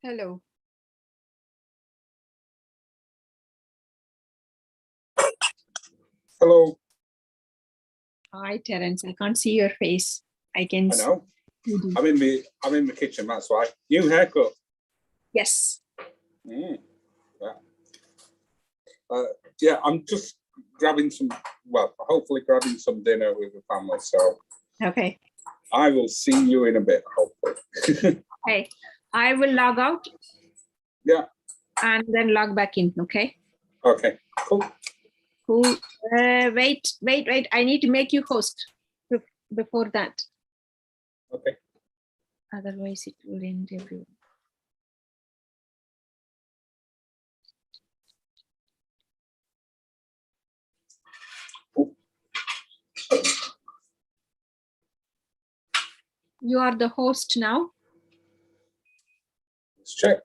Hello. Hello. Hi, Terence. I can't see your face. I can I know. see. I'm in the kitchen. That's why. New haircut. Yes. Yeah. Yeah. I'm just grabbing some. Well, hopefully grabbing some dinner with the family. So Okay. I will see you in a bit. Hopefully. Okay. I will log out. Yeah. And then log back in. Okay. Okay. Cool. Cool. Wait. I need to make you host before that. Okay. Otherwise, it will end everyone. Cool. You are the host now. Let's check.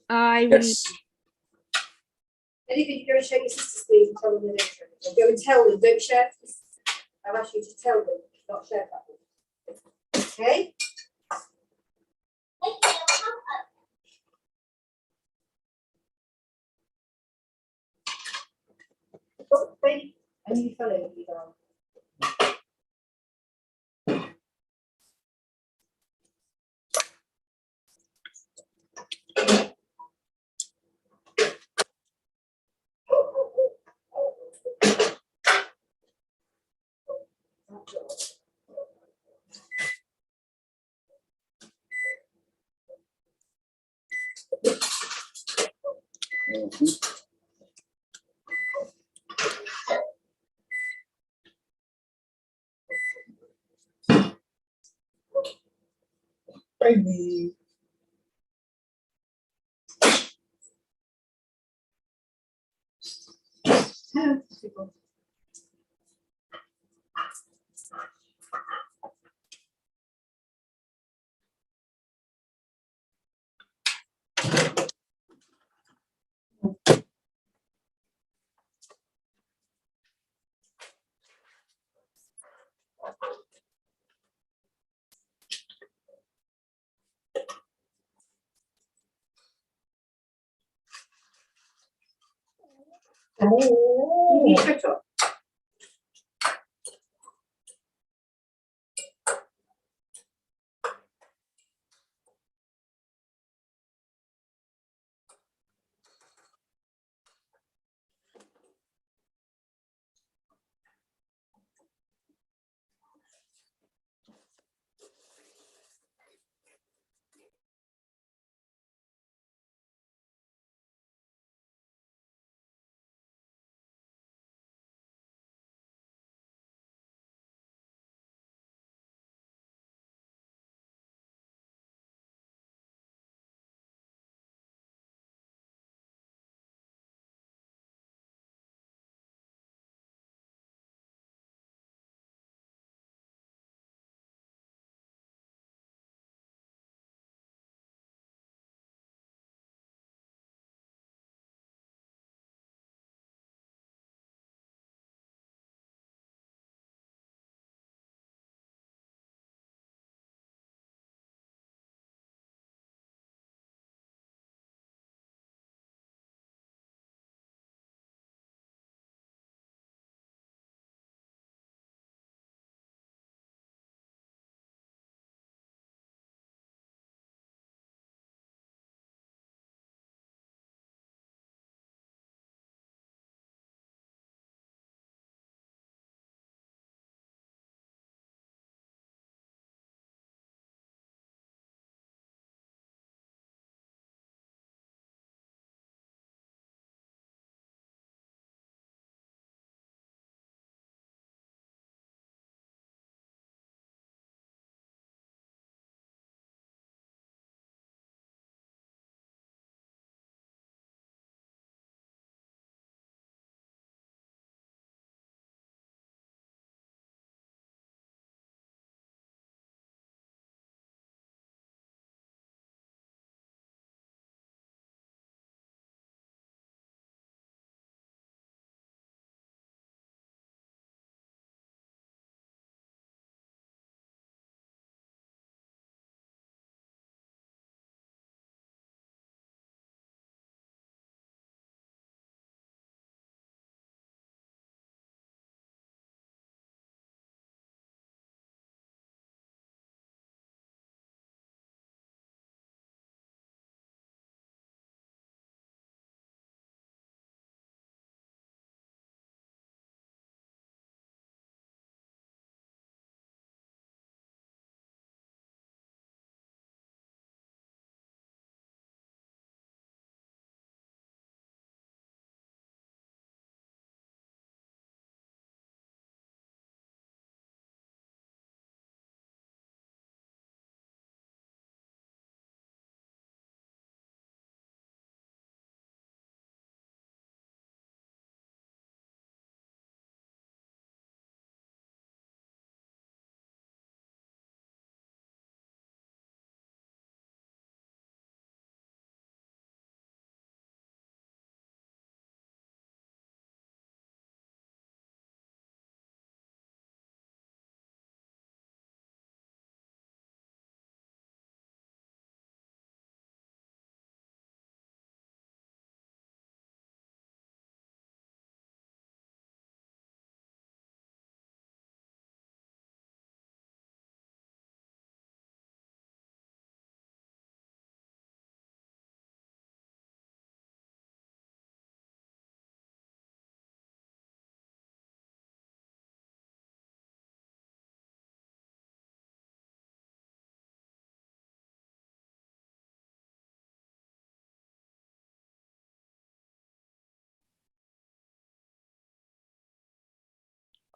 I will. Yes. Anything you go and show your sisters, please, and tell them they don't share it. Or go and tell them, don't share this. I've asked you to tell them, not share that one. Okay? Oh, baby, I need you fell over, you darling. Baby. Hello. Oh. You need to talk.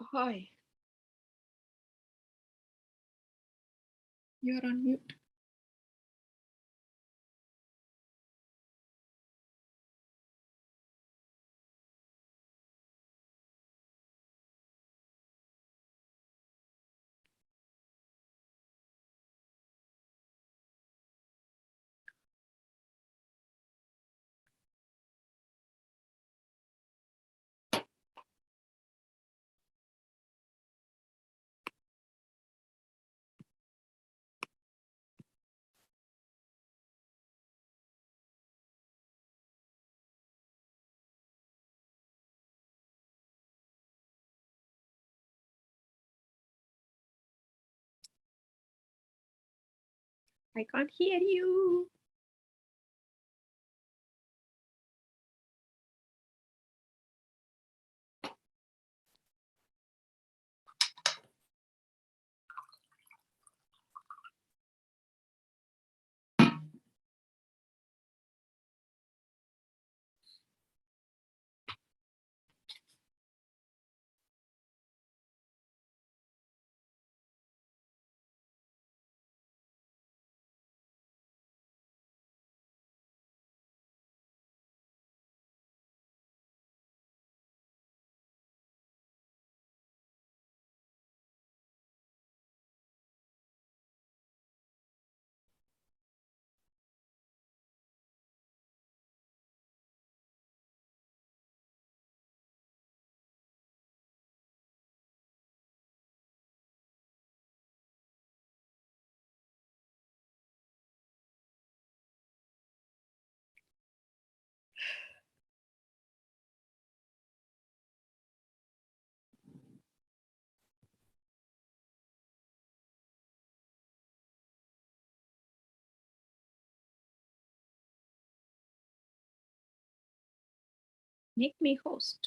Hi. You're on mute. I can't hear you. Make me host.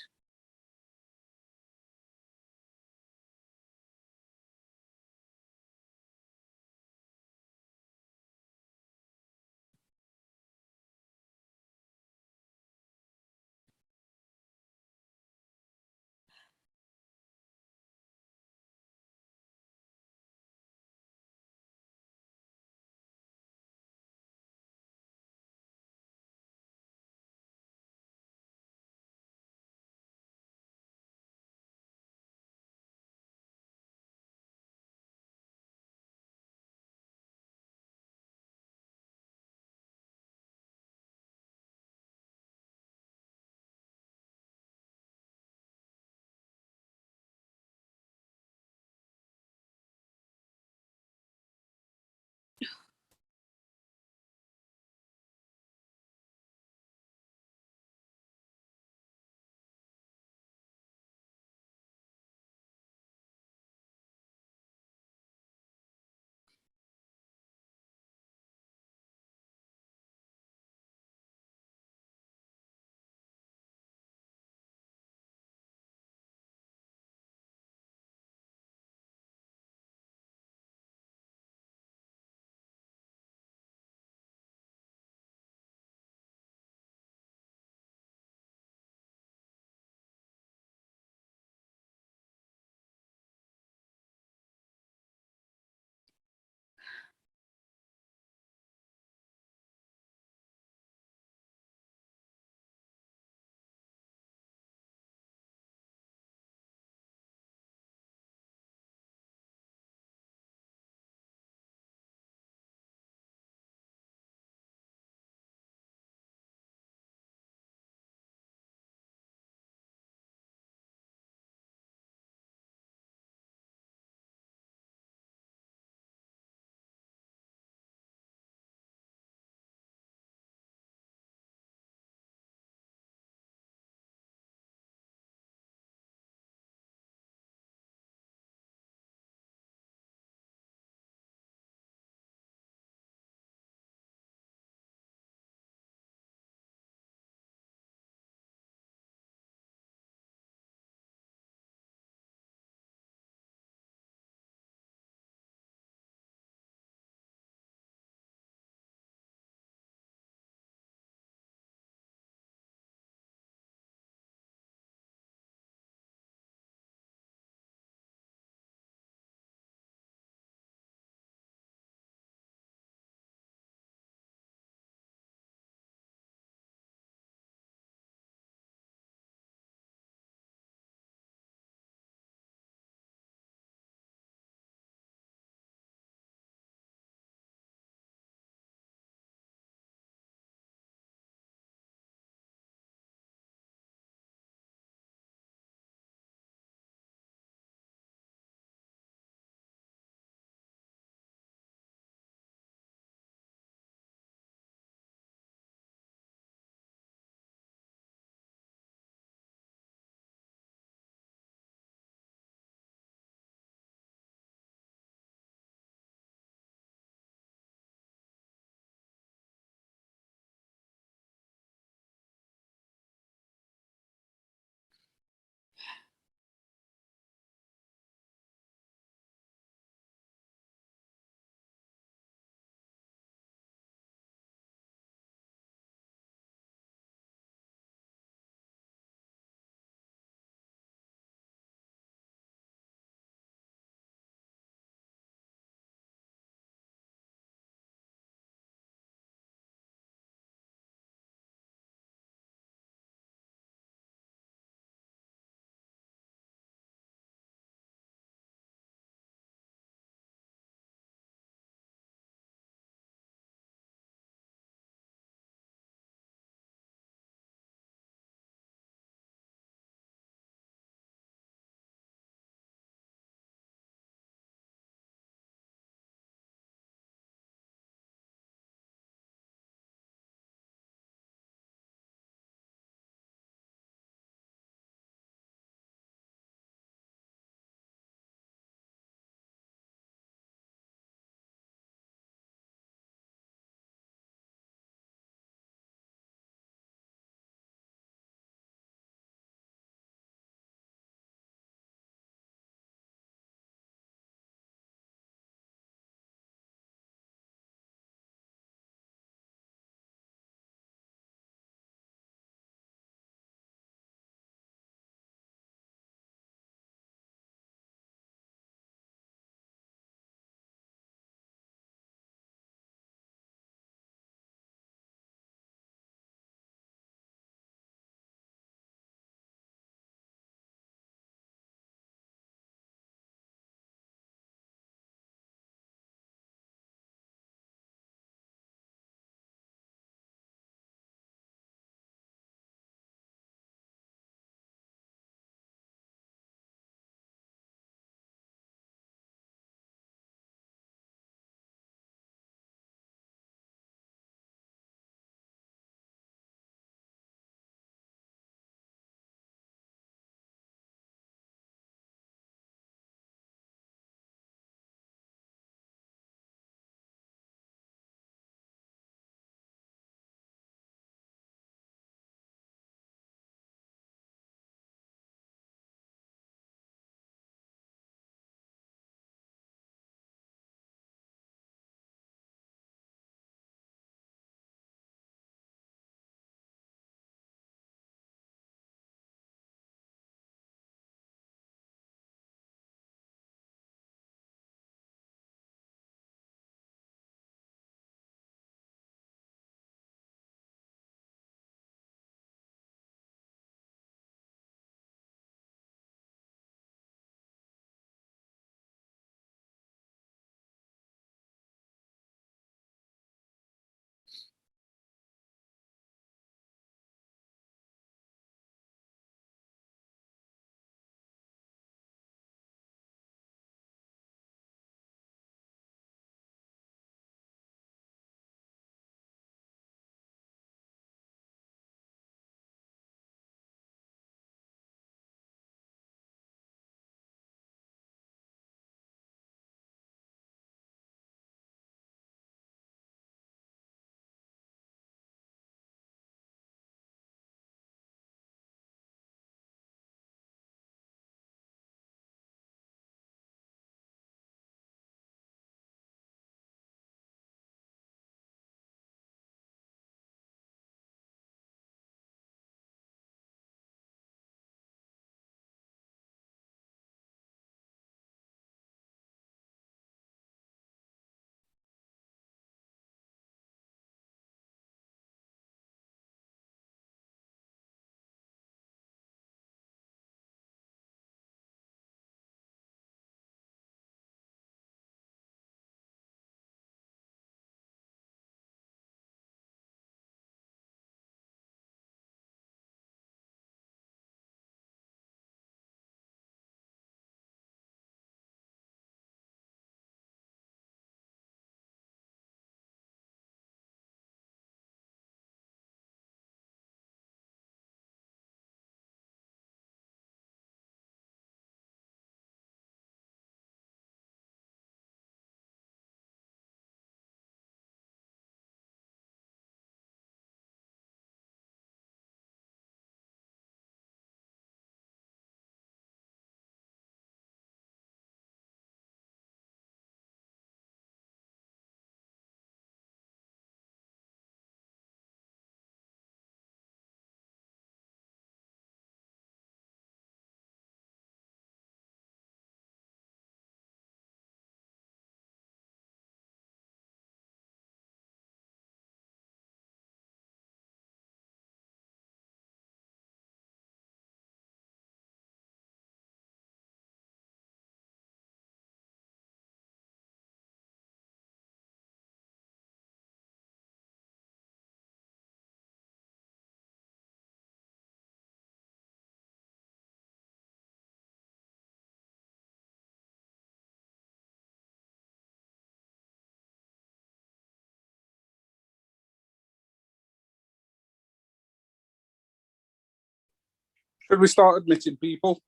Should we start admitting people?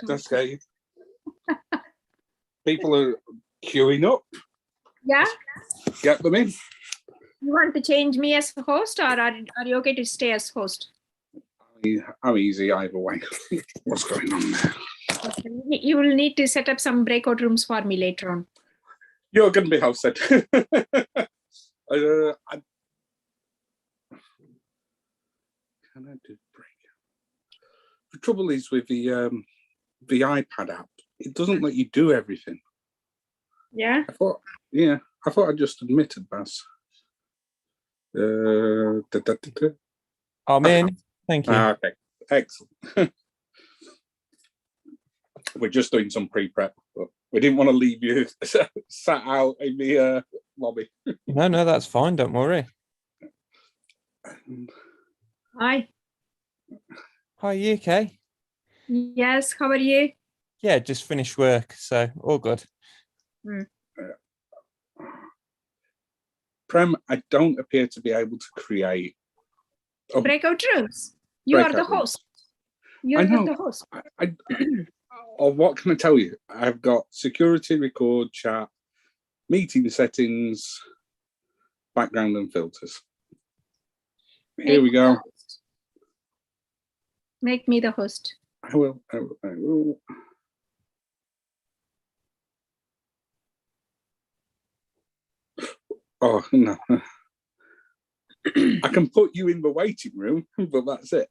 That's okay. People are queuing up. Yeah. Get them in. You want to change me as a host, or are you okay to stay as host? I'm easy either way. What's going on there? Okay. You will need to set up some breakout rooms for me later on. You're going to be hosted. Can I do breakout? The trouble is with the iPad app, it doesn't let you do everything. Yeah. I thought I just admitted Baz. I'm in. Thank you. Okay, excellent. We're just doing some pre-prep, but we didn't want to leave you sat out in the lobby. No, that's fine. Don't worry. Hi. Hi, you okay? Yes. How are you? Yeah, just finished work, so all good. Prem, I don't appear to be able to create Breakout rooms. You are the breakout rooms. host. You I are know. the host. Or what can I tell you? I've got security, record, chat, meeting settings, background and filters. Here we go. Make me the host. I will. Oh, no. I can put you in the waiting room, but that's it.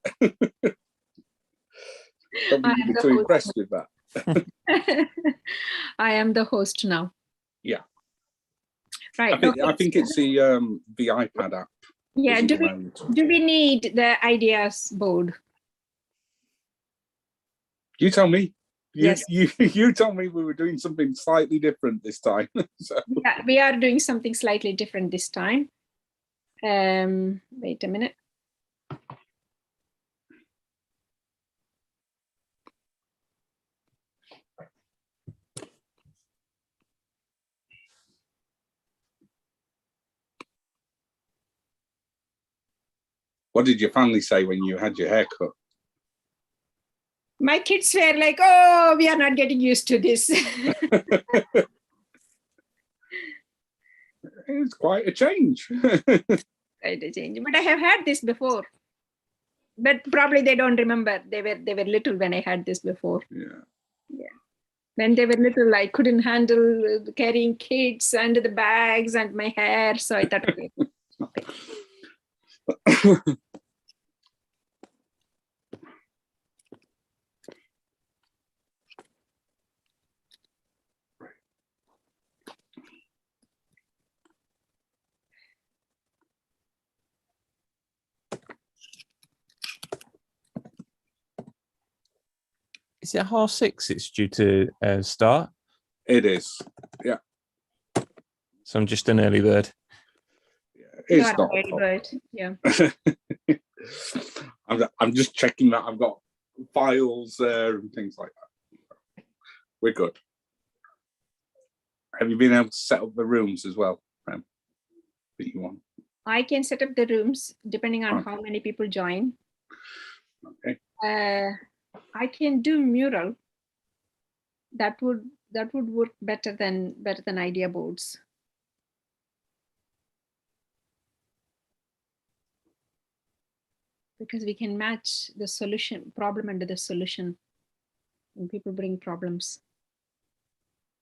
Don't I be am the too host. impressed with that. I am the host now. Yeah. Right. I think it's the iPad app. Yeah. Do we need the ideas board? You tell me. Yes. You told me we were doing something slightly different this time. So. Yeah, we are doing something slightly different this time. Wait a minute. What did your family say when you had your hair cut? My kids were like, "Oh, we are not getting used to this." It's quite a change. Quite a change. But I have had this before. But probably they don't remember. They were little when I had this before. Yeah. When they were little, I couldn't handle carrying kids and the bags and my hair. So I thought, okay. Is it 6:30? It's due to start. It is. Yeah. So I'm just an early bird. Yeah, it's not. Early bird. Yeah. I'm just checking that I've got files there and things like that. We're good. Have you been able to set up the rooms as well, that you want? I can set up the rooms depending on how many people join. Okay. I can do mural. That would work better than idea boards. Because we can match the solution problem under the solution when people bring problems.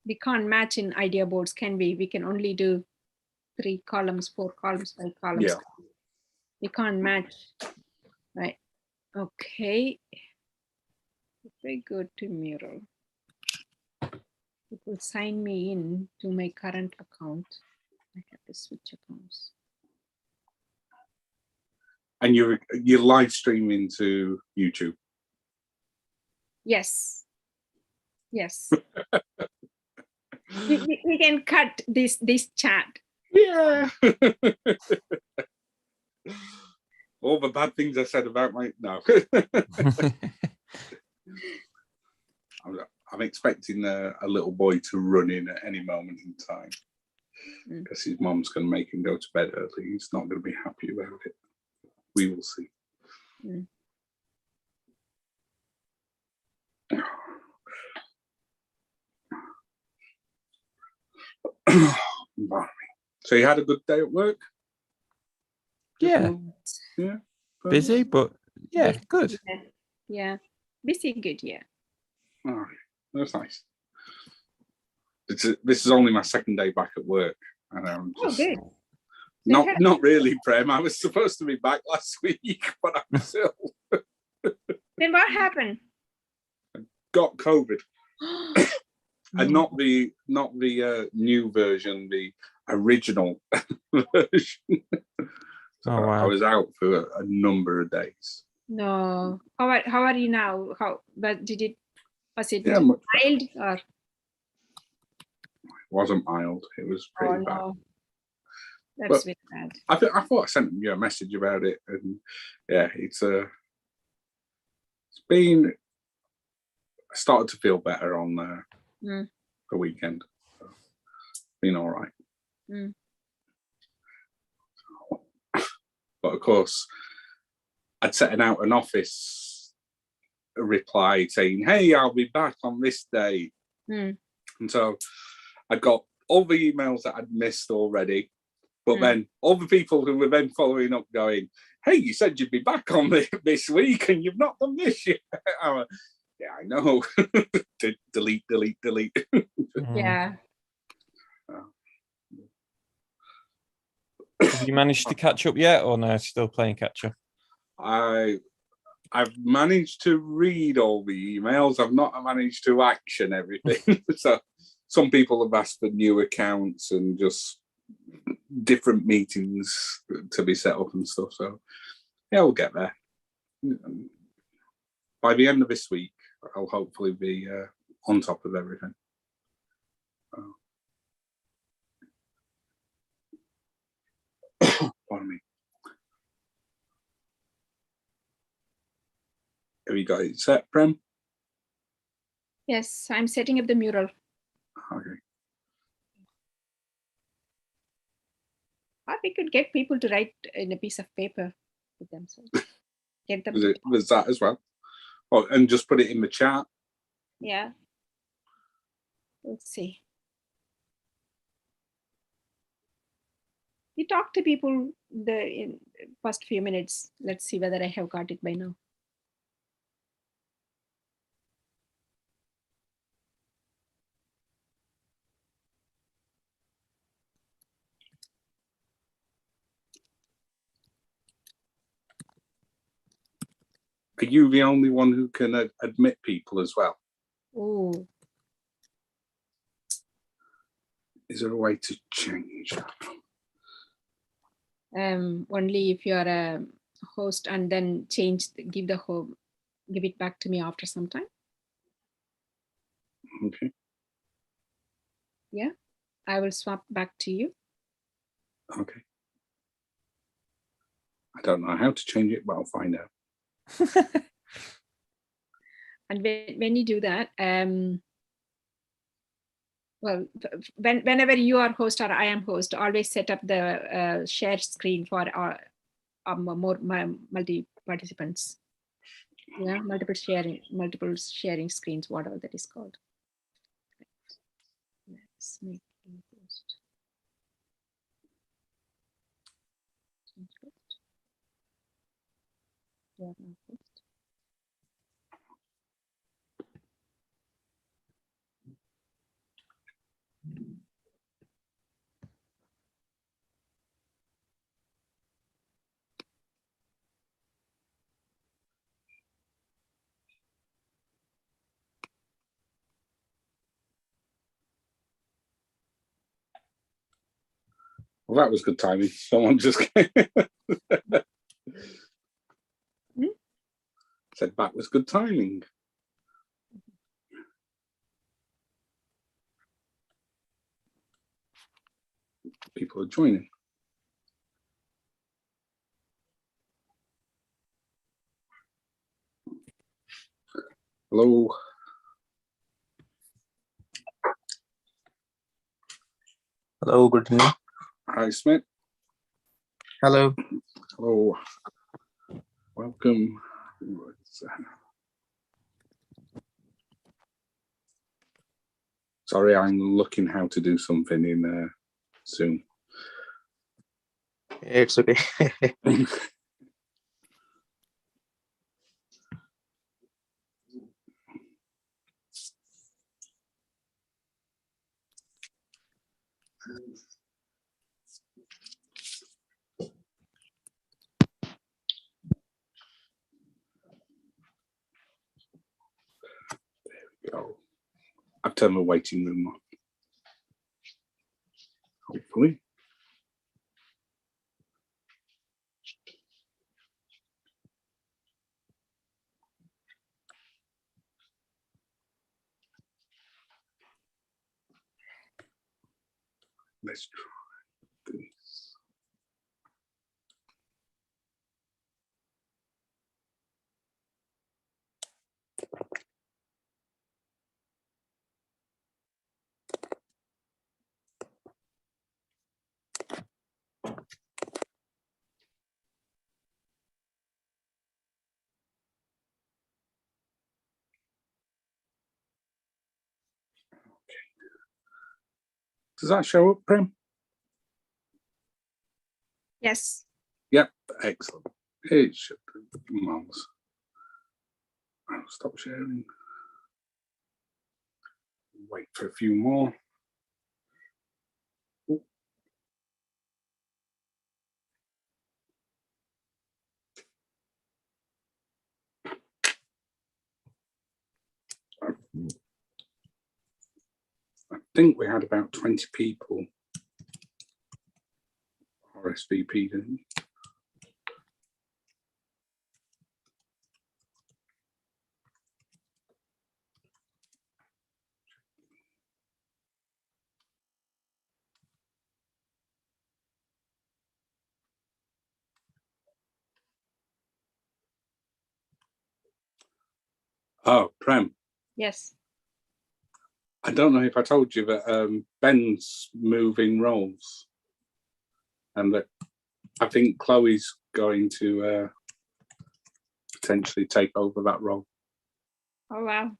We can't match in idea boards, can we? We can only do 3 columns, 4 columns, 5 columns. Yeah. We can't match, right? Okay. If I go to mural, it will sign me in to my current account. I have to switch accounts. And you're live streaming to YouTube. Yes. Yes. we can cut this chat. Yeah. All the bad things I said about no. I'm expecting a little boy to run in at any moment in time because his mom's going to make him go to bed early. He's not going to be happy about it. We will see. So you had a good day at work? Yeah, Yeah. busy, but yeah, Busy, good. Yeah. Busy, good, yeah. Oh, that's nice. This is only my second day back at work, and I'm Oh, just good. not really, Prem. I was supposed to be back last week, but I'm still Then what happened? got COVID, and No. not the new version, the original version. So Oh, wow. I was out for a number of days. No. How are you now? But was it Yeah, much better. mild or? It wasn't mild. It was pretty bad. No. That's But very bad. I thought I sent you a message about it, and yeah, it's been. I started to feel better on the weekend. So been all right. Mm. But of course, I'd sent out an office reply saying, "Hey, I'll be back on this day," and so I got all the emails that I'd missed already. But then all the people who were then following up going, "Hey, you said you'd be back on this week and you've not done this yet." Yeah, I know. delete. Yeah. Have you managed to catch up yet, or no? Still playing catch up? I've managed to read all the emails. I've not managed to action everything. So some people have asked for new accounts and just different meetings to be set up and stuff. So yeah, we'll get there. By the end of this week, I'll hopefully be on top of everything. Pardon me. Have you got it set, Prem? Yes, I'm setting up the mural. Okay. Or we could get people to write in a piece of paper with themselves. Get them. Was that as well? Oh, and just put it in the chat. Yeah. Let's see. We talk to people in first few minutes. Let's see whether I have got it by now. Are you the only one who can admit people as well? Oh. Is there a way to change that? Only if you are a host, and then give it back to me after some time. Okay. Yeah, I will swap back to you. Okay. I don't know how to change it, but I'll find out. And when you do that, well, whenever you are host or I am host, always set up the share screen for more multi participants. Yeah, multiple sharing screens, whatever that is called. Let's make it post. Yeah, post. Well, that was good timing. Someone just said that was good timing. People are joining. Hello. Hello, good evening. Hi, Smith. Hello. Hello. Welcome. Sorry, I'm looking how to do something in Zoom. It's okay. Go. I've turned my waiting room on. Hopefully. Let's try this. Does that show up, Prem? Yes. Yep, excellent. It should be marvelous. I'll stop sharing. Wait for a few more. Ooh. I think we had about 20 people RSVP, didn't we? Oh, Prem, Yes. I don't know if I told you that Ben's moving roles and that I think Chloe's going to potentially take over that role. Oh, wow.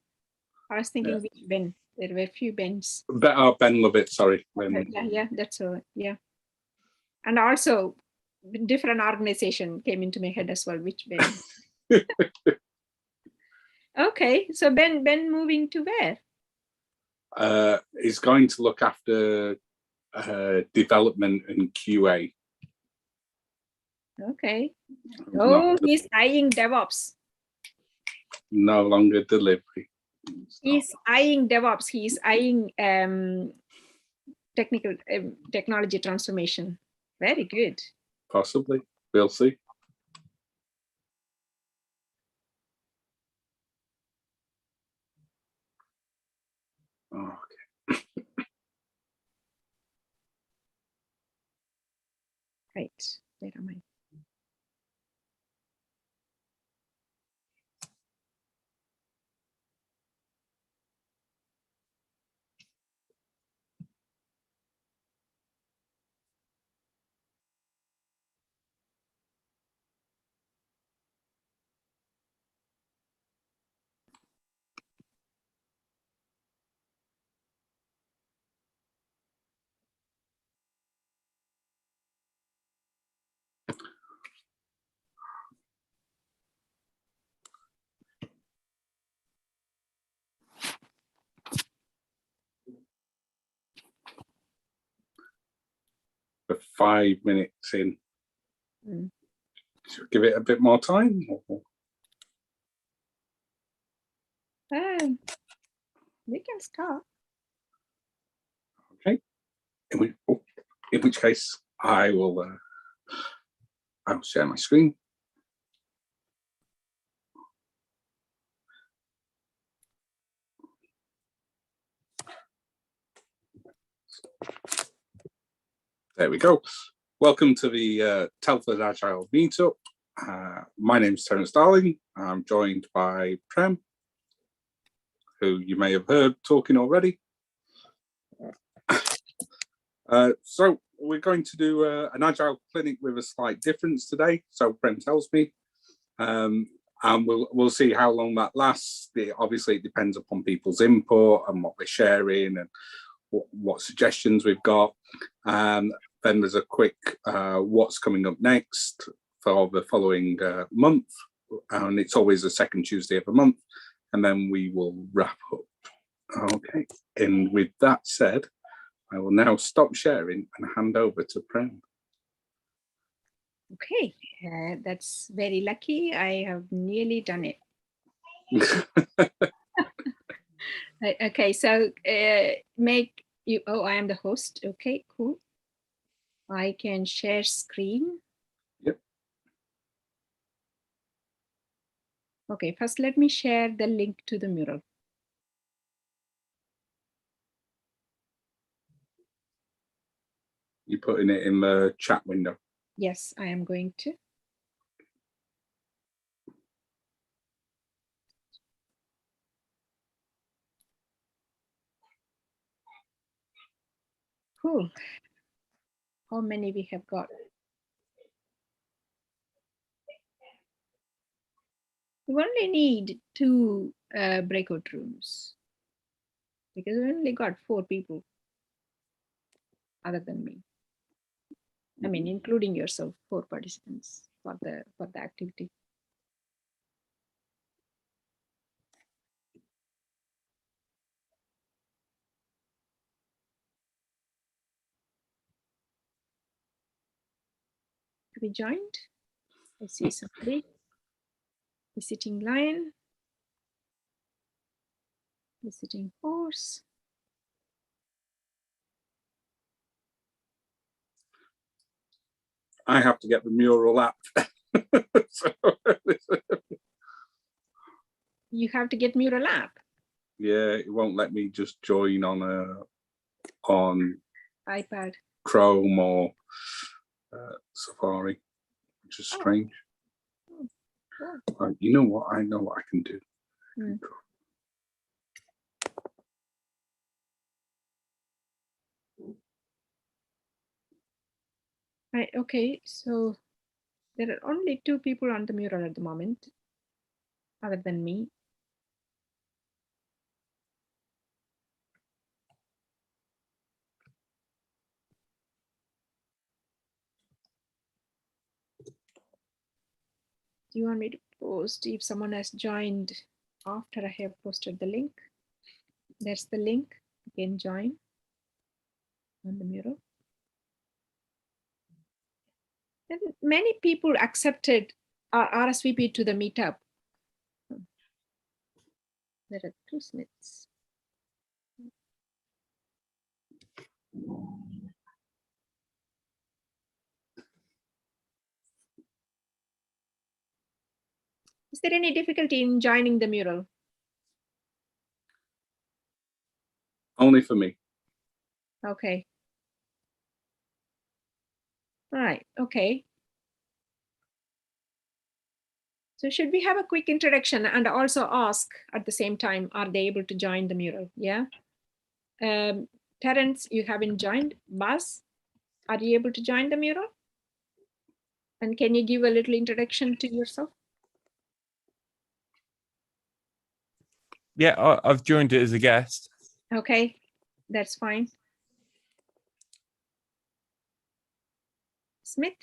I was thinking which Ben. There were a few Bens. Ben Lovett, sorry. Ben. Yeah, that's all. Yeah. And also, different organization came into my head as well. Which Ben? Okay, so Ben moving to where? Is going to look after development and QA. Okay. Oh, he's eyeing DevOps. No longer delivery. He's eyeing DevOps. He's eyeing technology transformation. Very good. Possibly. We'll see. Okay. Right. Where am I? We're 5 minutes in. Mm. Should we give it a bit more time? We can start. Okay. In which case, I will share my screen. There we go. Welcome to the Telford Agile Meetup. My name is Terence Darling. I'm joined by Prem, who you may have heard talking already. So we're going to do an Agile clinic with a slight difference today. So Prem tells me. and we'll see how long that lasts. Obviously, it depends upon people's input and what we're sharing and what suggestions we've got. Then there's a quick what's coming up next for the following month, and it's always the second Tuesday of the month, and then we will wrap up. Okay, and with that said, I will now stop sharing and hand over to Prem. Okay, that's very lucky. I have nearly done it. Okay, so make you, oh, I am the host. Okay, cool. I can share screen. Yep. Okay, first let me share the link to the mural. You're putting it in the chat window. Yes, I am going to. Cool. How many we have got? We only need 2 breakout rooms because we only got 4 people other than me. I mean, including yourself, 4 participants for the activity. Have we joined? I see somebody. Visiting lion. Visiting horse. I have to get the mural app. So, You have to get mural app. yeah, it won't let me just join on iPad. Chrome or Safari, which is strange. Oh. Right, you know what? I know what I can do. Right, okay, so there are only 2 people on the mural at the moment, other than me. Do you want me to post if someone has joined after I have posted the link? There's the link. You can join on the mural. And many people accepted RSVP to the meetup. There are 2 Smiths. Is there any difficulty in joining the mural? Only for me. Okay. All right, okay. So should we have a quick introduction and also ask at the same time, are they able to join the mural? Yeah. Terence, you haven't joined. Buzz, are you able to join the mural? And can you give a little introduction to yourself? Yeah, I've joined it as a guest. Okay, that's fine. Smith?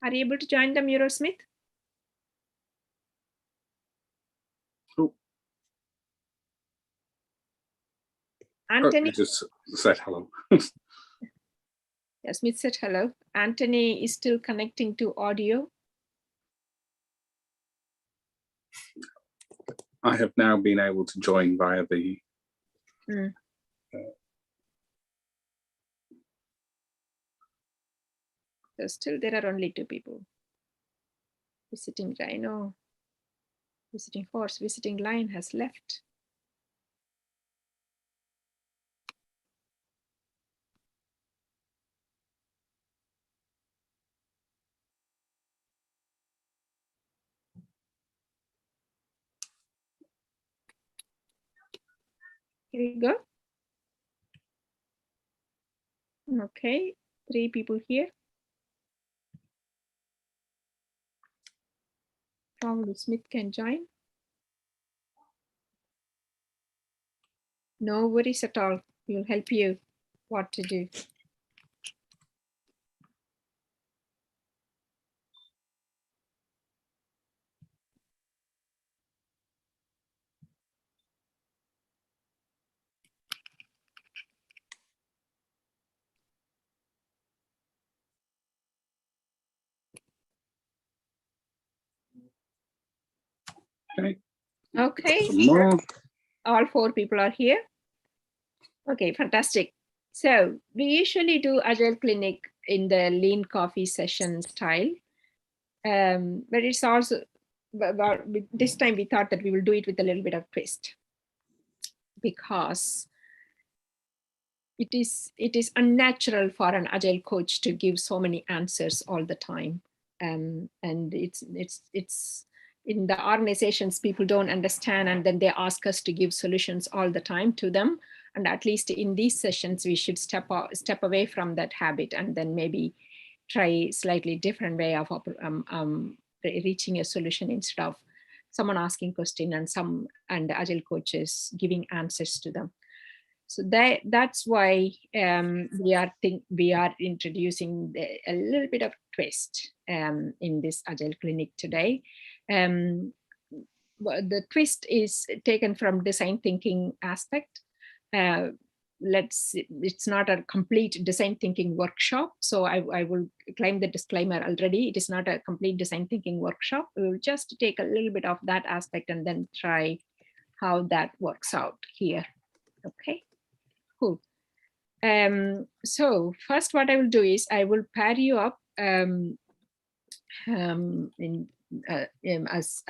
Are you able to join the mural, Smith? Oh. Anthony? I just said hello. Yeah, Smith said hello. Anthony is still connecting to audio. I have now been able to join via the So still there are only 2 people. Visiting rhino, visiting horse, visiting lion has left. Here we go. Okay, 3 people here. Probably Smith can join. No worries at all. We'll help you what to do. Okay. Okay, Some more. all 4 people are here. Okay, fantastic. So we usually do Agile Clinic in the lean coffee session style. But it's also, but this time we thought that we will do it with a little bit of twist, because it is unnatural for an Agile coach to give so many answers all the time. And it's in the organizations, people don't understand, and then they ask us to give solutions all the time to them. And at least in these sessions, we should step away from that habit, and then maybe try slightly different way of reaching a solution, instead of someone asking question and the Agile coaches giving answers to them. So that's why we are introducing a little bit of twist in this Agile Clinic today. The twist is taken from design thinking aspect. It's not a complete design thinking workshop. So I will claim the disclaimer already. It is not a complete design thinking workshop. We will just take a little bit of that aspect and then try how that works out here. Okay. Cool. So first what I will do is I will pair you up as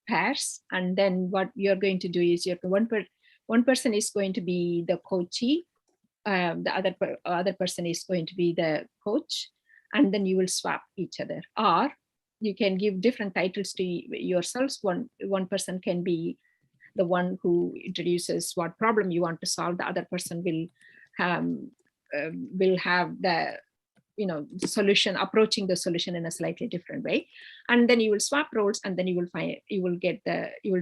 pairs, and then what you're going to do is one person is going to be the coachee, the other person is going to be the coach, and then you will swap each other, or you can give different titles to yourselves. One person can be the one who introduces what problem you want to solve. The other person will have the solution, approaching the solution in a slightly different way, and then you will swap roles, and then you will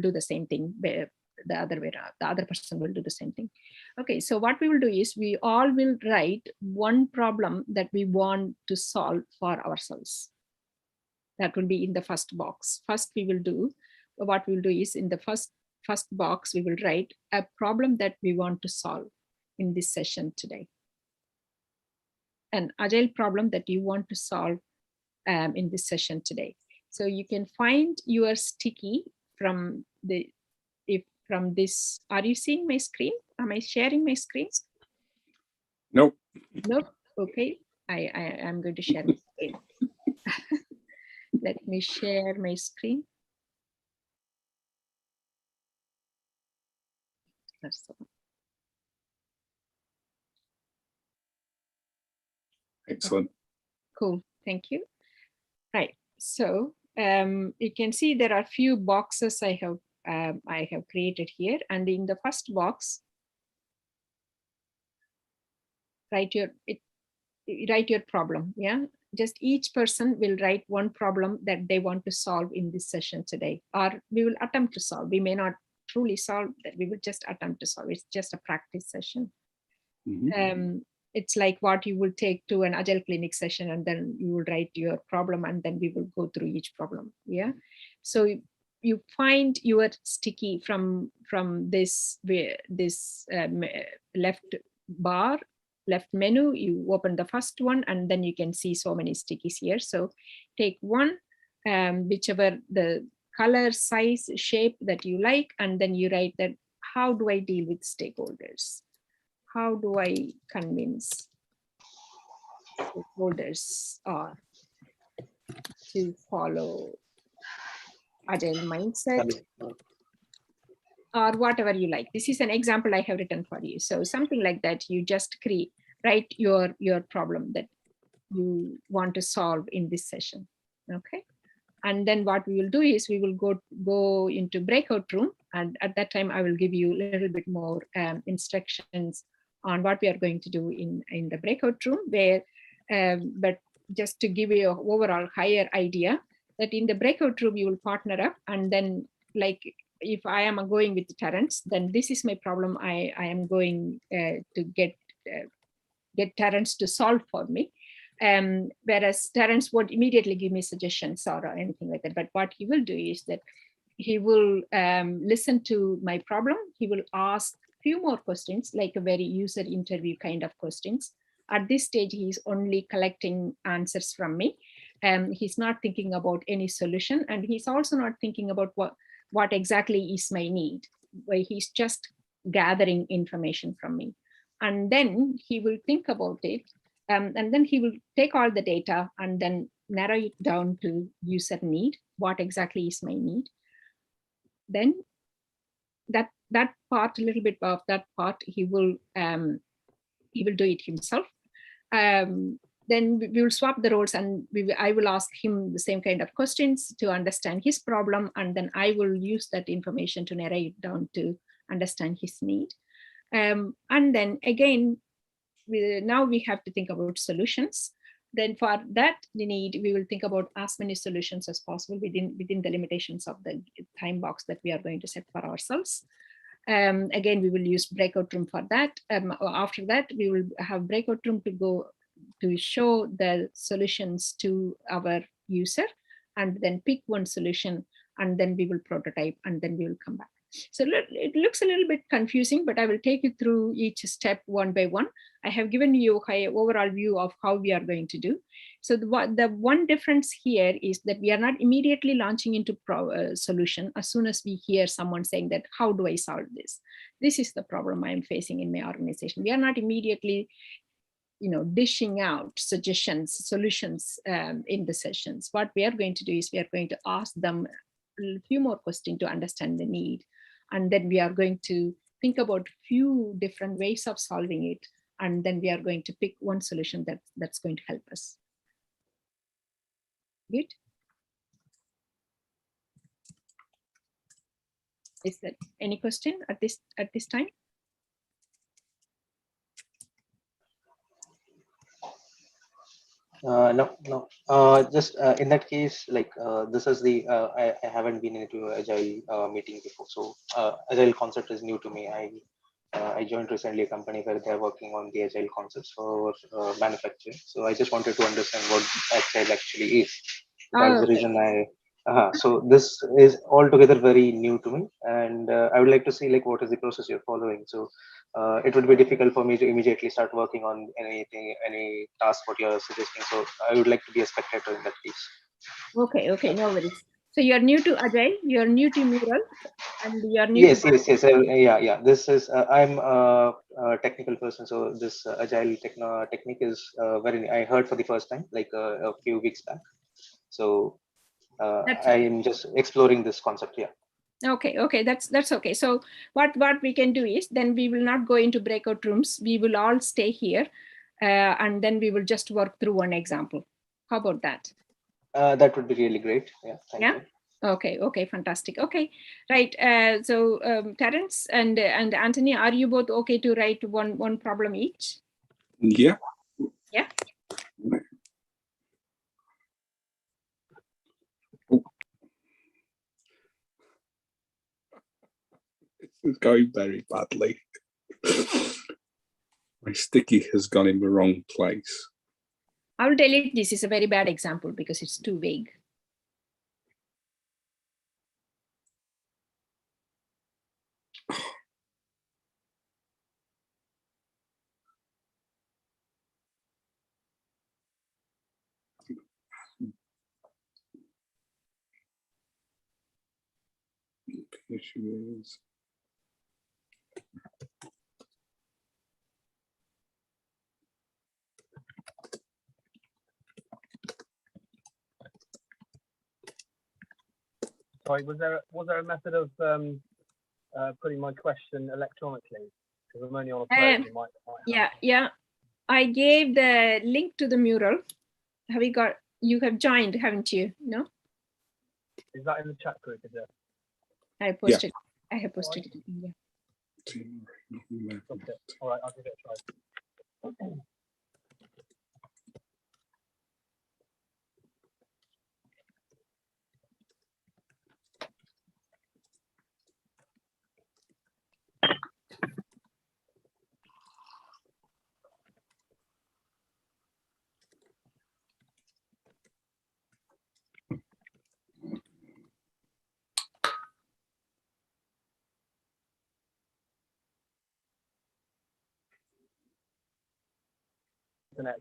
do the same thing the other way around. The other person will do the same thing. Okay, so what we will do is we all will write one problem that we want to solve for ourselves. That will be in the first box. What we will do is in the first box, we will write a problem that we want to solve in this session today. An Agile problem that you want to solve in this session today. So you can find your sticky from this. Are you seeing my screen? Am I sharing my screen? Nope. Nope. Okay. I am going to share my screen. Let me share my screen. Excellent. Cool. Thank you. Right. So you can see there are few boxes I have created here, and in the first box, write your problem. Yeah. Just each person will write one problem that they want to solve in this session today, or we will attempt to solve. We may not truly solve that. We will just attempt to solve. It's just a practice session. Mm-hmm. It's like what you will take to an Agile Clinic session, and then you will write your problem, and then we will go through each problem. Yeah. So you find your sticky from this left menu. You open the first one, and then you can see so many stickies here. So take one, whichever the color, size, shape that you like, and then you write that, how do I deal with stakeholders? How do I convince stakeholders to follow Agile mindset, or whatever you like? This is an example I have written for you. So something like that, you just write your problem that you want to solve in this session. Okay. And then what we will do is we will go into breakout room, and at that time I will give you a little bit more instructions on what we are going to do in the breakout room, where, but just to give you an overall higher idea, that in the breakout room, you will partner up, and then like, if I am going with Terence, then this is my problem. I am going to get Terence to solve for me. Whereas Terence won't immediately give me suggestions or anything like that. But what he will do is that he will listen to my problem. He will ask few more questions, like a very user interview kind of questions. At this stage, he's only collecting answers from me. He's not thinking about any solution, and he's also not thinking about what exactly is my need. He's just gathering information from me. And then he will think about it, and then he will take all the data and then narrow it down to user need. What exactly is my need? Then that part, a little bit of that part, he will do it himself. Then we will swap the roles, and I will ask him the same kind of questions to understand his problem, and then I will use that information to narrow it down to understand his need. And then again, now we have to think about solutions. Then for that need, we will think about as many solutions as possible within the limitations of the time box that we are going to set for ourselves. Again, we will use breakout room for that. After that, we will have breakout room to go to show the solutions to our user, and then pick one solution, and then we will prototype, and then we will come back. So it looks a little bit confusing, but I will take you through each step one by one. I have given you an overall view of how we are going to do. So the one difference here is that we are not immediately launching into solution as soon as we hear someone saying that, how do I solve this? This is the problem I'm facing in my organization. We are not immediately dishing out suggestions, solutions in the sessions. What we are going to do is we are going to ask them a few more questions to understand the need. And then we are going to think about few different ways of solving it. And then we are going to pick one solution that's going to help us. Good. Is there any question at this time? No. Just in that case, like this is the I haven't been into Agile meeting before, so Agile concept is new to me. I joined recently a company where they're working on the Agile concepts for manufacturing. So I just wanted to understand what Agile actually is. That's the reason so this is altogether very new to me, and I would like to see like what is the process you're following. So it would be difficult for me to immediately start working on any task what you're suggesting. So I would like to be a spectator in that case. Okay, no worries. So you're new to Agile, you're new to Mural, and you're new Yes. to Yeah. This is I'm a technical person, so this Agile technique is very new. I heard for the first time like a few weeks back. So I am just exploring this concept. Yeah. Okay, that's okay. So what we can do is, then we will not go into breakout rooms. We will all stay here, and then we will just work through one example. How about that? That would be really great. Yeah. Thank you. Okay, fantastic. Okay, right. So Terence and Anthony, are you both okay to write one problem each? Yeah. Yeah. This is going very badly. My sticky has gone in the wrong place. I will tell you, this is a very bad example because it's too vague. The issue is sorry, was there a method of putting my question electronically? Because I'm only on a phone. Yeah. I gave the link to the mural. You have joined, haven't you? No? Is that in the chat group, is it? I posted. Yeah. I have posted it. Yeah. Team. Okay. All right, I'll give it a try.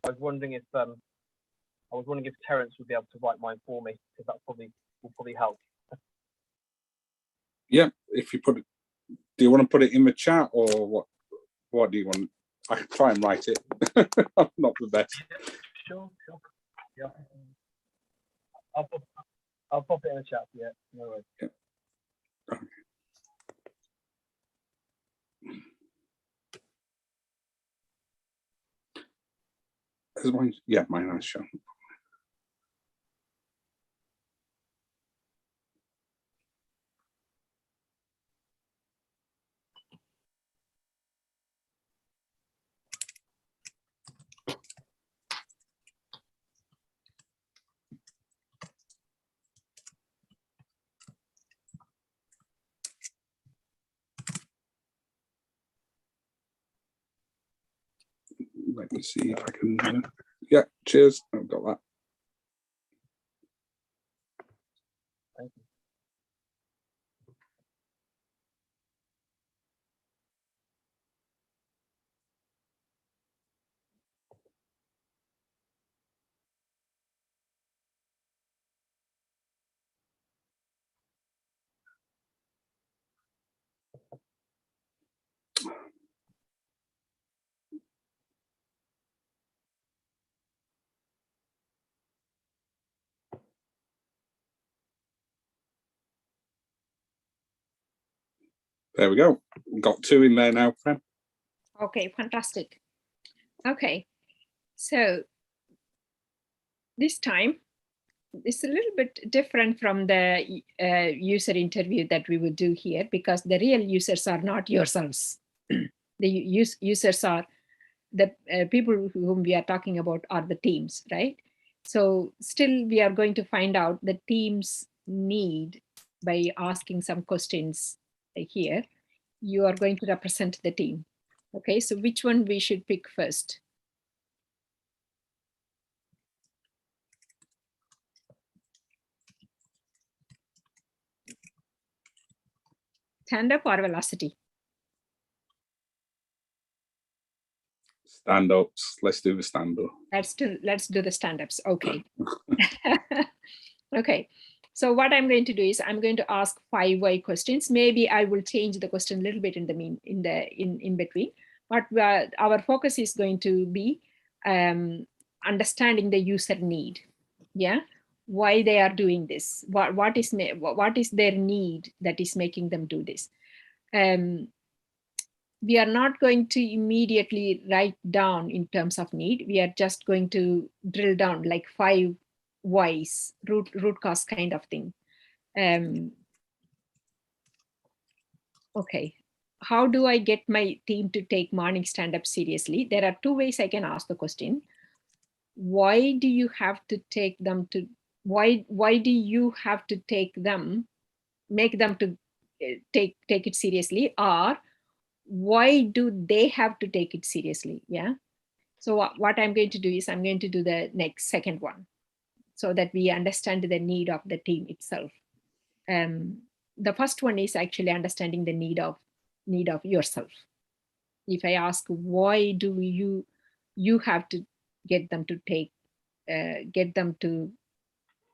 I was wondering if Terence would be able to write mine for me, because that will probably help. Yeah, if you put it, do you want to put it in the chat or what? What do you want? I can try and write it. I'm not the best. Sure. Yeah. I'll pop it in the chat. Yeah, no worries. Yeah. Okay. Yeah, mine has shown. Let me see if I can. Yeah, cheers. I've got that. Thank you. There we go. Got 2 in there now, Prem. Okay, fantastic. Okay, so this time it's a little bit different from the user interview that we would do here, because the real users are not yourselves. The users are the people whom we are talking about are the teams, right? So still we are going to find out the team's need by asking some questions here. You are going to represent the team. Okay, so which one we should pick first? Stand up or velocity? Stand-ups. Let's do the stand-up. Let's do the stand-ups. Okay. Okay. So what I'm going to do is I'm going to ask 5 why questions. Maybe I will change the question a little bit in between. But our focus is going to be understanding the user need. Yeah. Why they are doing this? What is their need that is making them do this? We are not going to immediately write down in terms of need. We are just going to drill down like 5 whys, root cause kind of thing. Okay. How do I get my team to take morning stand-up seriously? There are 2 ways I can ask the question. Why do you have to take them to, why do you have to make them to take it seriously? Or why do they have to take it seriously? Yeah. So what I'm going to do is I'm going to do the second one, so that we understand the need of the team itself. The first one is actually understanding the need of yourself. If I ask why do you have to get them to take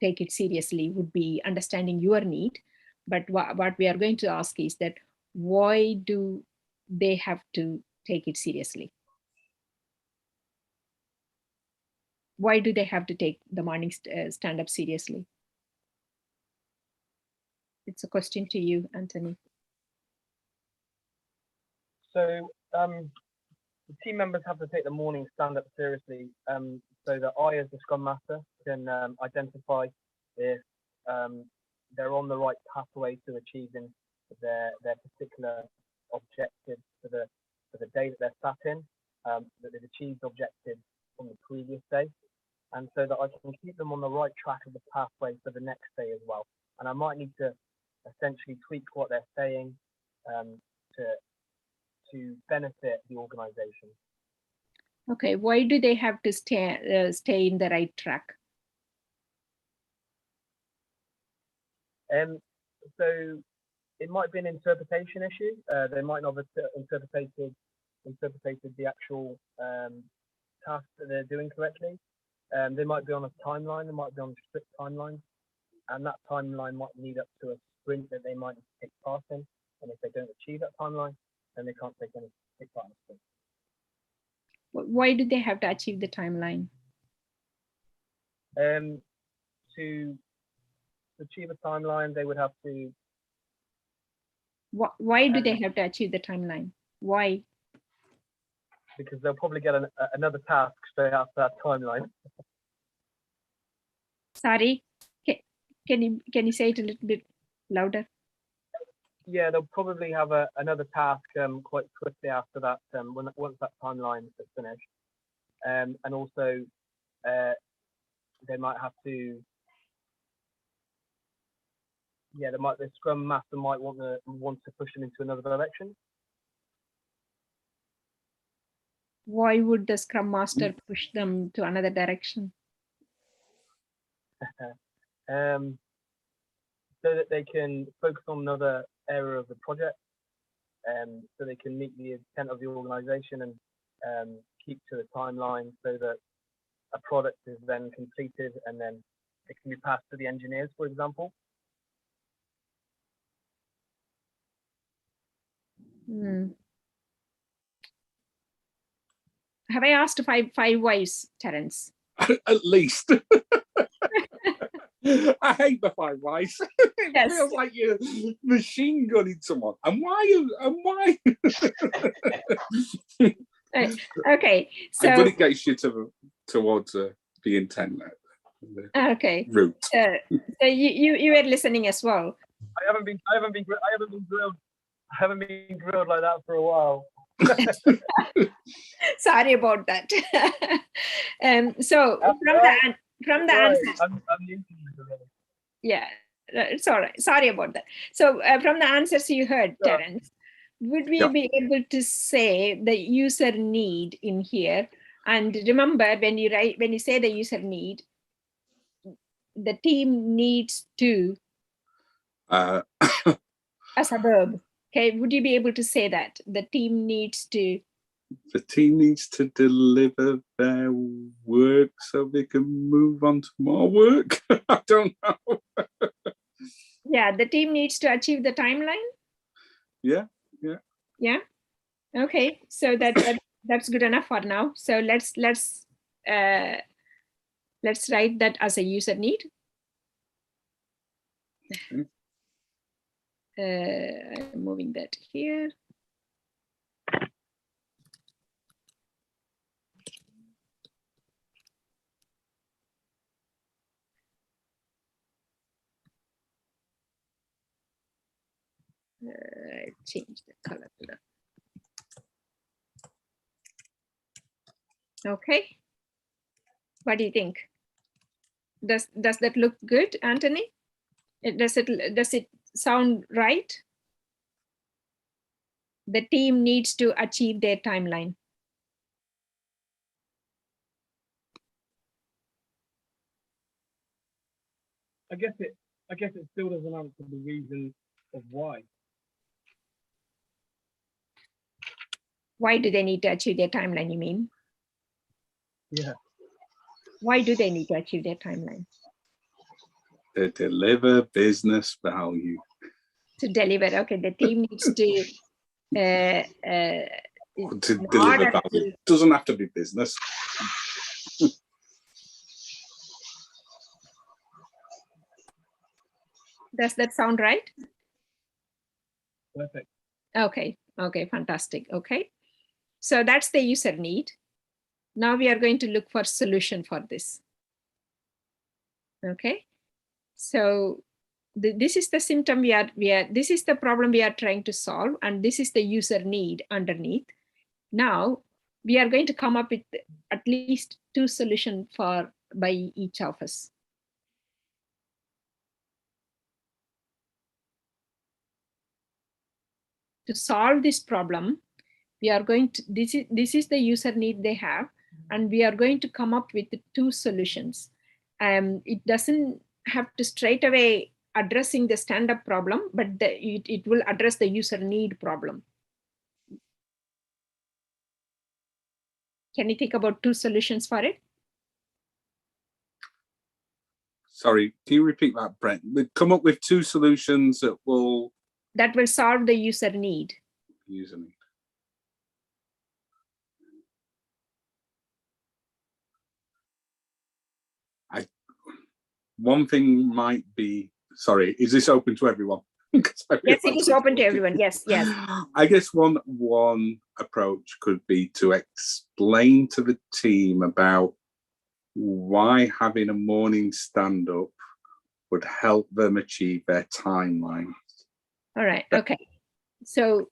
it seriously, would be understanding your need. But what we are going to ask is that why do they have to take it seriously? Why do they have to take the morning stand-up seriously? It's a question to you, Anthony. So the team members have to take the morning stand-up seriously, so that I, as the Scrum Master, can identify if they're on the right pathway to achieving their particular objectives for the day that they're sat in, that they've achieved objectives from the previous day, and so that I can keep them on the right track of the pathway for the next day as well. And I might need to essentially tweak what they're saying to benefit the organization. Okay, why do they have to stay in the right track? So it might be an interpretation issue. They might not have interpreted the actual task that they're doing correctly. They might be on a timeline. They might be on a strict timeline, and that timeline might lead up to a sprint that they might take part in. And if they don't achieve that timeline, then they can't take part in the sprint. Why do they have to achieve the timeline? To achieve a timeline, they would have to. Why do they have to achieve the timeline? Why? Because they'll probably get another task straight after that timeline. Sorry, can you say it a little bit louder? Yeah, they'll probably have another task quite quickly after that, once that timeline is finished. And also, they might have to. Yeah, the Scrum Master might want to push them into another direction. Why would the Scrum Master push them to another direction? So that they can focus on another area of the project, so they can meet the intent of the organization and keep to the timeline, so that a product is then completed and then it can be passed to the engineers, for example. Have I asked five whys, Terence? At least. I hate the 5 whys. It Yes. feels like you're machine gunning someone. And why? Okay, so but it gets you towards the intent. Okay. Route. So you were listening as well. I haven't been grilled like that for a while. Sorry about that. So from the answers, I'm used to it. yeah, it's all right. Sorry about that. So from the answers you heard, Sure. Terence, would we be able to say the user need in here? And remember, when you say the user need, the team needs to as a verb. Okay, would you be able to say that the team needs to? The team needs to deliver their work so they can move on to more work. I don't know. Yeah, the team needs to achieve the timeline. Yeah. Okay, so that's good enough for now. So let's write that as a user need. I'm moving that here. Change the color to that. Okay. What do you think? Does that look good, Anthony? Does it sound right? The team needs to achieve their timeline. I guess it still doesn't answer the reason of why. Why do they need to achieve their timeline, you mean? Yeah. Why do they need to achieve their timeline? To deliver business value. To deliver, okay, the team needs to deliver value. Doesn't have to be business. Does that sound right? Perfect. Okay, fantastic. Okay, so that's the user need. Now we are going to look for solution for this. Okay, so this is the symptom this is the problem we are trying to solve, and this is the user need underneath. Now we are going to come up with at least 2 solutions by each of us. To solve this problem, we are going to, this is the user need they have, and we are going to come up with 2 solutions. It doesn't have to straight away addressing the stand-up problem, but it will address the user need problem. Can you think about 2 solutions for it? Sorry, can you repeat that, Brent? We've come up with 2 solutions that will solve the user need. User need. One thing might be, sorry, is this open to everyone? Yes, it is open to everyone. Yes, yes. I guess one approach could be to explain to the team about why having a morning stand-up would help them achieve their timeline. All right. Okay. So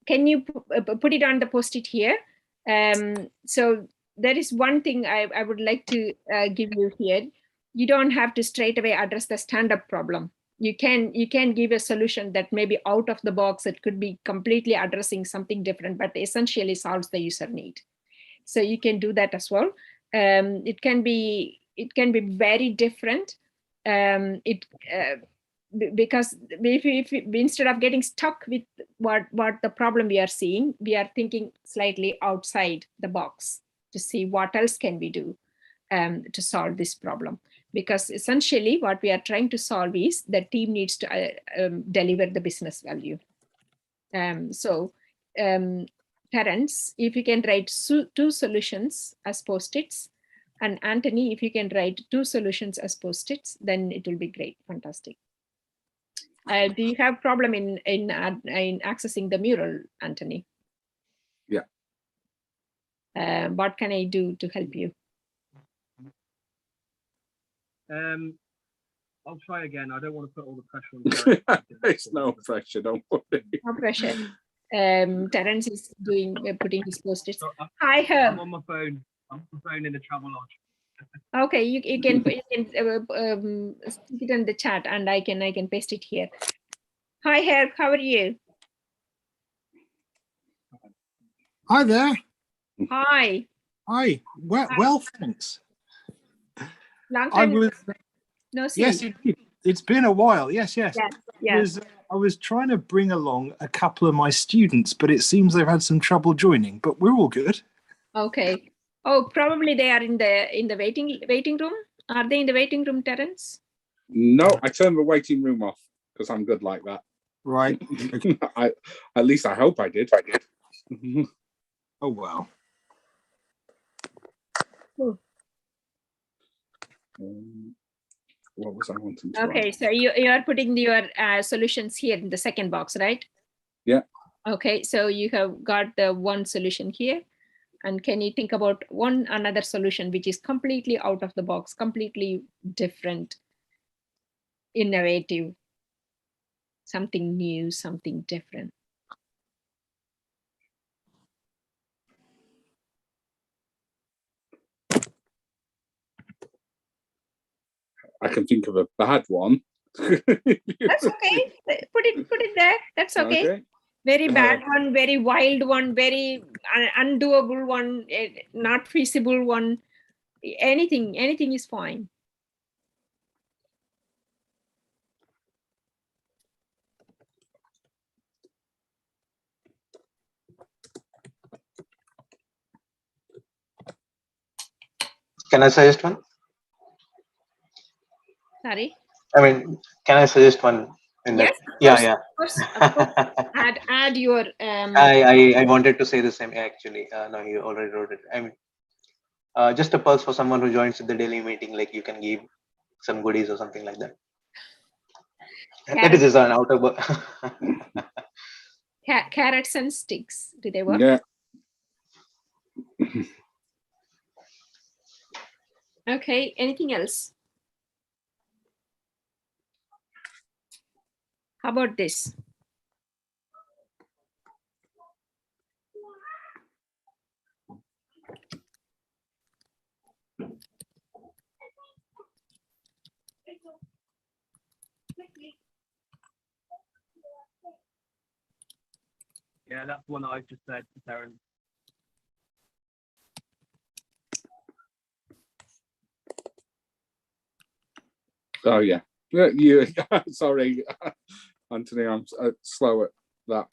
can you put it on the post-it here? So there is one thing I would like to give you here. You don't have to straight away address the stand-up problem. You can give a solution that may be out of the box. It could be completely addressing something different, but essentially solves the user need. So you can do that as well. It can be very different. Because if instead of getting stuck with what the problem we are seeing, we are thinking slightly outside the box to see what else can we do to solve this problem. Because essentially what we are trying to solve is the team needs to deliver the business value. Terence, if you can write 2 solutions as post-its, and Anthony, if you can write 2 solutions as post-its, then it will be great. Fantastic. Do you have problem in accessing the mural, Anthony? Yeah. What can I do to help you? I'll try again. I don't want to put all the pressure on. It's no pressure, don't worry. No pressure. Terence is putting his post-its. So hi, Herb. I'm on my phone. I'm on my phone in the travel lodge. Okay, you can stick it in the chat, and I can paste it here. Hi, Herb. How are you? Hi there. Hi. Hi. Well, thanks. Long time no see. Yes, it's been a while. Yes. Yes. I was trying to bring along a couple of my students, but it seems they've had some trouble joining. But we're all good. Okay. Oh, probably they are in the waiting room. Are they in the waiting room, Terence? No, I turned the waiting room off because I'm good like that. Right. At least I hope I did. Oh wow. What was I wanting to Okay, write? so you are putting your solutions here in the second box, right? Yeah. Okay, so you have got the 1 solution here. And can you think about another solution which is completely out of the box, completely different, innovative, something new, something different? I can think of a bad one. That's okay. Put it there. That's okay. Very bad one, very wild one, very undoable one, not feasible one. Anything is fine. Can I suggest one? Sorry. I mean, can I suggest one? Yes. Yeah. Of course. Add your. I wanted to say the same actually. No, you already wrote it. I mean, just a pulse for someone who joins the daily meeting. Like you can give some goodies or something like that. That is just an outer. Carrots and sticks. Do they work? Yeah. Okay. Anything else? How about this? Yeah, that's one that I've just said to Darren. Oh yeah, you. Sorry, Anthony, I'm slow at that.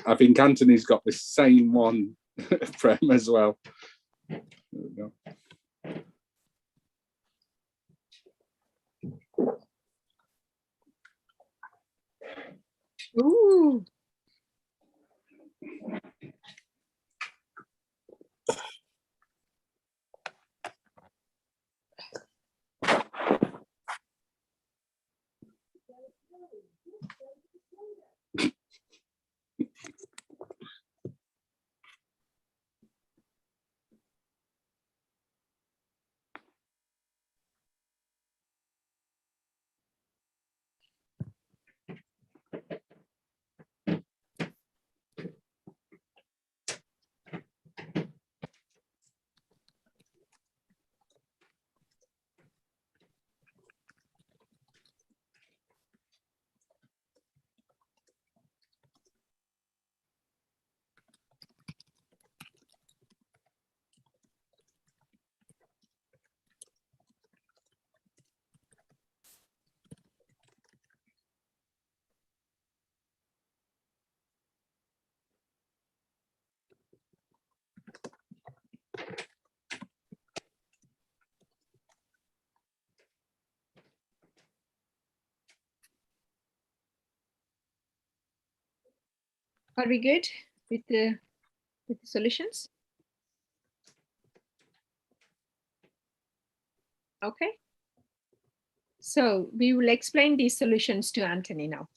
I think Anthony's got the same one, Prem, as well. There we go. Ooh. Are we good with the solutions? Okay. So we will explain these solutions to Anthony now.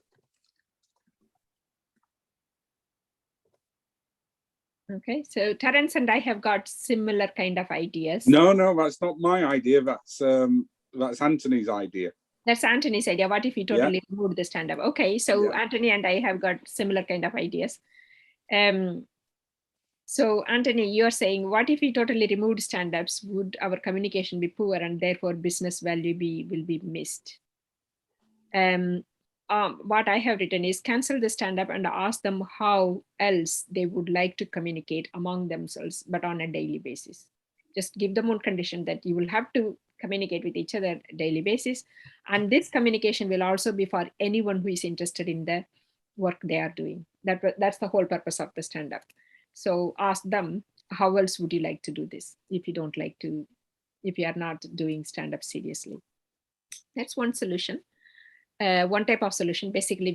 Okay, so Terence and I have got similar kind of ideas. No, that's not my idea. That's Anthony's idea. That's Anthony's idea. What if we totally removed the stand-up? Okay, so Anthony and I have got similar kind of ideas. So Anthony, you're saying, what if we totally removed stand-ups? Would our communication be poor and therefore business value will be missed? What I have written is cancel the stand-up and ask them how else they would like to communicate among themselves, but on a daily basis. Just give them one condition that you will have to communicate with each other on a daily basis. And this communication will also be for anyone who is interested in the work they are doing. That's the whole purpose of the stand-up. So ask them, how else would you like to do this if you don't like to, if you are not doing stand-up seriously? That's one solution. One type of solution. Basically,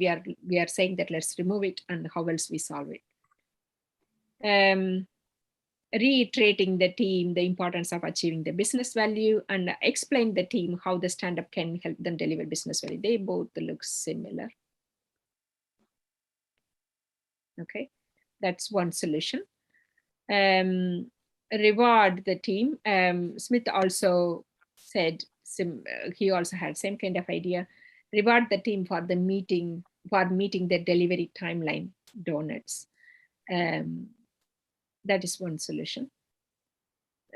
we are saying that let's remove it and how else we solve it. Reiterating the team the importance of achieving the business value and explain the team how the stand-up can help them deliver business value. They both look similar. Okay, that's one solution. Reward the team. Smith also said he also had same kind of idea. Reward the team for meeting the delivery timeline donuts. That is one solution.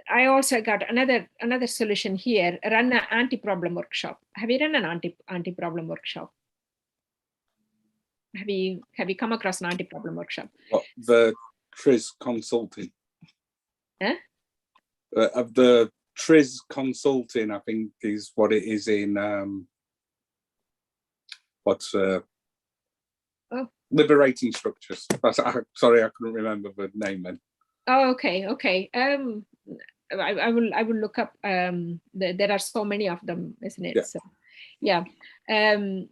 I also got another solution here. Run an anti-problem workshop. Have you run an anti-problem workshop? Have you come across an anti-problem workshop? What, the TRIZ consulting? Huh? Of the TRIZ consulting, I think is what it is in liberating structures. Sorry, I couldn't remember the name then. Oh, okay. I will look up. There are so many of them, isn't it? Yeah. So,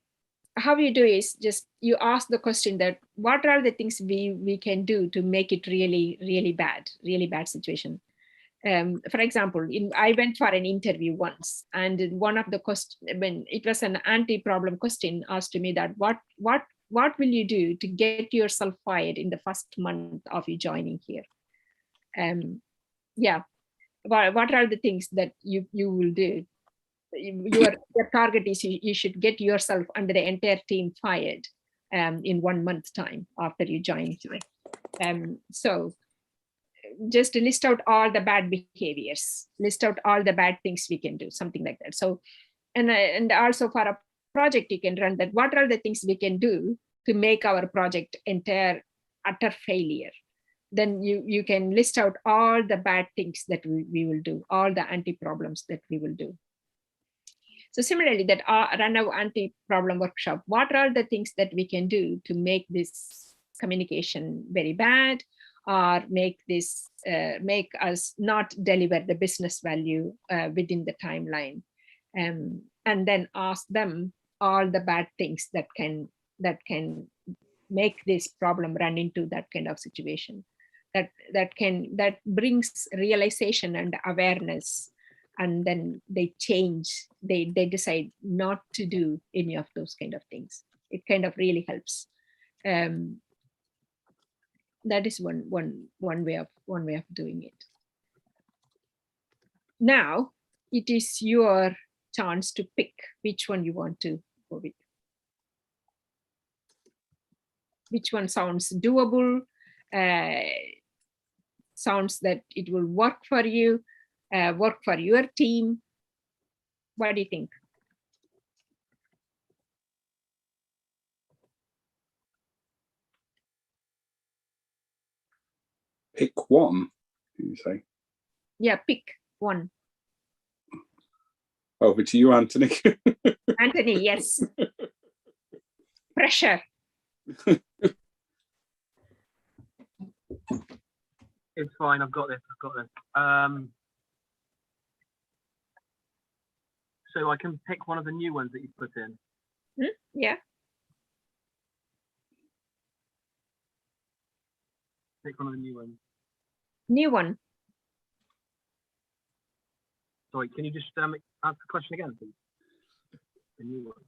how you do is just you ask the question that what are the things we can do to make it really bad situation. For example, I went for an interview once, and one of the when it was an anti-problem question asked to me that what will you do to get yourself fired in the first month of you joining here? Yeah, what are the things that you will do? Your target is you should get yourself under the entire team fired in 1 month's time after you join here. So just list out all the bad behaviors, list out all the bad things we can do, something like that. So, and also for a project, you can run that. What are the things we can do to make our project entire utter failure? Then you can list out all the bad things that we will do, all the anti-problems that we will do. So similarly, that run our anti-problem workshop, what are the things that we can do to make this communication very bad, or make this make us not deliver the business value within the timeline, and then ask them all the bad things that can make this problem run into that kind of situation, that brings realization and awareness, and then they change, they decide not to do any of those kind of things. It kind of really helps. That is one way of doing it. Now it is your chance to pick which one you want to go with. Which one sounds doable, sounds that it will work for you, work for your team. What do you think? Pick one, did you say? Yeah, pick one. Over to you, Anthony. Anthony, yes. Pressure. It's fine. I've got this. So I can pick one of the new ones that you put in. Yeah. Pick one of the new ones. New one. Sorry, can you just ask the question again, please? The new one.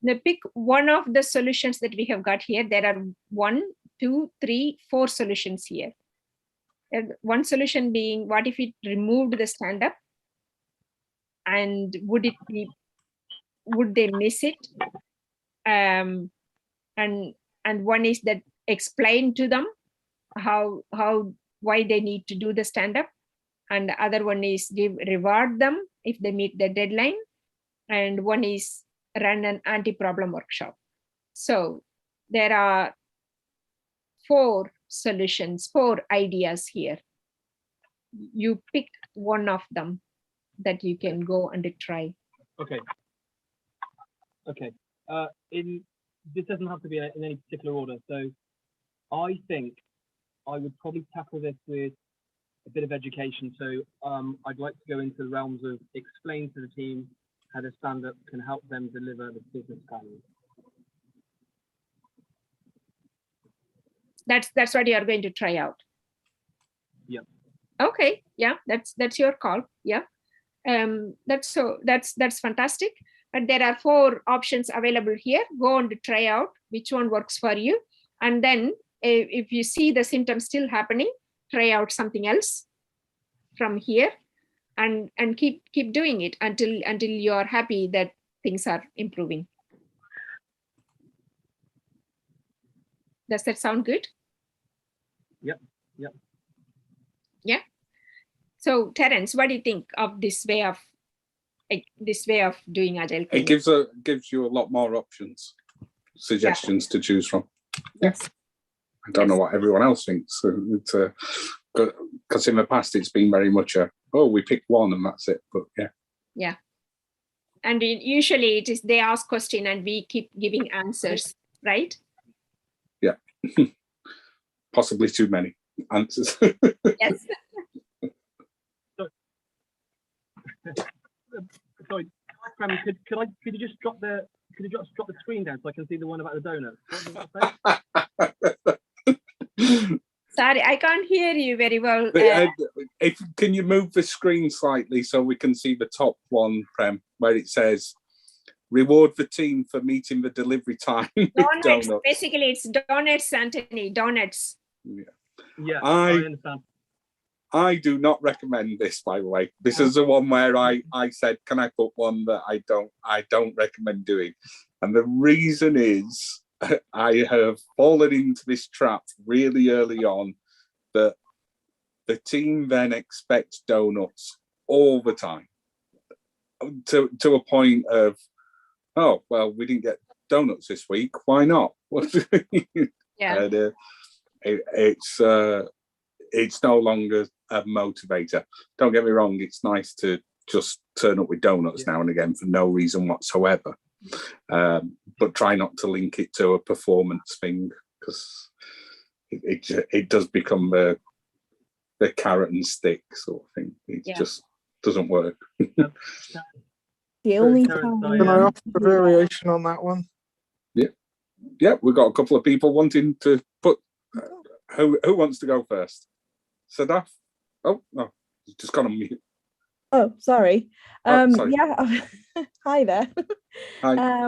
Now pick one of the solutions that we have got here. There are 1, 2, 3, 4 solutions here. And one solution being, what if it removed the stand-up? And would they miss it? And one is that explain to them why they need to do the stand-up. And the other one is reward them if they meet the deadline. And one is run an anti-problem workshop. So there are 4 solutions, 4 ideas here. You pick one of them that you can go and try. Okay. This doesn't have to be in any particular order. So I think I would probably tackle this with a bit of education. So I'd like to go into the realms of explain to the team how the stand-up can help them deliver the business value. That's what you are going to try out. Yeah. Okay. Yeah, that's your call. Yeah. That's fantastic. But there are 4 options available here. Go and try out which one works for you. And then if you see the symptoms still happening, try out something else from here, and keep doing it until you are happy that things are improving. Does that sound good? Yep. Yeah. So Terence, what do you think of this way of doing agile It training? gives you a lot more options, suggestions to choose from. Yes. I don't know what everyone else thinks, because in the past it's been very much we pick one and that's it. But yeah. And usually it is they ask question and we keep giving answers, right? Yeah. Possibly too many answers. Yes. Sorry, Grammy, could you just drop the screen down so I can see the one about the donut? Sorry, I can't hear you very well. if can you move the screen slightly so we can see the top one, Prem, where it says reward the team for meeting the delivery time with Donuts. donuts. Basically, it's donuts, Anthony. Donuts. Yeah, I understand. I do not recommend this, by the way. This is the one where I said, can I put one that I don't recommend doing? And the reason is I have fallen into this trap really early on, that the team then expects donuts all the time, to a point of, oh, well, we didn't get donuts this week. Why not? Yeah. And, it's no longer a motivator. Don't get me wrong, it's nice to just turn up with donuts now and again for no reason whatsoever. But try not to link it to a performance thing, because it does become the carrot and stick sort of thing. It just doesn't work. The only Can Can I offer a variation on that one? Yeah, we've got a couple of people wanting to put. Who wants to go first? Sadaf? Oh no, he's just gone on mute. Oh, sorry. Sorry. Yeah. Hi there. Hi.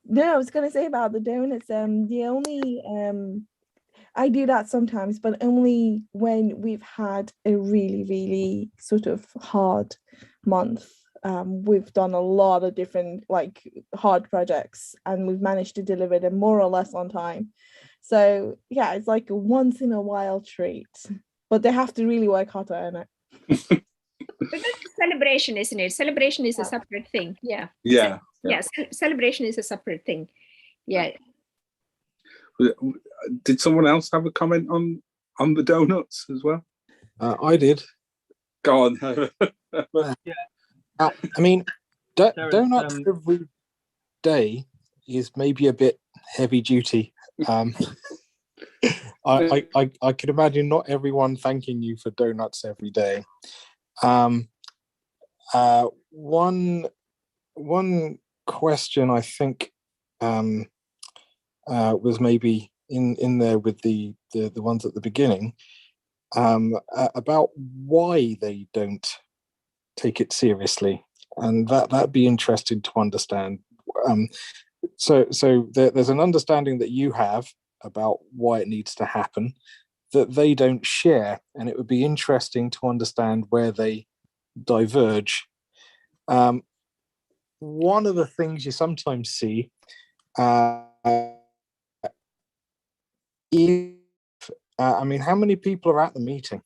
No, I was going to say about the donuts. The only I do that sometimes, but only when we've had a really, really sort of hard month. We've done a lot of different hard projects, and we've managed to deliver them more or less on time. So yeah, it's like a once in a while treat, but they have to really work hard to earn it. But that's a celebration, isn't it? Celebration is a separate thing. Yeah. Yeah. Celebration is a separate thing. Yeah. Did someone else have a comment on the donuts as well? I did. Go on. I mean, donuts every day is maybe a bit heavy duty. I can imagine not everyone thanking you for donuts every day. One question I think was maybe in there with the ones at the beginning, about why they don't take it seriously, and that'd be interesting to understand. So there's an understanding that you have about why it needs to happen that they don't share, and it would be interesting to understand where they diverge. One of the things you sometimes see is, I mean, how many people are at the meeting?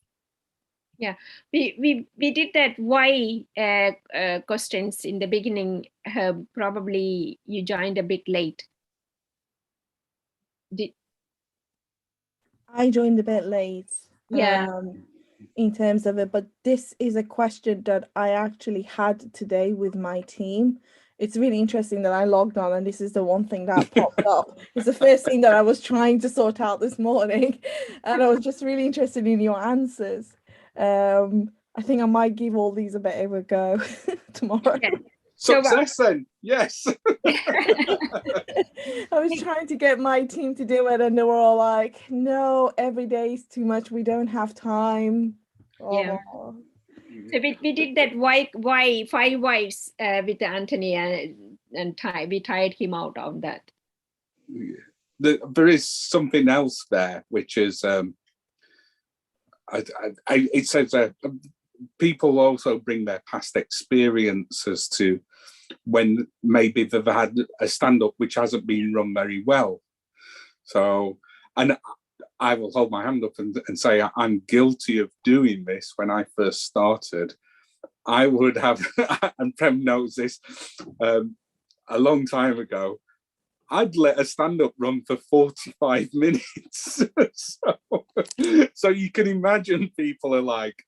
Yeah, we did that why questions in the beginning. Probably you joined a bit late. I joined a bit late. Yeah. In terms of it, but this is a question that I actually had today with my team. It's really interesting that I logged on and this is the one thing that popped up. It's the first thing that I was trying to sort out this morning, and I was just really interested in your answers. I think I might give all these a bit of a go tomorrow. Yeah. Success then, yes. I was trying to get my team to do it, and they were all like, no, every day is too much, we don't have time. Yeah. So we did that why 5 whys with Anthony, and we tired him out of that. There is something else there, which is it says people also bring their past experiences to when maybe they've had a stand-up which hasn't been run very well. So, and I will hold my hand up and say I'm guilty of doing this. When I first started, I would have, and Prem knows this, a long time ago, I'd let a stand-up run for 45 minutes. So you can imagine people are like,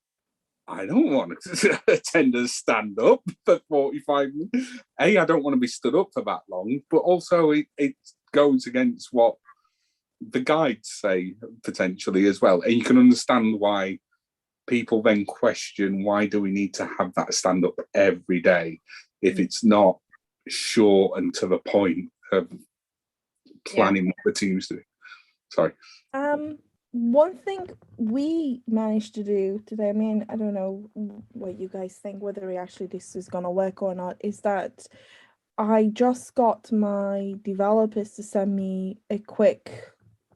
I don't want to attend a stand-up for 45 minutes. I don't want to be stood up for that long, but also it goes against what the guides say potentially as well. And you can understand why people then question, why do we need to have that stand-up every day if it's not short and to the point of planning what the team's doing? Sorry. one thing we managed to do today, I mean, I don't know what you guys think, whether actually this is going to work or not, is that I just got my developers to send me a quick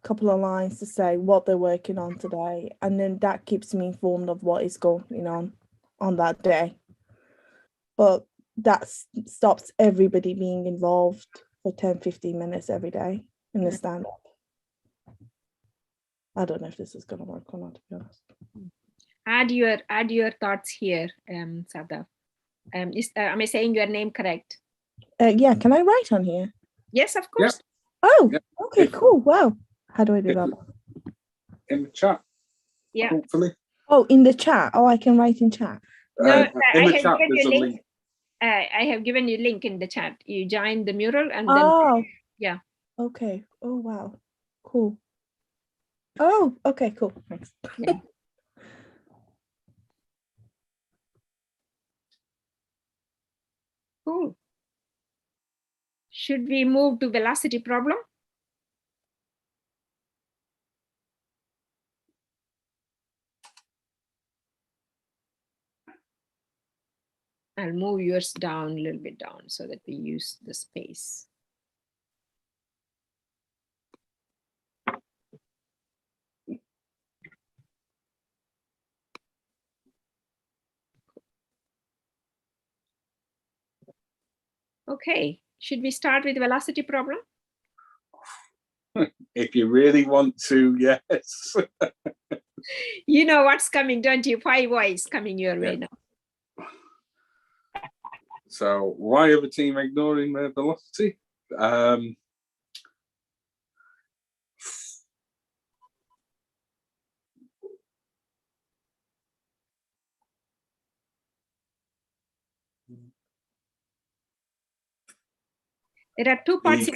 couple of lines to say what they're working on today, and then that keeps me informed of what is going on that day. But that stops everybody being involved for 10-15 minutes every day in the stand-up. I don't know if this is going to work or not, to be honest. Add your thoughts here, Sadaf. Am I saying your name correct? Yeah, can I write on here? Yes, of course. Oh, Yep. okay, cool. Wow. How do I do that? In the chat. Yeah. Hopefully. Oh, in the chat. Oh, I can write in chat. No, In I the have chat, given there's you a link. link. I have given you link in the chat. You join the mural and Oh, then yeah. okay. Oh, wow. Cool. Oh, okay, cool. Thanks. Yeah. Cool. Should we move to velocity problem? I'll move yours down a little bit down so that we use the space. Okay, should we start with velocity problem? If you really want to, yes. You know what's coming, don't you? 5 Whys coming your way now. So why are the team ignoring their velocity? There are 2 parts.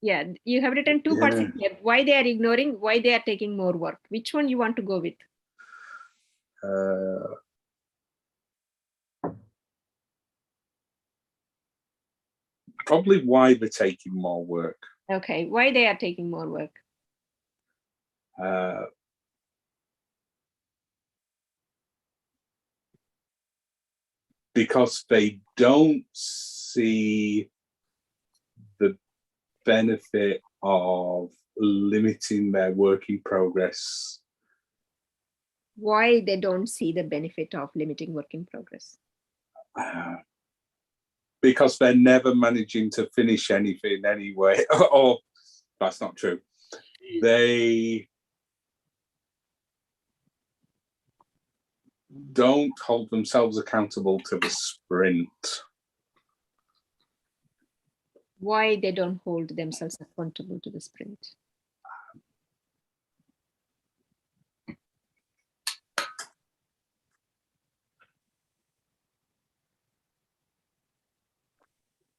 Yeah, you have written 2 parts in here. Why they are ignoring, why they are taking more work. Which one you want to go with? Probably why they're taking more work. Okay, why they are taking more work? Because they don't see the benefit of limiting their work in progress. Why they don't see the benefit of limiting work in progress? Because they're never managing to finish anything anyway. Or that's not true. They don't hold themselves accountable to the sprint. Why they don't hold themselves accountable to the sprint?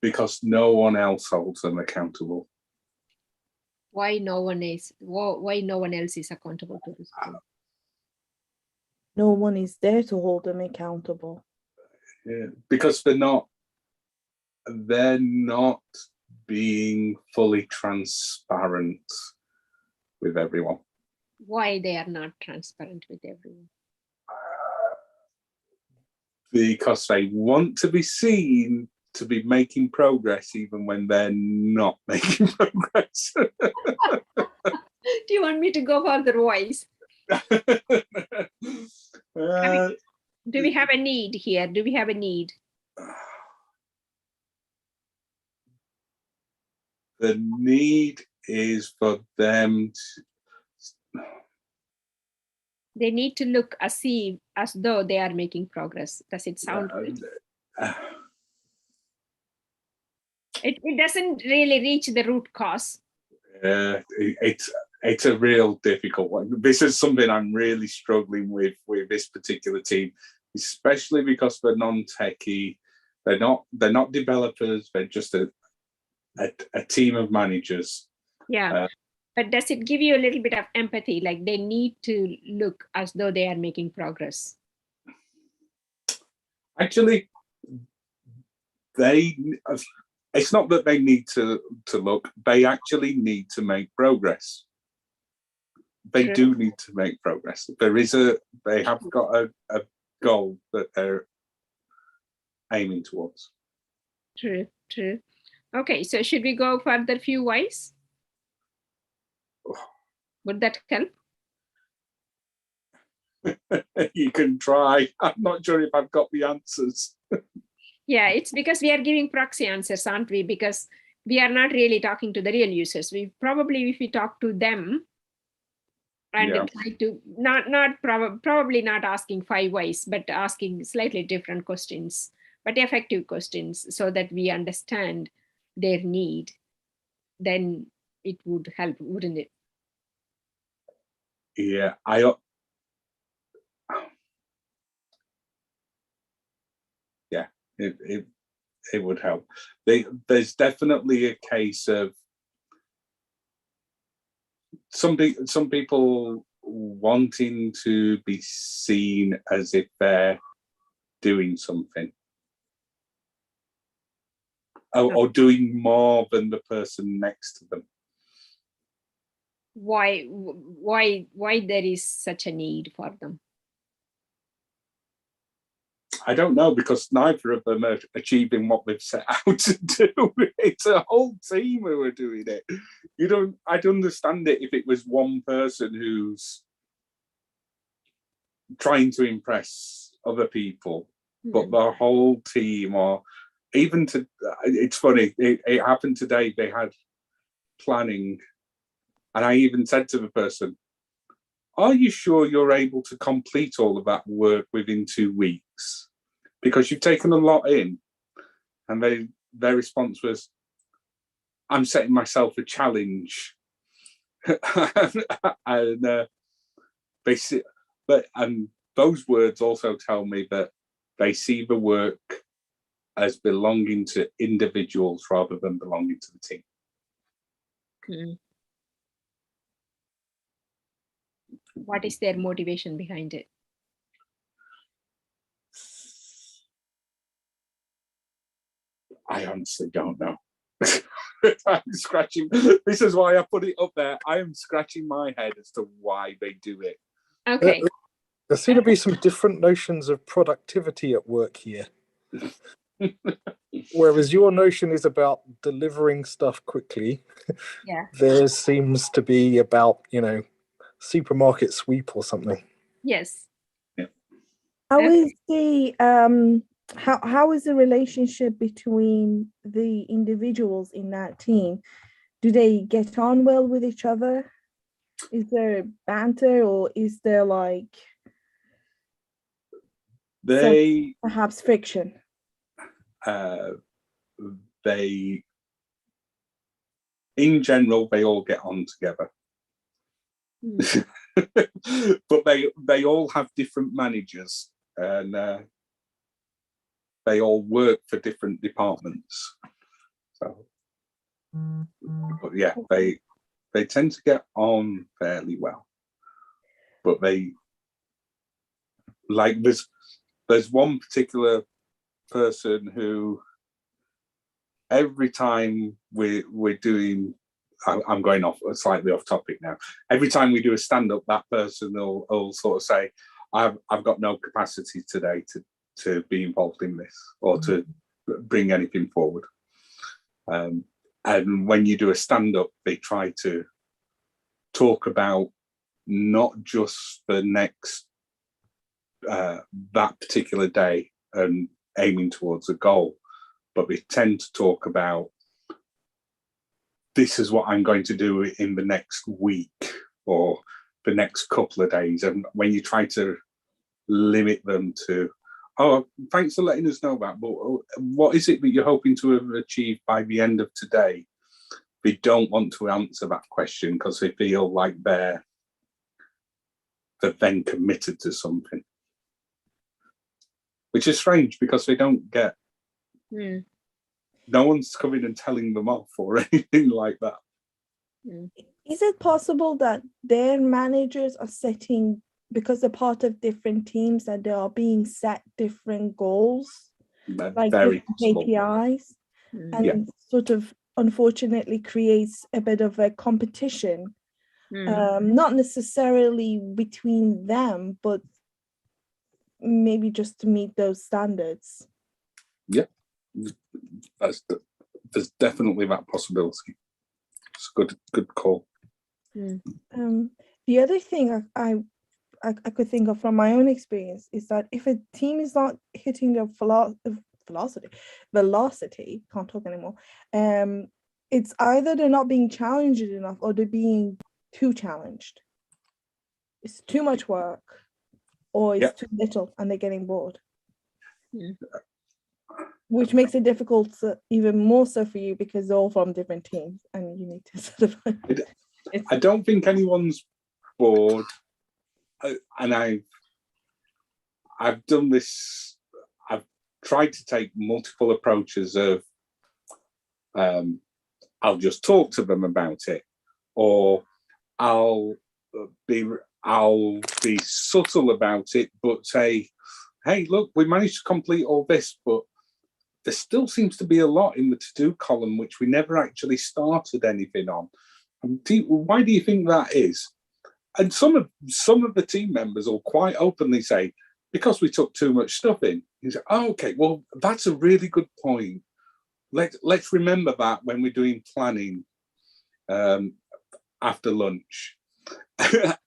Because no one else holds them accountable. Why no one else is accountable to the sprint? No one is there to hold them accountable. Yeah, because they're not being fully transparent with everyone. Why they are not transparent with everyone? Because they want to be seen to be making progress even when they're not making progress. Do you want me to go further, Whys? Do we have a need here? Do we have a need? The need is for them to... They need to look as though they are making progress. Does it sound good? It doesn't really reach the root cause. It's a real difficult one. This is something I'm really struggling with this particular team, especially because they're non-techie. They're not developers. They're just a team of managers. Yeah. But does it give you a little bit of empathy? Like they need to look as though they are making progress. Actually, it's not that they need to look, they actually need to make progress. they True. do need to make progress. They have got a goal that they're aiming towards. True. Okay, so should we go further few whys? Would that help? You can try. I'm not sure if I've got the answers. Yeah, it's because we are giving proxy answers, aren't we? Because we are not really talking to the real users. We probably, if we talk to them and try to probably not asking 5 whys, but asking slightly different questions, but effective questions, so that we understand their need, then it would help, wouldn't it? Yeah, it would help. There's definitely a case of some people wanting to be seen as if they're doing something, or doing more than the person next to them. Why there is such a need for them? I don't know, because neither of them are achieving what they've set out to do. It's a whole team who are doing it. I'd understand it if it was one person who's trying to impress other people, but the whole team, or even it's funny, it happened today. They had planning, and I even said to the person, "Are you sure you're able to complete all of that work within 2 weeks? Because you've taken a lot in." And their response was, "I'm setting myself a challenge." And those words also tell me that they see the work as belonging to individuals rather than belonging to the team. What is their motivation behind it? I honestly don't know. I'm scratching. This is why I put it up there. I am scratching my head as to why they do it. Okay. There seem to be some different notions of productivity at work here. Whereas your notion is about delivering stuff quickly, theirs seems to be about, supermarket sweep or something. Yes. Yeah. How is the how is the relationship between the individuals in that team? Do they get on well with each other? Is there banter, or is there perhaps friction? In general, they all get on together. But they all have different managers, and they all work for different departments. So, but yeah, they tend to get on fairly well. But there's one particular person who, every time we're doing, I'm going off slightly off topic now. Every time we do a stand-up, that person will sort of say, I've got no capacity today to be involved in this or to bring anything forward. And when you do a stand-up, they try to talk about not just the next that particular day and aiming towards a goal, but they tend to talk about, this is what I'm going to do in the next week or the next couple of days. And when you try to limit them to, oh, thanks for letting us know that, but what is it that you're hoping to have achieved by the end of today? They don't want to answer that question because they feel like they're then committed to something, which is strange because they don't get, no one's coming and telling them off or anything like that. Is it possible that their managers are setting, because they're part of different teams, that they are being set different goals, like very different KPIs, and sort of unfortunately creates a bit of a competition Not necessarily between them, but maybe just to meet those standards. Yeah, there's definitely that possibility. It's a good call. The other thing I could think of from my own experience is that if a team is not hitting their velocity, can't talk anymore, it's either they're not being challenged enough or they're being too challenged. It's too much work or it's too little and they're getting bored. Which makes it difficult, even more so for you, because they're all from different teams and you need to sort of... I don't think anyone's bored. And I've done this, I've tried to take multiple approaches of I'll just talk to them about it, or I'll be subtle about it, but say, hey, look, we managed to complete all this, but there still seems to be a lot in the to-do column which we never actually started anything on. Why do you think that is? And some of the team members will quite openly say, because we took too much stuff in. You say, oh, okay, well, that's a really good point. Let's remember that when we're doing planning after lunch.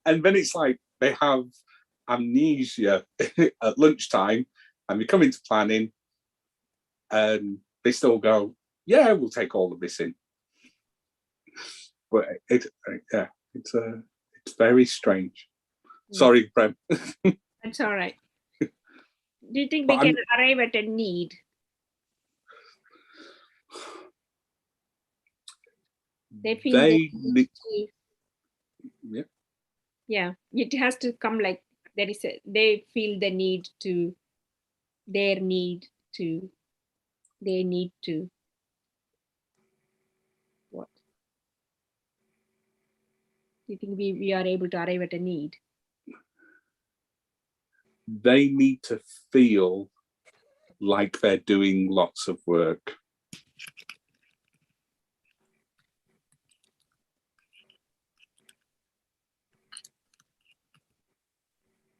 And then it's like they have amnesia at lunchtime, and we come into planning and they still go, yeah, we'll take all of this in. But it's very strange. Sorry, Prem. That's all right. Do you think we can arrive at a need? They feel yeah, it has to come like they feel the need to, they need to. What? Do you think we are able to arrive at a need? They need to feel like they're doing lots of work.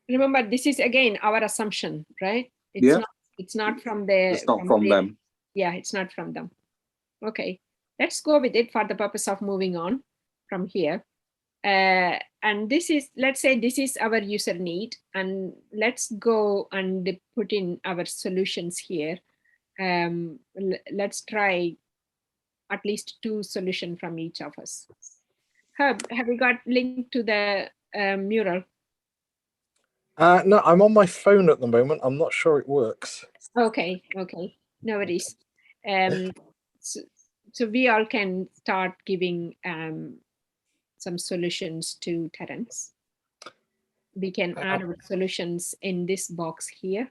Remember, this is again our assumption, right? It's not from the. It's not from them. Yeah, it's not from them. Okay, let's go with it for the purpose of moving on from here. And this is, let's say this is our user need, and let's go and put in our solutions here. Let's try at least 2 solutions from each of us. Herb, have you got link to the mural? No, I'm on my phone at the moment. I'm not sure it works. Okay, no worries. So we all can start giving some solutions to Terence. We can add our solutions in this box here.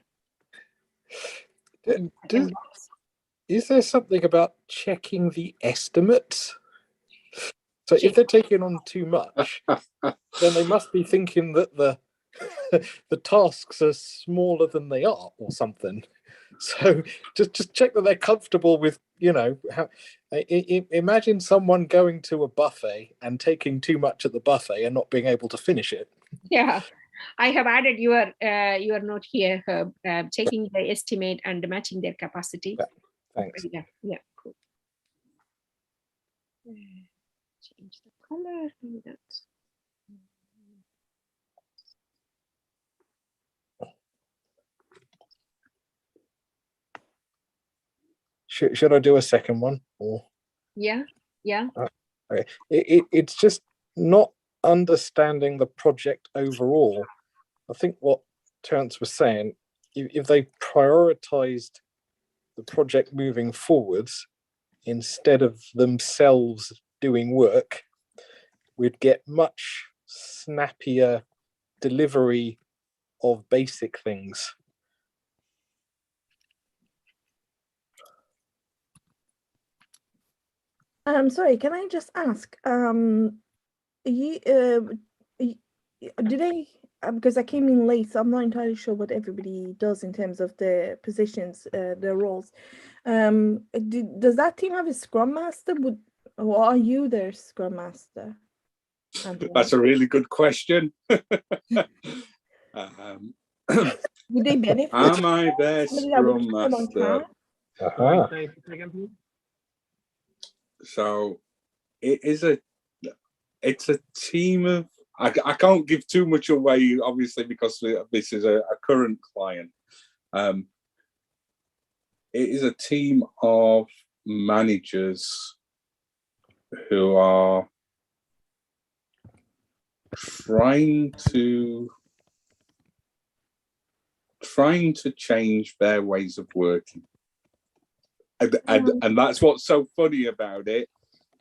Is there something about checking the estimates? So if they're taking on too much, then they must be thinking that the tasks are smaller than they are or something. So just check that they're comfortable with, imagine someone going to a buffet and taking too much at the buffet and not being able to finish it. Yeah, I have added your note here, Herb, taking the estimate and matching their capacity. Yeah, thanks. Yeah, cool. Change the color. That's... Should I do a second one? Or? Yeah. Okay. It's just not understanding the project overall. I think what Terence was saying, if they prioritized the project moving forwards instead of themselves doing work, we'd get much snappier delivery of basic things. Sorry, can I just ask, because I came in late, so I'm not entirely sure what everybody does in terms of the positions, their roles. Does that team have a Scrum Master? Or are you their Scrum Master? That's a really good question. Would they benefit? Am I their Somebody that would Scrum keep them on Master? track? Aha. Say again, please. So it's a team of, I can't give too much away, obviously, because this is a current client. It is a team of managers who are trying to change their ways of working. And that's what's so funny about it.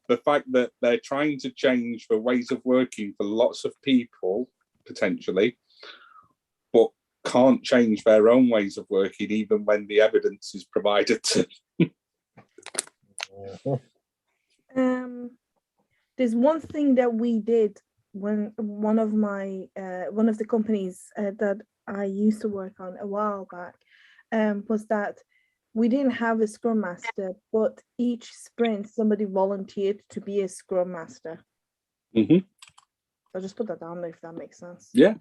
The fact that they're trying to change the ways of working for lots of people, potentially, but can't change their own ways of working, even when the evidence is provided to There's one thing that we did when one of the companies that I used to work on a while back was that we didn't have a Scrum Master, but each sprint somebody volunteered to be a Scrum Master. Mhm. I'll just put that down there if that makes sense. Yeah.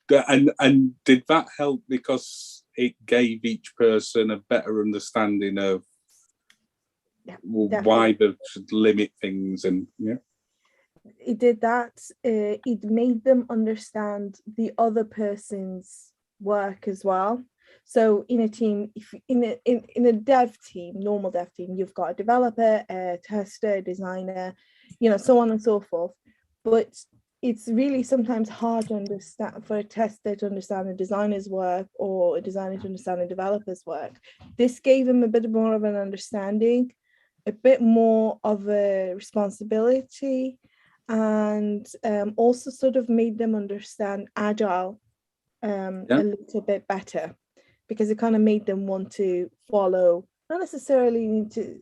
And did that help because it gave each person a better understanding of why they should limit things? And it did that. It made them understand the other person's work as well. So in a team, if in a dev team, normal dev team, you've got a developer, a tester, a designer, so on and so forth. But it's really sometimes hard to understand for a tester to understand a designer's work or a designer to understand a developer's work. This gave them a bit more of an understanding, a bit more of a responsibility, and also sort of made them understand Agile a little bit better, because it kind of made them want to follow, not necessarily to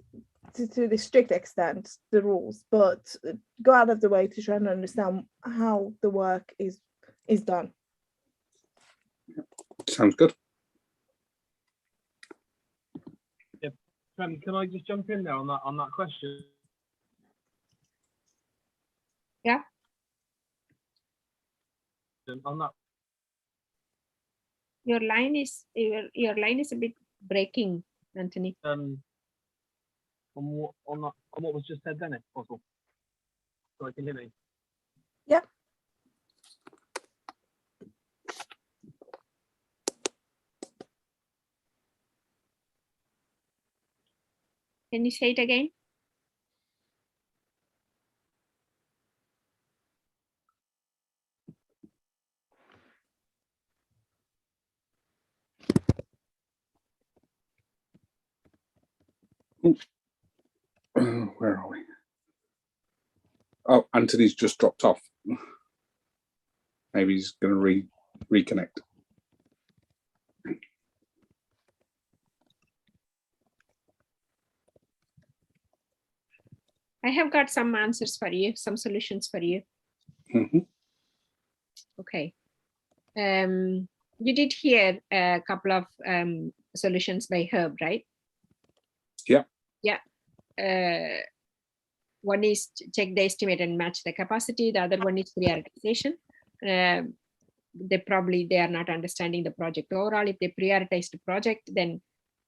the strict extent, the rules, but go out of the way to try and understand how the work is done. Sounds good. Can I just jump in there on that question? Yeah. On that. Your line is a bit breaking, Anthony. On what was just said then, if possible, so I can hear me. Yeah. Can you say it again? Where are we? Oh, Anthony's just dropped off. Maybe he's going to reconnect. I have got some answers for you, some solutions for you. Mm-hmm. Okay. You did hear a couple of solutions by Herb, right? Yeah. Yeah. One is check the estimate and match the capacity. The other one is prioritization. They are not understanding the project overall. If they prioritize the project, then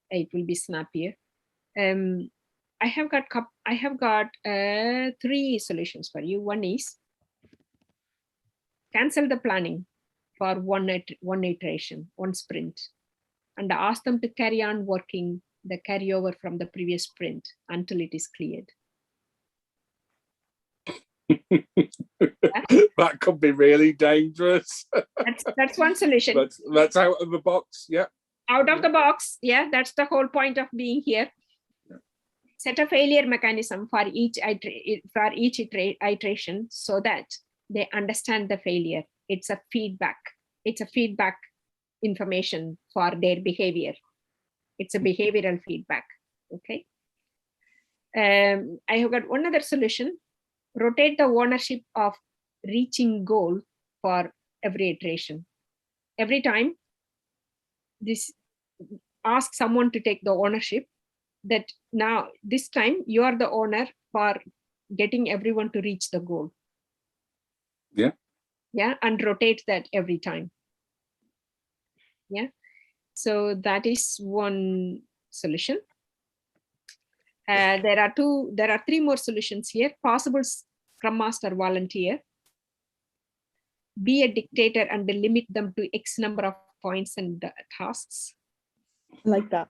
it will be snappier. I have got 3 solutions for you. One is cancel the planning for one iteration, one sprint, and ask them to carry on working the carryover from the previous sprint until it is cleared. That could be really dangerous. That's one solution. That's out of the box. Yeah. Out of the box. Yeah, that's the whole point of being here. Set a failure mechanism for each iteration so that they understand the failure. It's a feedback. It's a feedback information for their behavior. It's a behavioral feedback. Okay. I have got one other solution. Rotate the ownership of reaching goal for every iteration. Every time, ask someone to take the ownership, that now this time you are the owner for getting everyone to reach the goal. Yeah. Yeah, and rotate that every time. Yeah. So that is one solution. There are three more solutions here. Possible Scrum Master volunteer. Be a dictator and limit them to X number of points and tasks. Like that.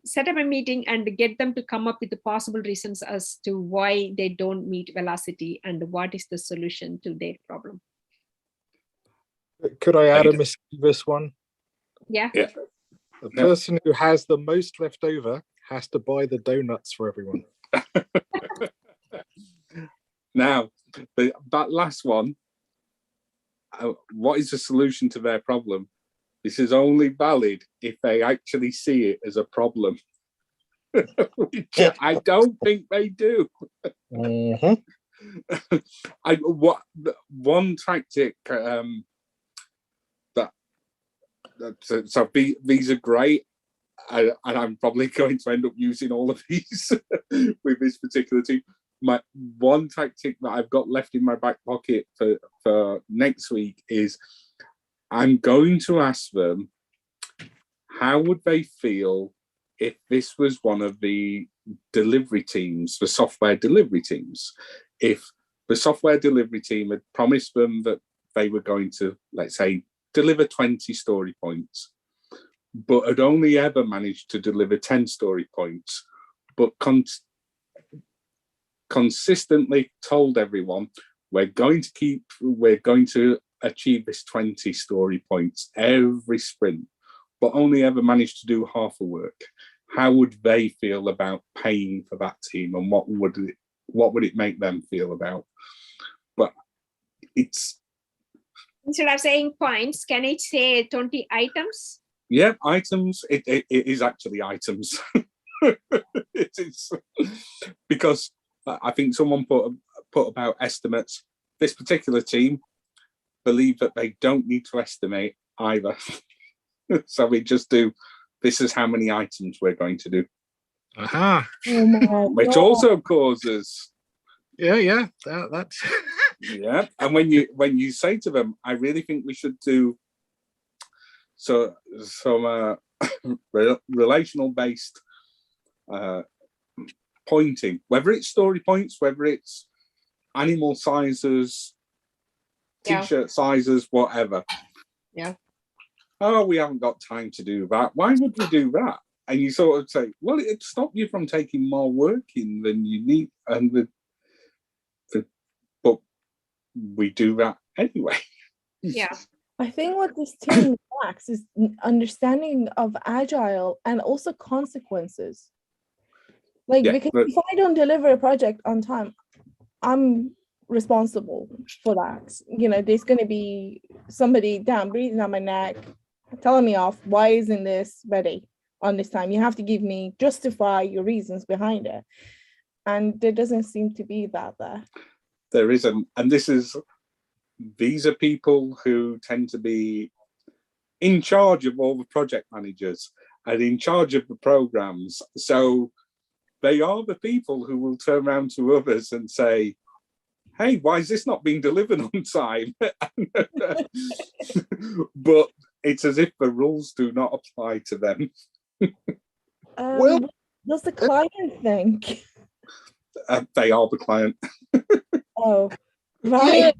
Set up a meeting and get them to come up with the possible reasons as to why they don't meet velocity and what is the solution to their problem. Could I add a mischievous one? Yeah. Yeah. The person who has the most left over has to buy the donuts for everyone. Now, that last one, what is the solution to their problem? This is only valid if they actually see it as a problem, which I don't think they do. Mhm. One tactic so these are great, and I'm probably going to end up using all of these with this particular team. My one tactic that I've got left in my back pocket for next week is I'm going to ask them how would they feel if this was one of the delivery teams, the software delivery teams, if the software delivery team had promised them that they were going to, let's say, deliver 20 story points, but had only ever managed to deliver 10 story points, but consistently told everyone, we're going to achieve this 20 story points every sprint, but only ever managed to do half the work. How would they feel about paying for that team, and what would it make them feel about? But it's, instead of saying points, can it say 20 items? Yeah, items. It is actually items. It is, because I think someone put about estimates. This particular team believe that they don't need to estimate either. So we just do, this is how many items we're going to do. Aha. Oh my Which God. also causes, Yeah. That's yeah. And when you say to them, I really think we should do some relational based pointing, whether it's story points, whether it's animal sizes, t-shirt sizes, whatever. Yeah. Oh, we haven't got time to do that. Why would we do that? And you sort of say, well, it'd stop you from taking more work in than you need, but we do that anyway. Yeah. I think what this team lacks is understanding of agile and also consequences. Like, Yeah, because but- if I don't deliver a project on time, I'm responsible for that. You know, there's going to be somebody down breathing on my neck, telling me off. Why isn't this ready on this time? You have to justify your reasons behind it. And there doesn't seem to be that there. There isn't, and these are people who tend to be in charge of all the project managers and in charge of the programs. So they are the people who will turn around to others and say, hey, why is this not being delivered on time? But it's as if the rules do not apply to them. Well- What does the client think? They are the client. Oh, right.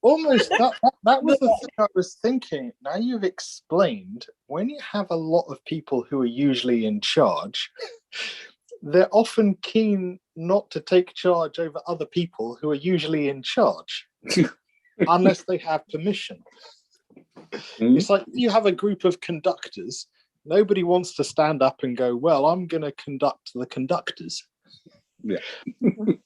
almost that was the thing I was thinking. Now you've explained, when you have a lot of people who are usually in charge, they're often keen not to take charge over other people who are usually in charge, unless they have permission. It's like you have a group of conductors. Nobody wants to stand up and go, well, I'm going to conduct the conductors. Yeah.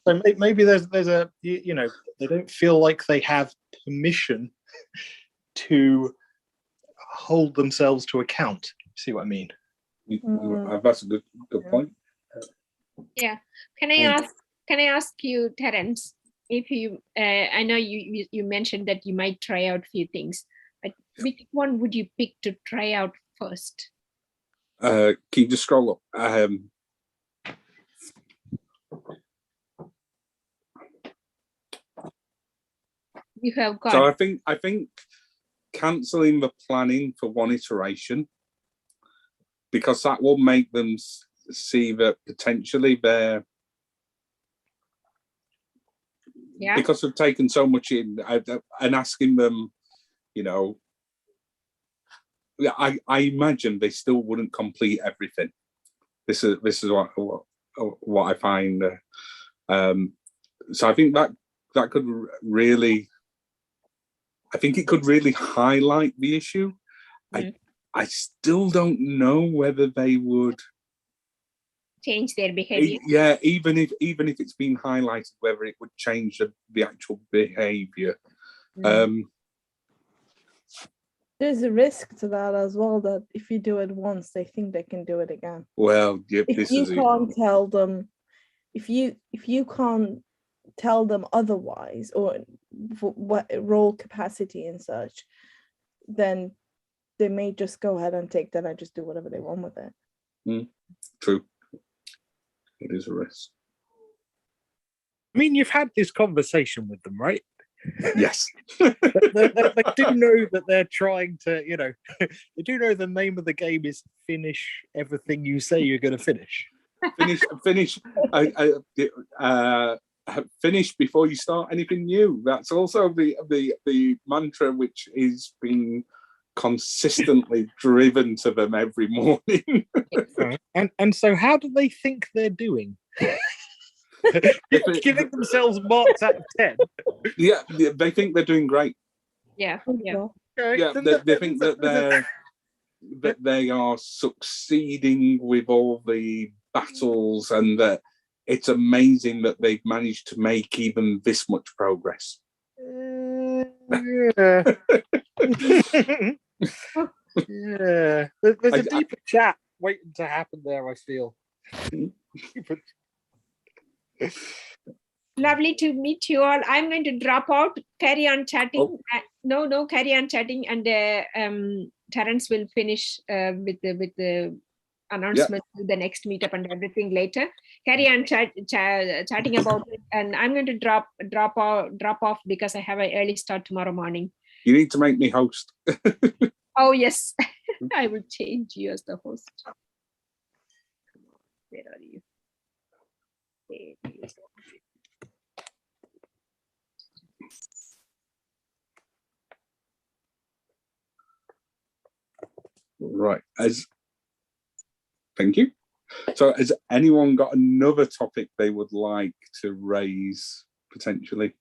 So maybe there's a, you know, they don't feel like they have permission to hold themselves to account. See what I mean? That's a good point. Yeah. Can I ask you, Terence, if you I know you mentioned that you might try out a few things, but which one would you pick to try out first? Can you just scroll up? You have got. So I think cancelling the planning for one iteration, because that will make them see that potentially they're, because they've taken so much in, and asking them, you know, I imagine they still wouldn't complete everything. This is what I find. So I think that could really, I think it could really highlight the issue. I still don't know whether they would change their behavior. Yeah, even if it's been highlighted, whether it would change the actual behavior. There's a risk to that as well, that if you do it once, they think they can do it again. Well, yeah, If you can't tell them, if you can't tell them otherwise, or what role capacity and such, then they may just go ahead and take that and just do whatever they want with it. True. It is a risk. I mean, you've had this conversation with them, right? Yes. they do know that they're trying to, you know, they do know the name of the game is finish everything you say you're going to finish. Finish before you start anything new. That's also the mantra which is being consistently driven to them every morning. and so how do they think they're doing? Giving themselves marks out of 10. Yeah, they think they're doing great. Yeah. They think that they are succeeding with all the battles, and that it's amazing that they've managed to make even this much progress. Yeah. Yeah. There's a deeper chat waiting to happen there, I feel. Lovely to meet you all. I'm going to drop out. Carry on chatting. No, carry on chatting, and Terence will finish with the announcement to the next meetup and everything later. Carry on chatting about it, and I'm going to drop off because I have an early start tomorrow morning. You need to make me host. Oh yes, I will change you as the host. Where are you? There you go. Right. Thank you. So has anyone got another topic they would like to raise potentially?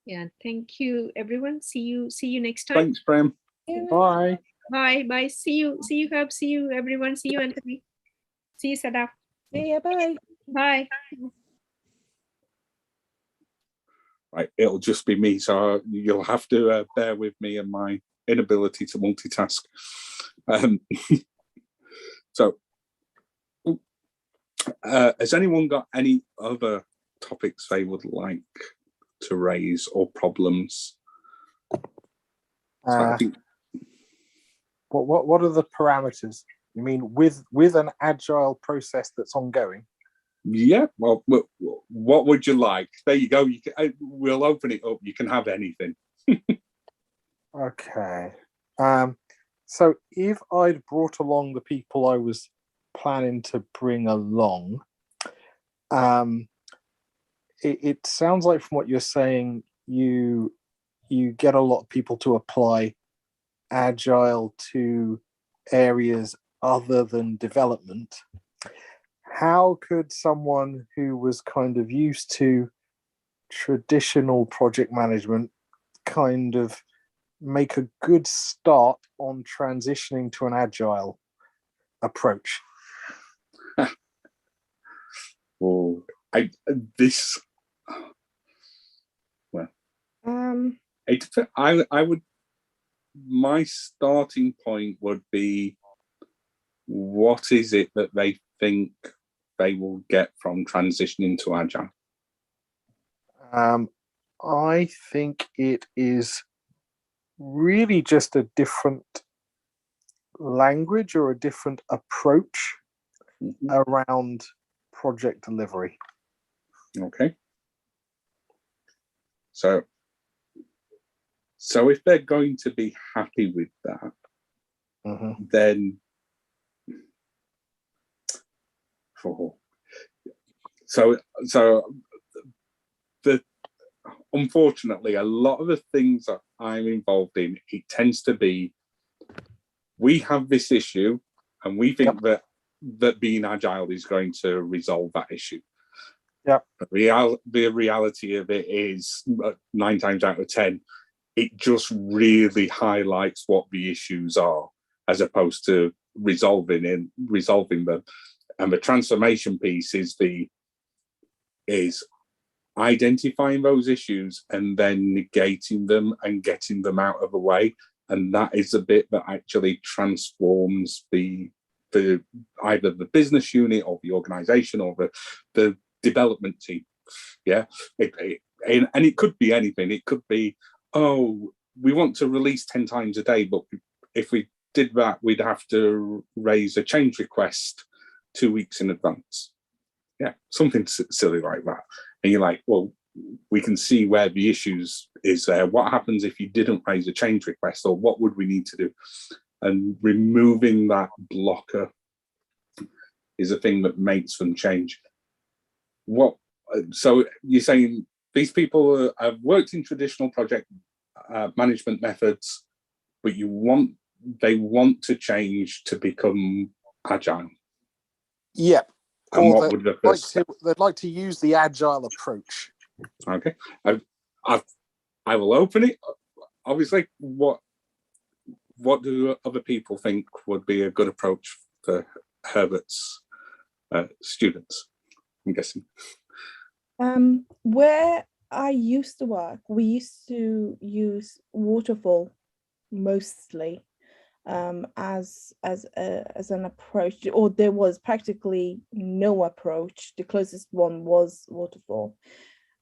Yeah, thank you everyone. See you next time. Thanks, Prem. Bye. Bye. See you, Herb. See you everyone. See you, Anthony. See you, Sadaf. Yeah, bye. Bye. Right, it'll just be me, so you'll have to bear with me and my inability to multitask. So, has anyone got any other topics they would like to raise or problems? I think. What are the parameters? You mean with an agile process that's ongoing? Yeah. Well, what would you like? There you go. We'll open it up. You can have anything. Okay. So if I'd brought along the people I was planning to bring along, it sounds like from what you're saying, you get a lot of people to apply agile to areas other than development. How could someone who was kind of used to traditional project management kind of make a good start on transitioning to an agile approach? Well, I would. My starting point would be, what is it that they think they will get from transitioning to agile? I think it is really just a different language or a different approach around project delivery. Okay. So if they're going to be happy with that, then unfortunately, a lot of the things that I'm involved in, it tends to be, we have this issue and we think that being agile is going to resolve that issue. Yeah. The reality of it is 9 times out of 10, it just really highlights what the issues are as opposed to resolving them. And the transformation piece is identifying those issues and then negating them and getting them out of the way. And that is the bit that actually transforms the either the business unit or the organization or the development team. Yeah. And it could be anything. It could be, oh, we want to release 10 times a day, but if we did that, we'd have to raise a change request 2 weeks in advance. Yeah, something silly like that. And you're like, well, we can see where the issues is there. What happens if you didn't raise a change request, or what would we need to do? And removing that blocker is a thing that makes them change. So you're saying these people have worked in traditional project management methods, but they want to change to become agile. Yeah. And Or what would the first step? they'd like to use the agile approach. Okay, I will open it. Obviously, what do other people think would be a good approach for Herbert's students? I'm guessing. Where I used to work, we used to use waterfall mostly as an approach, or there was practically no approach. The closest one was waterfall.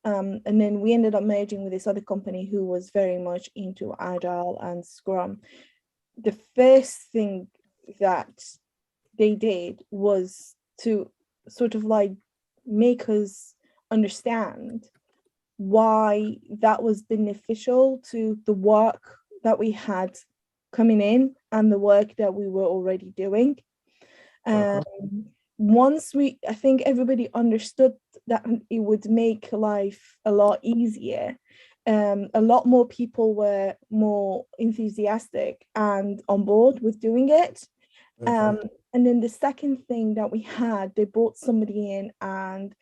And then we ended up merging with this other company who was very much into Agile and Scrum. The first thing that they did was to sort of like make us understand why that was beneficial to the work that we had coming in and the work that we were already doing. Once I think everybody understood that it would make life a lot easier. A lot more people were more enthusiastic and on board with doing it. And then the second thing that we had, they brought somebody in and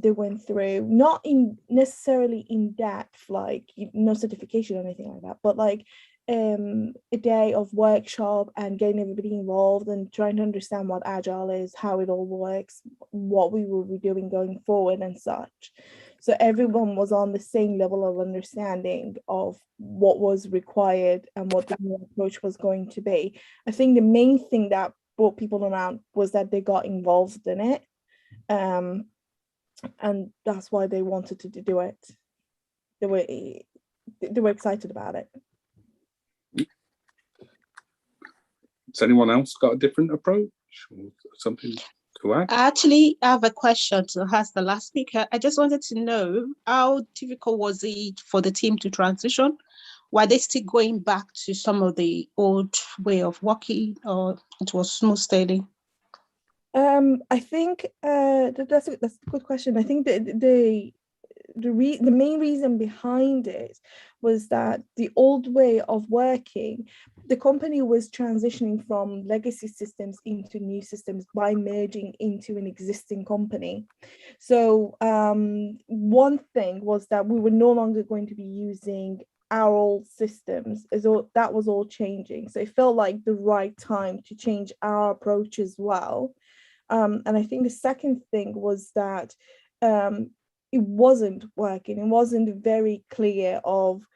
they went through, not in necessarily in depth, like no certification or anything like that, but like a day of workshop and getting everybody involved and trying to understand what Agile is, how it all works, what we will be doing going forward and such. So everyone was on the same level of understanding of what was required and what the new approach was going to be. I think the main thing that brought people around was that they got involved in it. And that's why they wanted to do it. They were excited about it. Has anyone else got a different approach or something to add? I actually have a question to ask the last speaker. I just wanted to know, how difficult was it for the team to transition? Were they still going back to some of the old way of working, or it was smooth sailing? I think that's a good question. I think the main reason behind it was that the old way of working, the company was transitioning from legacy systems into new systems by merging into an existing company. So one thing was that we were no longer going to be using our old systems, that was all changing. So it felt like the right time to change our approach as well. And I think the second thing was that it wasn't working. It wasn't very clear of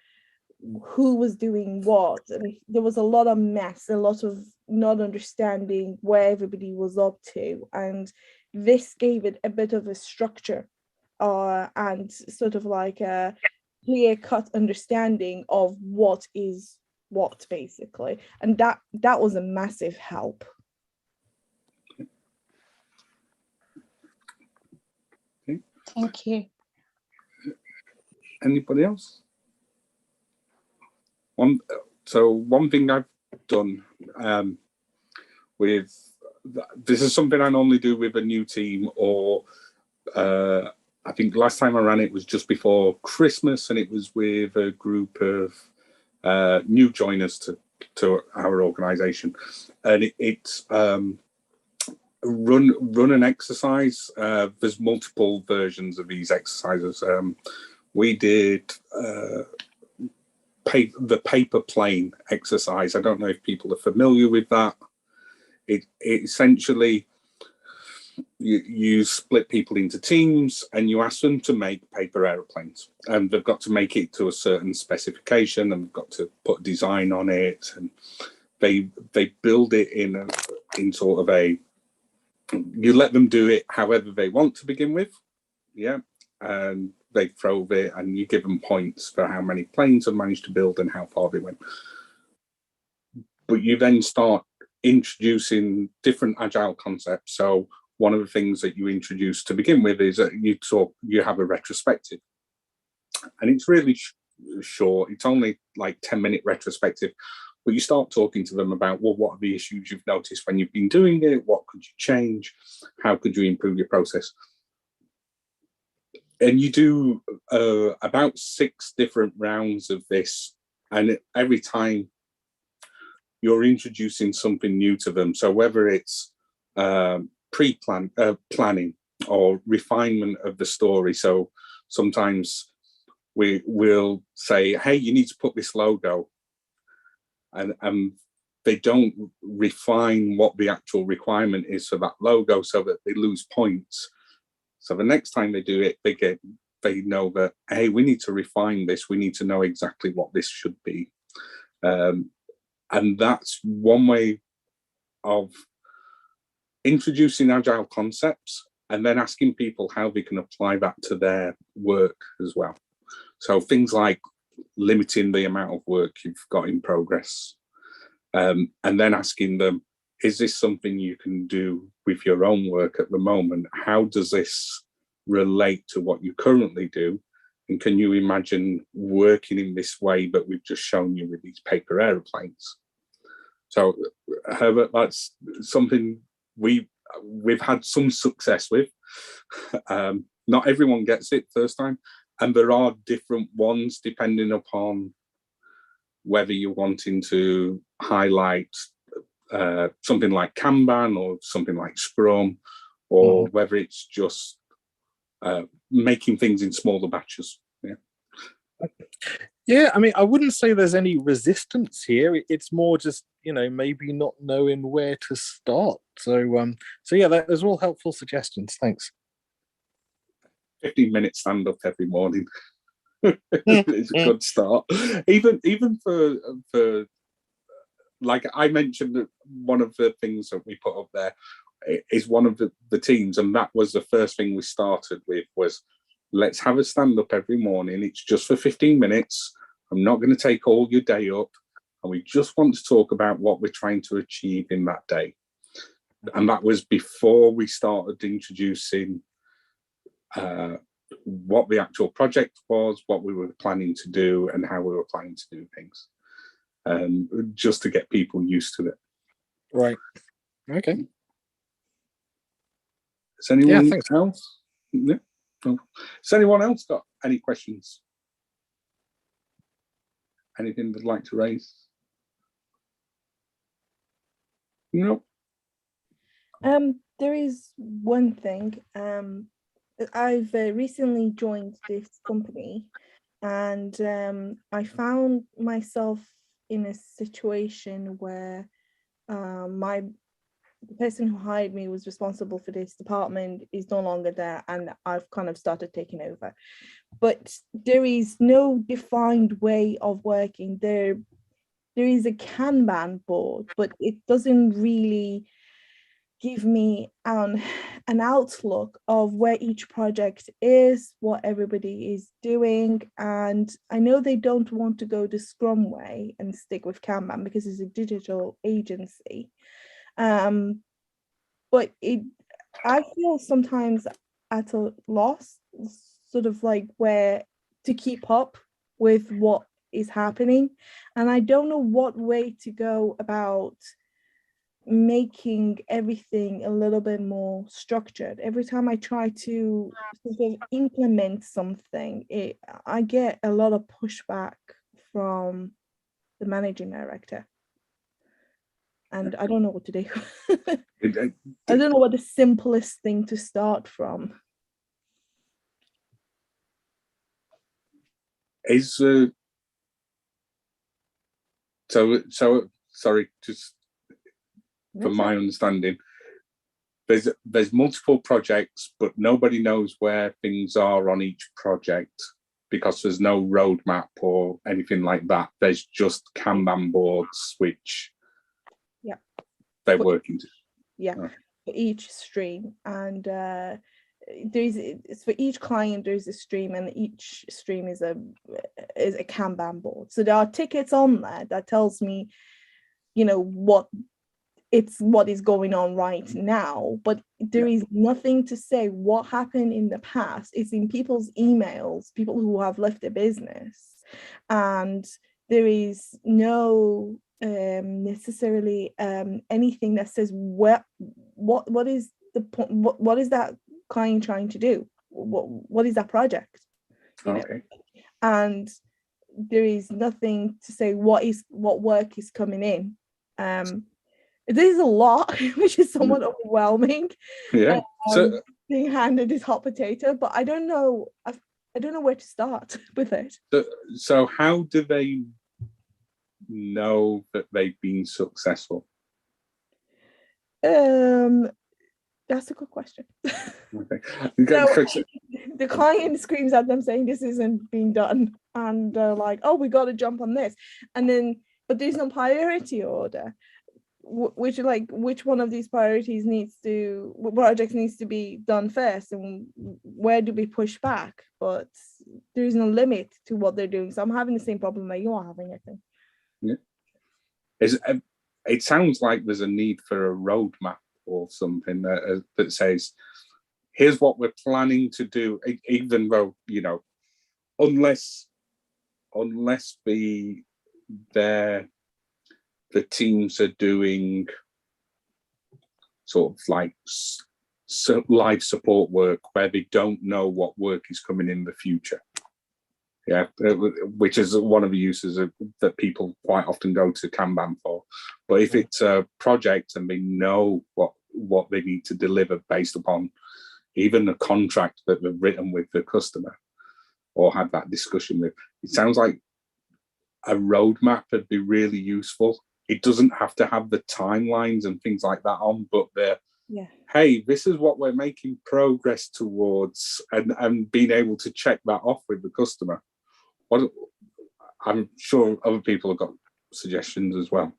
who was doing what. I mean, there was a lot of mess, a lot of not understanding where everybody was up to. And this gave it a bit of a structure and sort of like a clear-cut understanding of what is what, basically. And that was a massive help. Thank you. Anybody else? One thing I've done with this is something I normally do with a new team, or I think last time I ran it was just before Christmas, and it was with a group of new joiners to our organisation, and it's run an exercise. There's multiple versions of these exercises. We did the paper plane exercise. I don't know if people are familiar with that. It essentially, you split people into teams and you ask them to make paper aeroplanes, and they've got to make it to a certain specification, and they've got to put design on it, and they build it in sort of a, you let them do it however they want to begin with, yeah, and they throw it, and you give them points for how many planes they've managed to build and how far they went. But you then start introducing different agile concepts. So one of the things that you introduce to begin with is that you have a retrospective, and it's really short. It's only like 10-minute retrospective, but you start talking to them about, well, what are the issues you've noticed when you've been doing it? What could you change? How could you improve your process? And you do about 6 different rounds of this, and every time you're introducing something new to them. So whether it's planning or refinement of the story. So sometimes we will say, hey, you need to put this logo, and they don't refine what the actual requirement is for that logo, so that they lose points. So the next time they do it, they know that, hey, we need to refine this. We need to know exactly what this should be. And that's one way of introducing agile concepts, and then asking people how they can apply that to their work as well. So things like limiting the amount of work you've got in progress, and then asking them, is this something you can do with your own work at the moment? How does this relate to what you currently do? And can you imagine working in this way that we've just shown you with these paper aeroplanes? So, Herbert, that's something we've had some success with. Not everyone gets it first time, and there are different ones depending upon whether you're wanting to highlight something like Kanban or something like Scrum, or whether it's just making things in smaller batches. Yeah, I mean, I wouldn't say there's any resistance here. It's more just, maybe not knowing where to start. So yeah, those are all helpful suggestions. Thanks. 15-minute stand up every morning. It's a good start. Even for like I mentioned, that one of the things that we put up there is one of the teams, and that was the first thing we started with, was let's have a stand up every morning. It's just for 15 minutes. I'm not going to take all your day up, and we just want to talk about what we're trying to achieve in that day. And that was before we started introducing what the actual project was, what we were planning to do, and how we were planning to do things, just to get people used to it. Right. Okay. Has anyone else? No? Has anyone else got any questions? Anything they'd like to raise? No. There is one thing. I've recently joined this company, and I found myself in a situation where the person who hired me was responsible for this department is no longer there, and I've kind of started taking over. But there is no defined way of working. There is a Kanban board, but it doesn't really give me an outlook of where each project is, what everybody is doing. And I know they don't want to go the Scrum way and stick with Kanban because it's a digital agency. But I feel sometimes at a loss, sort of like where to keep up with what is happening, and I don't know what way to go about making everything a little bit more structured. Every time I try to sort of implement something, I get a lot of pushback from the managing director, and I don't know what to do. I don't know what the simplest thing to start from. Is so sorry, just from my understanding, there's multiple projects, but nobody knows where things are on each project because there's no roadmap or anything like that. There's just Kanban boards which they're working to. For each stream, and it's for each client there's a stream, and each stream is a Kanban board. So there are tickets on there that tells me, what is going on right now, but there is nothing to say what happened in the past. It's in people's emails, people who have left the business, and there is no necessarily anything that says what is the point, what is that client trying to do, what is that project, Okay. And there is nothing to say what work is coming in. There's a lot, which is somewhat overwhelming. Yeah. So being handed this hot potato, but I don't know where to start with it. So how do they know that they've been successful? That's a good question. Okay. So, the client screams at them saying this isn't being done, and they're like, oh, we got to jump on this, and then but there's no priority order. Which one of these projects needs to be done first, and where do we push back? But there is no limit to what they're doing. So I'm having the same problem that you are having, I think. Yeah. It sounds like there's a need for a roadmap or something that says, here's what we're planning to do, even though, unless the teams are doing sort of like live support work where they don't know what work is coming in the future. Yeah, which is one of the uses that people quite often go to Kanban for. But if it's a project and they know what they need to deliver based upon even a contract that they've written with the customer or had that discussion with, it sounds like a roadmap would be really useful. It doesn't have to have the timelines and things like that on, but hey, this is what we're making progress towards, and being able to check that off with the customer. I'm sure other people have got suggestions as well.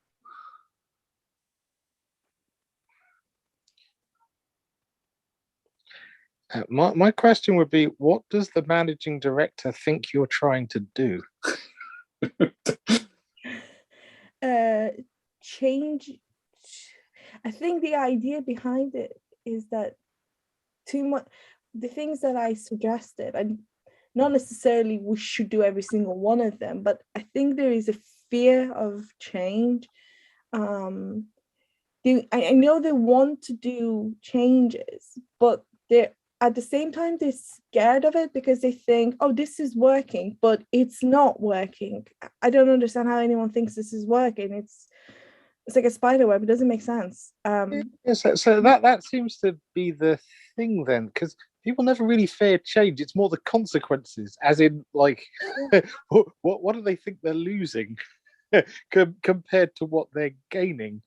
My question would be, what does the managing director think you're trying to do? Change. I think the idea behind it is that too much, the things that I suggested, and not necessarily we should do every single one of them, but I think there is a fear of change. I know they want to do changes, but they're at the same time they're scared of it because they think, oh, this is working, but it's not working. I don't understand how anyone thinks this is working. It's like a spider web. It doesn't make sense. So that seems to be the thing then, because people never really fear change. It's more the consequences, as in, like, what do they think they're losing compared to what they're gaining?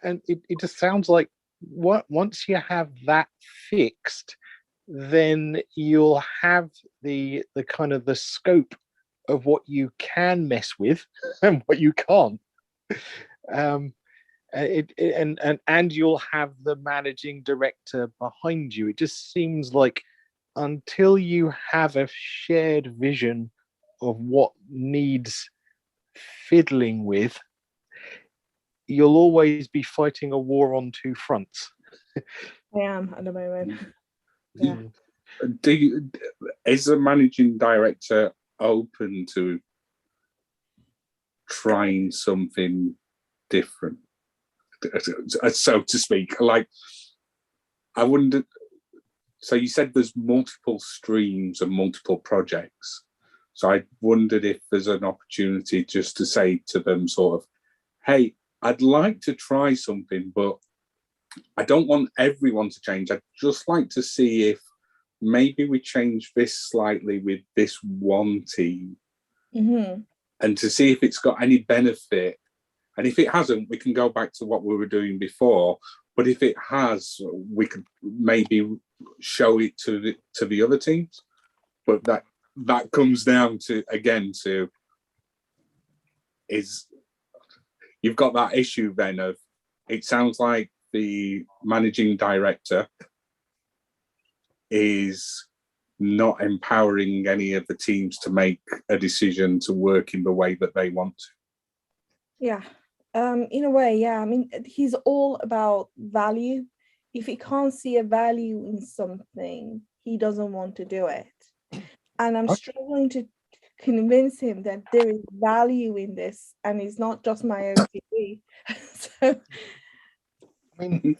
And it just sounds like once you have that fixed, then you'll have the kind of the scope of what you can mess with and what you can't. And you'll have the managing director behind you. It just seems like until you have a shared vision of what needs fiddling with, you'll always be fighting a war on two fronts. I am at the moment. Yeah. Is the managing director open to trying something different, so to speak. Like, I wonder, so you said there's multiple streams and multiple projects. So I wondered if there's an opportunity just to say to them sort of, hey, I'd like to try something, but I don't want everyone to change. I'd just like to see if maybe we change this slightly with this one team, and to see if it's got any benefit. And if it hasn't, we can go back to what we were doing before. But if it has, we could maybe show it to the other teams. But that comes down to, again, to, is you've got that issue then of, it sounds like the managing director is not empowering any of the teams to make a decision to work in the way that they want to. Yeah, in a way, yeah. I mean, he's all about value. If he can't see a value in something, he doesn't want to do it. And I'm struggling to convince him that there is value in this, and it's not just my OTP. So, I mean,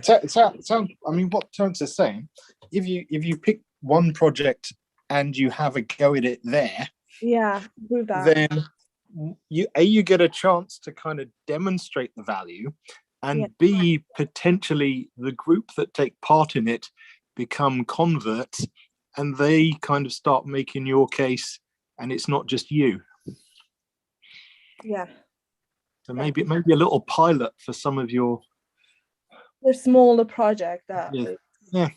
I mean, what Terence is saying, if you pick one project and you have a go at it there, yeah, with that. then you get a chance to kind of demonstrate the value, and B, potentially the group that take part in it become converts, and they kind of start making your case, and it's not just you. Yeah. So maybe a little pilot for some of your the smaller project that yeah.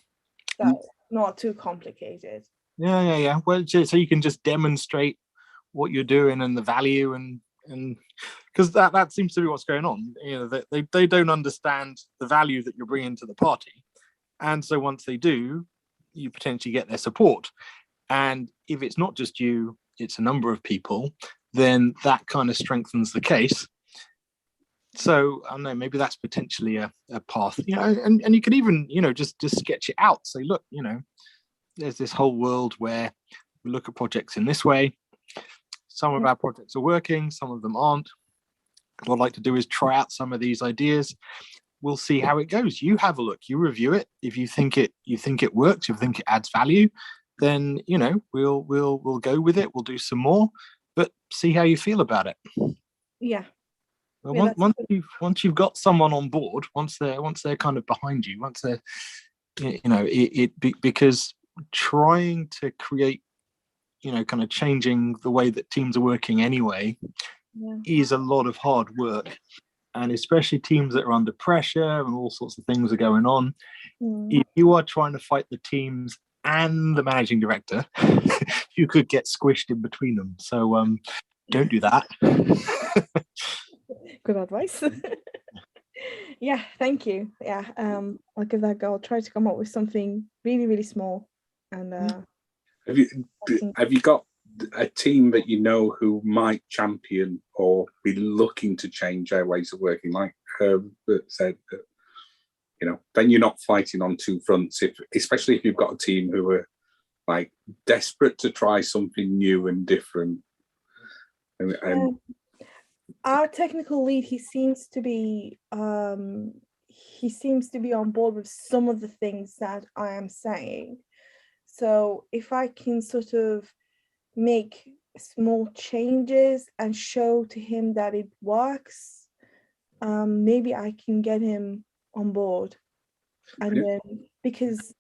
that's not too complicated. Yeah. Well, so you can just demonstrate what you're doing and the value, and because that seems to be what's going on. You know, they don't understand the value that you're bringing to the party, and so once they do, you potentially get their support. And if it's not just you, it's a number of people, then that kind of strengthens the case. So I don't know, maybe that's potentially a path, you know, and you could even, you know, just sketch it out. Say, look, you know, there's this whole world where we look at projects in this way. Some of our projects are working, some of them aren't. What I'd like to do is try out some of these ideas. We'll see how it goes. You have a look, you review it. If you think it works, you think it adds value, then, you know, we'll go with it. We'll do some more, but see how you feel about it. Yeah. Well, once you've got someone on board, once they're kind of behind you, once they're, you know, because trying to create, you know, kind of changing the way that teams are working anyway is a lot of hard work, and especially teams that are under pressure and all sorts of things are going on. If you are trying to fight the teams and the managing director, you could get squished in between them. So don't do that. Good advice. Yeah, thank you. Yeah, I'll give that a go. I'll try to come up with something really, really small. And have you got a team that you know who might champion or be looking to change their ways of working? Like Herb said, you know, then you're not fighting on two fronts. Especially if you've got a team who are like desperate to try something new and different. Our technical lead, he seems to be on board with some of the things that I am saying. So if I can sort of make small changes and show to him that it works, maybe I can get him on board. And then, because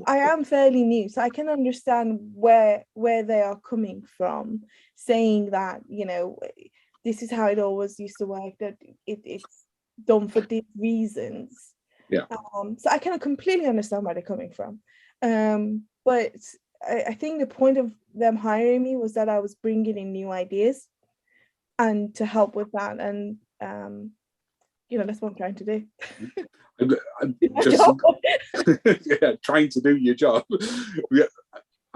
I am fairly new, so I can understand where they are coming from, saying that, you know, this is how it always used to work, that it's done for these reasons. Yeah. So I can completely understand where they're coming from. But I think the point of them hiring me was that I was bringing in new ideas and to help with that. And, you know, that's what I'm trying to do. Just trying to do your job.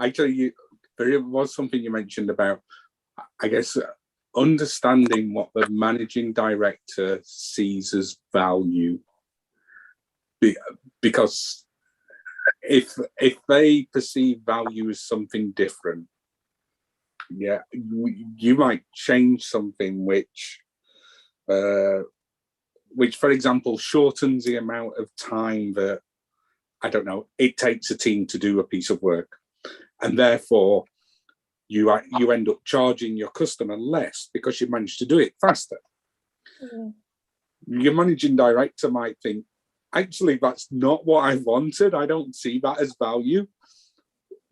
Actually, there was something you mentioned about, I guess, understanding what the managing director sees as value, because if they perceive value as something different, Yeah, you might change something which, for example, shortens the amount of time that, I don't know, it takes a team to do a piece of work, and therefore you end up charging your customer less because you managed to do it faster. Yeah. Your managing director might think, actually, that's not what I wanted. I don't see that as value.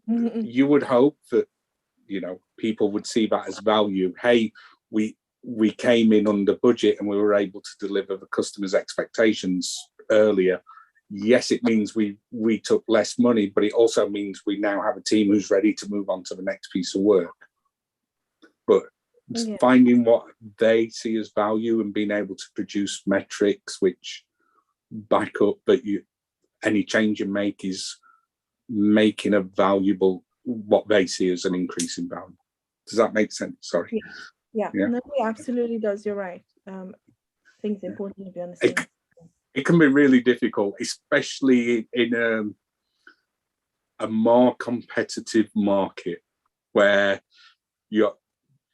You would hope that, you know, people would see that as value. Hey, we came in under budget and we were able to deliver the customer's expectations earlier. Yes, it means we took less money, but it also means we now have a team who's ready to move on to the next piece of work. But finding what they see as value and being able to produce metrics which back up that any change you make is making a valuable, what they see as an increase in value. Does that make sense? Sorry. Yeah. No, it absolutely does. You're right. I think it's important to be understanding. It can be really difficult, especially in a more competitive market where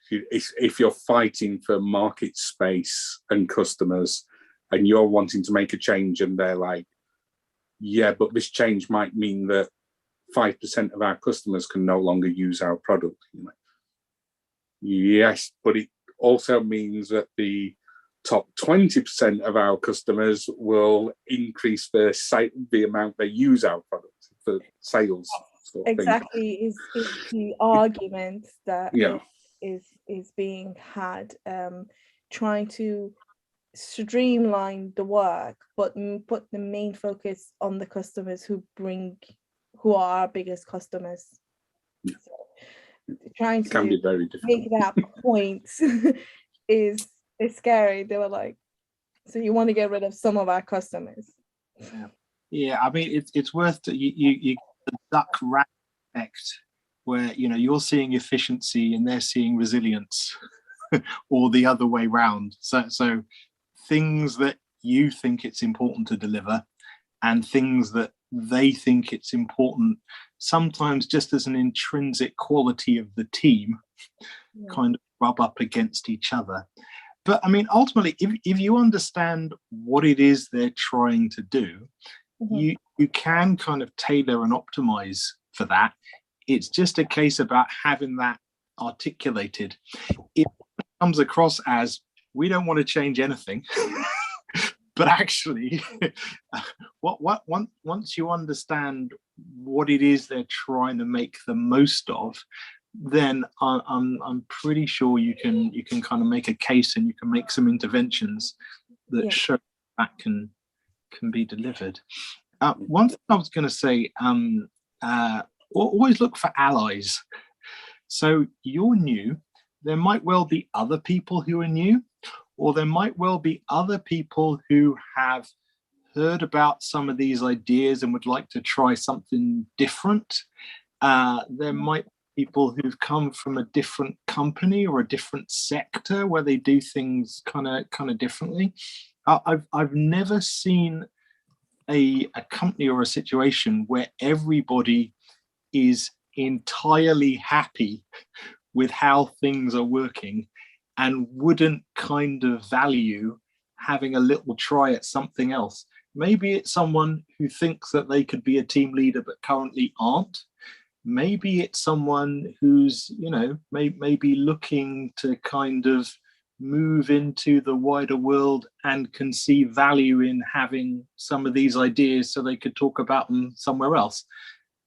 if you're fighting for market space and customers and you're wanting to make a change and they're like, yeah, but this change might mean that 5% of our customers can no longer use our product. Yes, but it also means that the top 20% of our customers will increase the amount they use our product for sales. Sort of exactly is the argument that is being had, trying to streamline the work, but put the main focus on the customers who are our biggest customers. So trying to be very difficult. make that point is scary. They were like, so you want to get rid of some of our customers? Yeah, I mean, it's worth you the duck rat effect, where you're seeing efficiency and they're seeing resilience, or the other way round. So things that you think it's important to deliver, and things that they think it's important, sometimes just as an intrinsic quality of the team, kind of rub up against each other. But I mean, ultimately, if you understand what it is they're trying to do, you can kind of tailor and optimize for that. It's just a case about having that articulated. It comes across as, we don't want to change anything. But actually, once you understand what it is they're trying to make the most of, then I'm pretty sure you can kind of make a case, and you can make some interventions that show that can be delivered. One thing I was going to say, always look for allies. So you're new. There might well be other people who are new, or there might well be other people who have heard about some of these ideas and would like to try something different. There might be people who've come from a different company or a different sector where they do things kind of differently. I've never seen a company or a situation where everybody is entirely happy with how things are working and wouldn't kind of value having a little try at something else. Maybe it's someone who thinks that they could be a team leader but currently aren't. Maybe it's someone who's, maybe looking to kind of move into the wider world and can see value in having some of these ideas so they could talk about them somewhere else.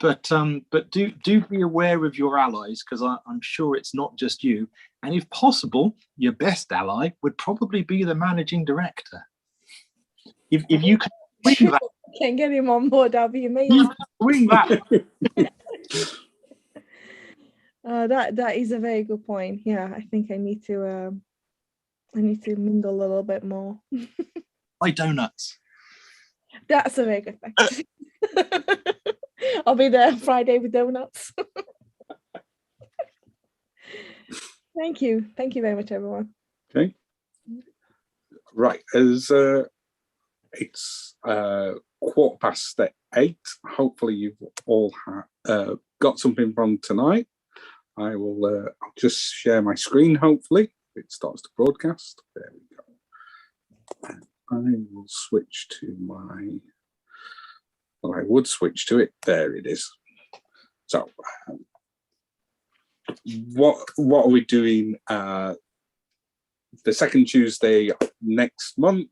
But do be aware of your allies, because I'm sure it's not just you. And if possible, your best ally would probably be the managing director. If you can bring that, can get him on board, that'll be amazing. Bring that. That is a very good point. Yeah, I think I need to mingle a little bit more. Buy donuts. That's a very good thing. I'll be there Friday with donuts. Thank you very much, everyone. Okay. Right, as it's 8:15. Hopefully you've all got something from tonight. I will I'll just share my screen, hopefully. It starts to broadcast. There we go. I will switch to my, well, I would switch to it. There it is. So what are we doing the second Tuesday next month?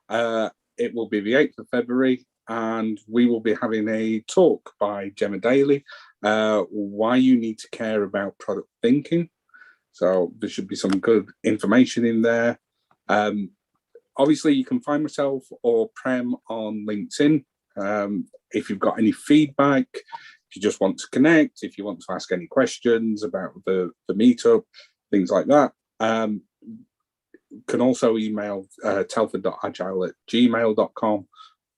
It will be the 8th of February, and we will be having a talk by Gemma Daly, why you need to care about product thinking. So there should be some good information in there. Obviously, you can find myself or Prem on LinkedIn. If you've got any feedback, if you just want to connect, if you want to ask any questions about the meetup, things like that, can also email telford.agile@gmail.com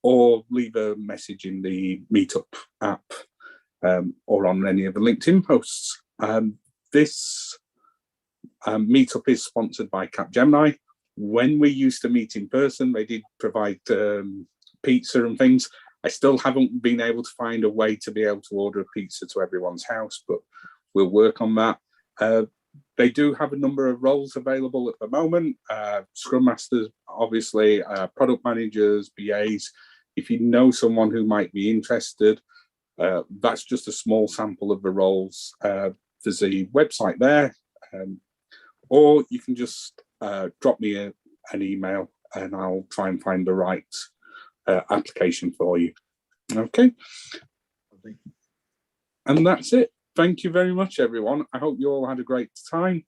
or leave a message in the Meetup app or on any of the LinkedIn posts. This Meetup is sponsored by Capgemini. When we used to meet in person, they did provide pizza and things. I still haven't been able to find a way to be able to order a pizza to everyone's house, but we'll work on that. They do have a number of roles available at the moment. Scrum Masters, obviously, product managers, BAs. If you know someone who might be interested, that's just a small sample of the roles. There's a website there, or you can just drop me an email and I'll try and find the right application for you. Okay. And that's it. Thank you very much, everyone. I hope you all had a great time.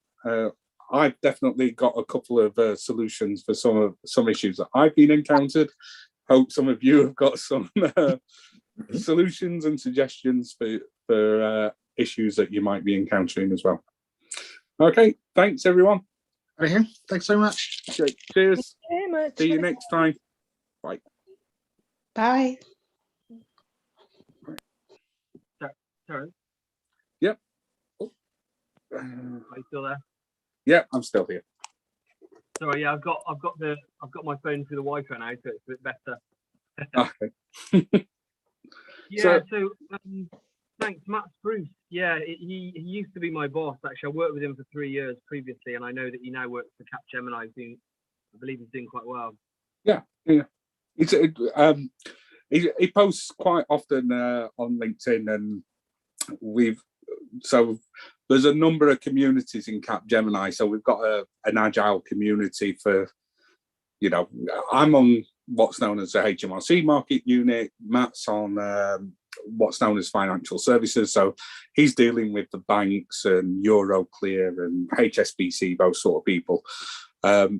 I've definitely got a couple of solutions for some issues that I've been encountered. Hope some of you have got some solutions and suggestions for issues that you might be encountering as well. Okay, thanks everyone. Okay, thanks so much. Okay, cheers. Thank you very much. See you next time. Bye. Bye. Sorry, Yep. are you still there? Yeah, I'm still here. Sorry, yeah, I've got my phone through the Wi-Fi now, so it's a bit better. Okay. Yeah, so thanks, Matt Spruce. Yeah, he used to be my boss. Actually, I worked with him for 3 years previously, and I know that he now works for Capgemini. I believe he's doing quite well. Yeah. He posts quite often on LinkedIn, and there's a number of communities in Capgemini. So we've got an agile community for, I'm on what's known as the HMRC market unit. Matt's on what's known as financial services. So he's dealing with the banks and Euroclear and HSBC, those sort of people. But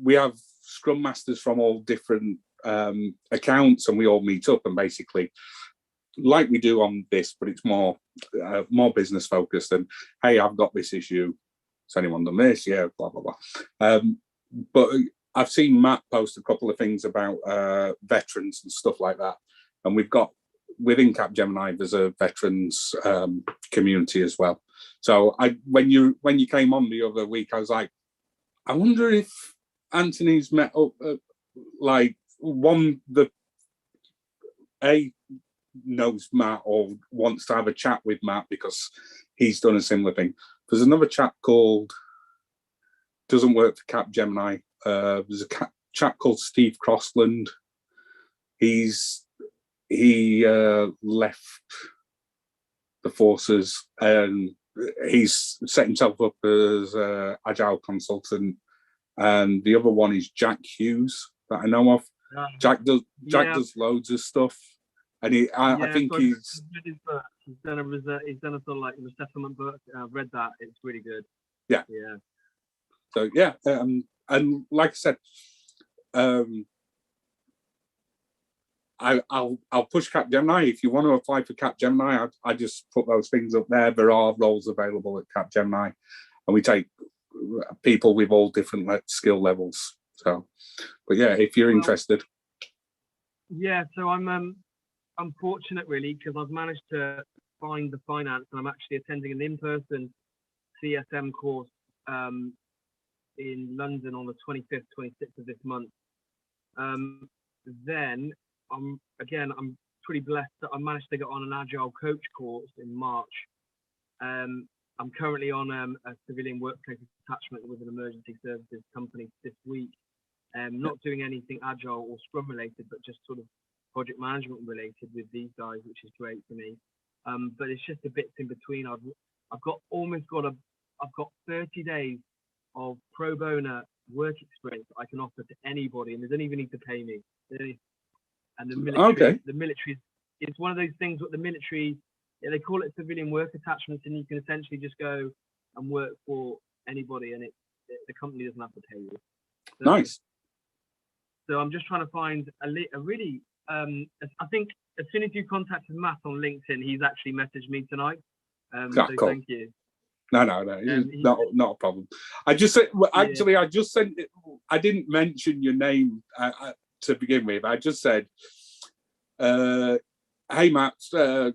we have Scrum Masters from all different accounts, and we all meet up and basically, like we do on this, but it's more business focused. And hey, I've got this issue. Has anyone done this? Yeah, blah blah blah. But I've seen Matt post a couple of things about veterans and stuff like that, and we've got within Capgemini there's a veterans community as well. So when you came on the other week, I was like, I wonder if Anthony's met up knows Matt or wants to have a chat with Matt because he's done a similar thing. There's another chap called, doesn't work for Capgemini. There's a chap called Steve Crossland. He left the forces and he's set himself up as an agile consultant. And the other one is Jack Hughes that I know of. Jack does loads of stuff. And I think he's done a sort of like a settlement book. I've read that; it's really good. Yeah. So yeah, and like I said, I'll push Capgemini. If you want to apply for Capgemini, I just put those things up there. There are roles available at Capgemini, and we take people with all different skill levels. So, but yeah, if you're interested. Yeah, so I'm fortunate really because I've managed to find the finance, and I'm actually attending an in-person CSM course in London on the 25th, 26th of this month. Then I'm pretty blessed that I managed to get on an agile coach course in March. I'm currently on a civilian workplace attachment with an emergency services company this week. Not doing anything agile or scrum related, but just sort of project management related with these guys, which is great for me. But it's just the bits in between. I've got 30 days of pro bono work experience I can offer to anybody, and they don't even need to pay me. And the military, it's one of those things what the military, they call it civilian work attachments, and you can essentially just go and work for anybody, and the company doesn't have to pay you. So, nice. So I'm just trying to find a really, I think as soon as you contacted Matt on LinkedIn, he's actually messaged me tonight. So cool. thank you. No, not a problem. I just said, actually, I just sent it. I didn't mention your name to begin with. I just said, "Hey, Matt,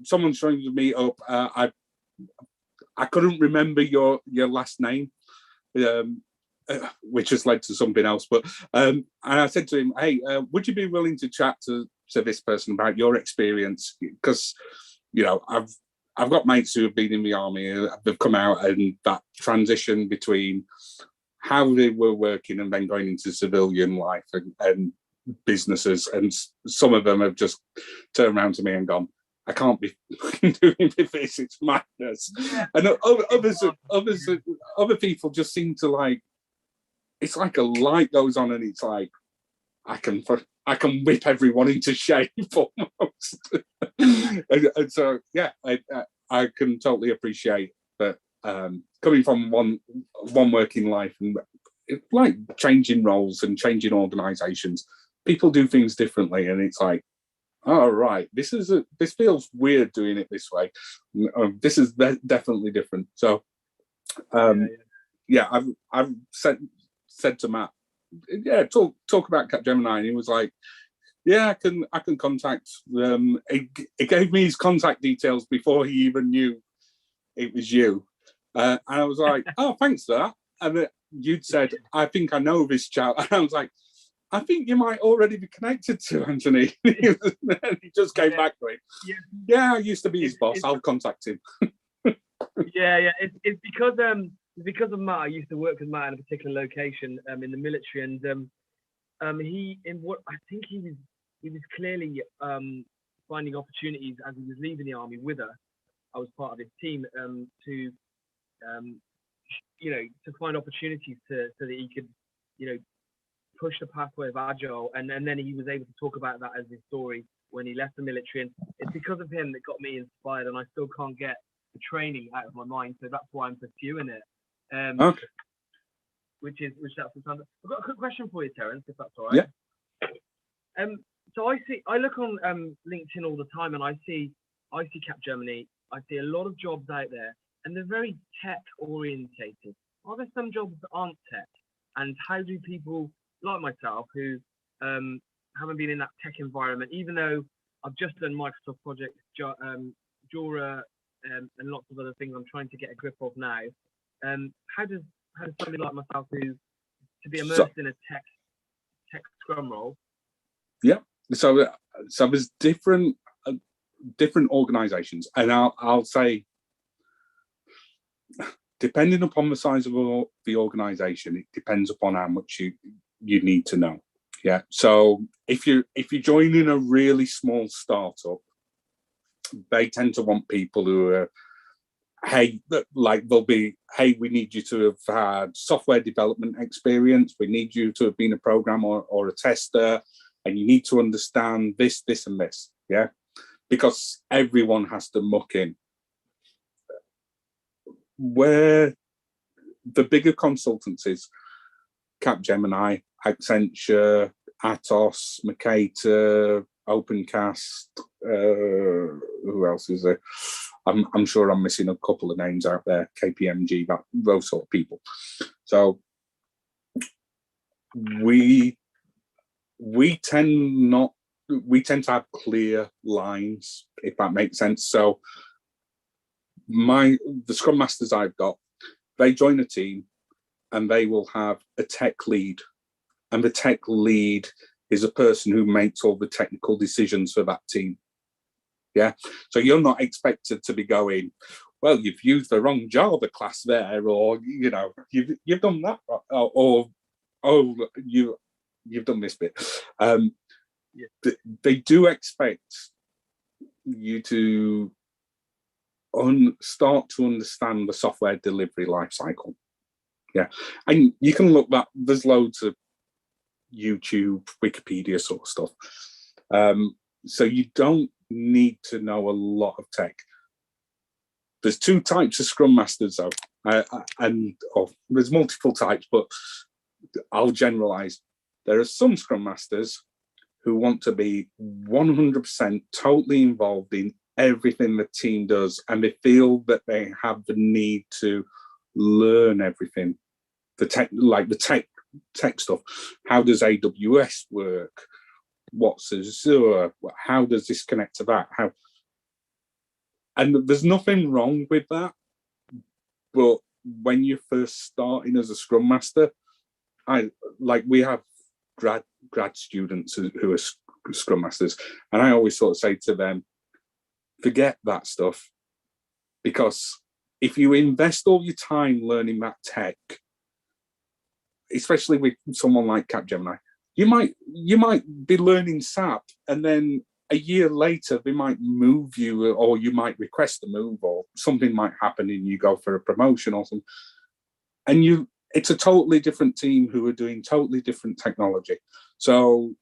someone's trying to meet up. I couldn't remember your last name, which has led to something else. But and I said to him, "Hey, would you be willing to chat to this person about your experience? Because I've got mates who have been in the army, they've come out, and that transition between how they were working and then going into civilian life and businesses, and some of them have just turned around to me and gone, I can't be doing this, it's madness. And other people just seem to like, it's like a light goes on and it's like, I can whip everyone into shape almost. and so, yeah, I can totally appreciate that coming from one working life and like changing roles and changing organizations, people do things differently. And it's like, all right, this feels weird doing it this way. This is definitely different. So, I've said to Matt, yeah, talk about Capgemini, and he was like, yeah, I can contact them. It gave me his contact details before he even knew it was you, and I was like, oh, thanks for that. And then you'd said, I think I know this chap, and I was like, I think you might already be connected to Anthony. And he just came back to it. Yeah, I used to be his boss. I'll contact him. It's because of Matt. I used to work with Matt in a particular location in the military, and he was clearly finding opportunities as he was leaving the army with us. I was part of his team to find opportunities so that he could push the pathway of Agile, and then he was able to talk about that as his story when he left the military. And it's because of him that got me inspired, and I still can't get the training out of my mind, so that's why I'm pursuing it. Okay. Which that's the time. I've got a quick question for you, Terence, if that's all right. Yeah. So I look on LinkedIn all the time, and I see Capgemini. I see a lot of jobs out there, and they're very tech orientated. Are there some jobs that aren't tech? And how do people like myself who haven't been in that tech environment, even though I've just done Microsoft projects, Jura, and lots of other things I'm trying to get a grip of now. How does somebody like myself who to be immersed in a tech scrum role? Yeah. So there's different organizations, and I'll say, depending upon the size of the organization, it depends upon how much you need to know. Yeah. So if you're joining a really small startup, they tend to want people who are, they'll be, hey, we need you to have had software development experience. We need you to have been a programmer or a tester, and you need to understand this, this, and this. Yeah. Because everyone has to muck in. Where the bigger consultancies, Capgemini, Accenture, Atos, Mercator, Opencast, who else is there? I'm sure I'm missing a couple of names out there, KPMG, those sort of people. So we tend to have clear lines, if that makes sense. So the Scrum Masters I've got, they join a team and they will have a tech lead. And the tech lead is a person who makes all the technical decisions for that team. Yeah. So you're not expected to be going, well, you've used the wrong Java class there, or you've done that, or oh, you've done this bit. They do expect you to start to understand the software delivery lifecycle. Yeah, and you can look that there's loads of YouTube, Wikipedia sort of stuff. So you don't need to know a lot of tech. There's two types of Scrum Masters, though, there's multiple types, but I'll generalize. There are some Scrum Masters who want to be 100% totally involved in everything the team does, and they feel that they have the need to learn everything, the tech stuff. How does AWS work? What's Azure? How does this connect to that? And there's nothing wrong with that, but when you're first starting as a Scrum Master, we have grad students who are Scrum Masters, and I always sort of say to them, forget that stuff, because if you invest all your time learning that tech, especially with someone like Capgemini, you might be learning SAP, and then a year later they might move you, or you might request a move, or something might happen and you go for a promotion or something, and it's a totally different team who are doing totally different technology. So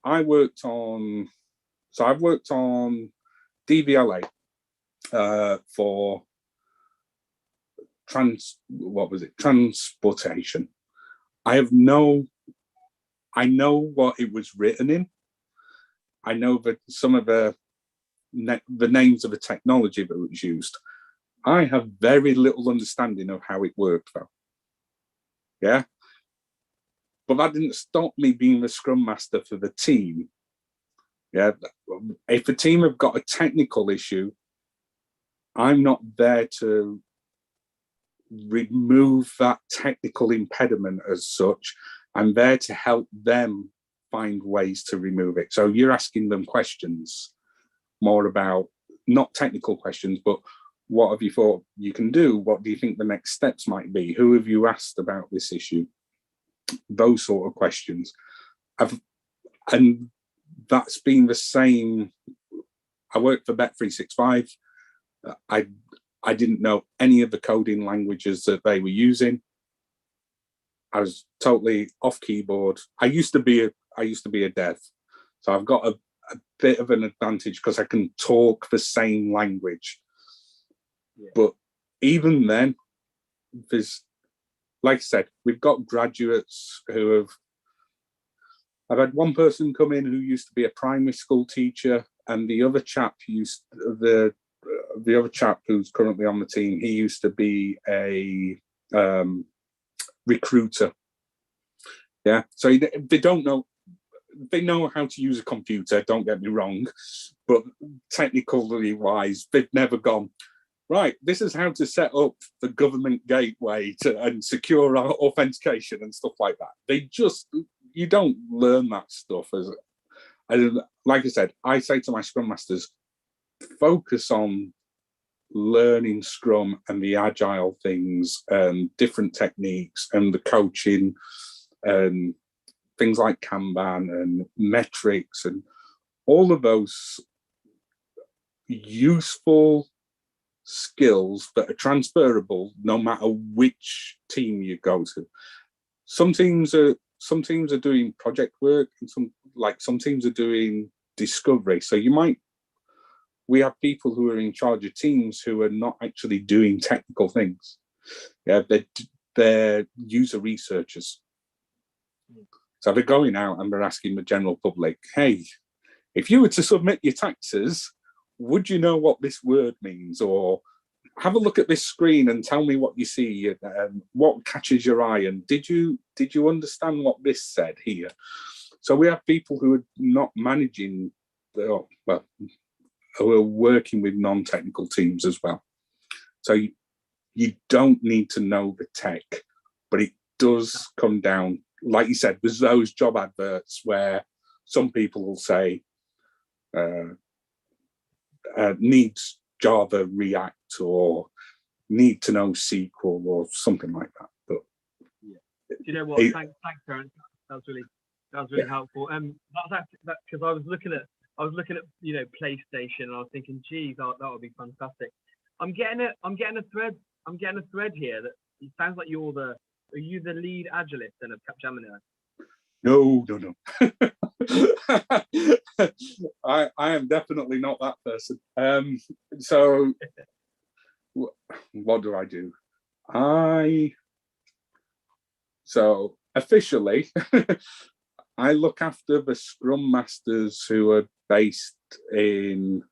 I've worked on DVLA for transportation. I know what it was written in. I know that some of the names of the technology that was used. I have very little understanding of how it worked, though. Yeah, but that didn't stop me being the Scrum Master for the team. Yeah, if the team have got a technical issue, I'm not there to remove that technical impediment as such. I'm there to help them find ways to remove it. So you're asking them questions more about, not technical questions, but what have you thought you can do? What do you think the next steps might be? Who have you asked about this issue? Those sort of questions. And that's been the same. I worked for Bet365. I didn't know any of the coding languages that they were using. I was totally off keyboard. I used to be a dev, so I've got a bit of an advantage because I can talk the same language. Yeah. But even then, there's, like I said, we've got graduates who have. I've had one person come in who used to be a primary school teacher, and the other chap the other chap who's currently on the team, he used to be a recruiter. Yeah, so they don't know. They know how to use a computer, don't get me wrong, but technically wise, they've never gone, right, this is how to set up the government gateway and secure our authentication and stuff like that. You don't learn that stuff. Like I said, I say to my Scrum Masters, focus on learning Scrum and the Agile things and different techniques and the coaching and things like Kanban and metrics and all of those useful skills that are transferable no matter which team you go to. Some teams are doing project work, and some teams are doing discovery. So we have people who are in charge of teams who are not actually doing technical things. Yeah, they're user researchers. So they're going out and they're asking the general public, hey, if you were to submit your taxes, would you know what this word means? Or have a look at this screen and tell me what you see, what catches your eye, and did you understand what this said here? So we have people who are not managing, who are working with non-technical teams as well. So you don't need to know the tech, but it does come down, like you said, there's those job adverts where some people will say needs Java, React, or need to know SQL or something like that. But yeah. Do you know what? Thanks, Terence. That was really helpful. That's because I was looking at PlayStation, and I was thinking, geez, that would be fantastic. I'm getting a thread here that it sounds like are you the lead agilist then of Capgemini? No. I am definitely not that person. So what do? So officially, I look after the Scrum Masters who are based in,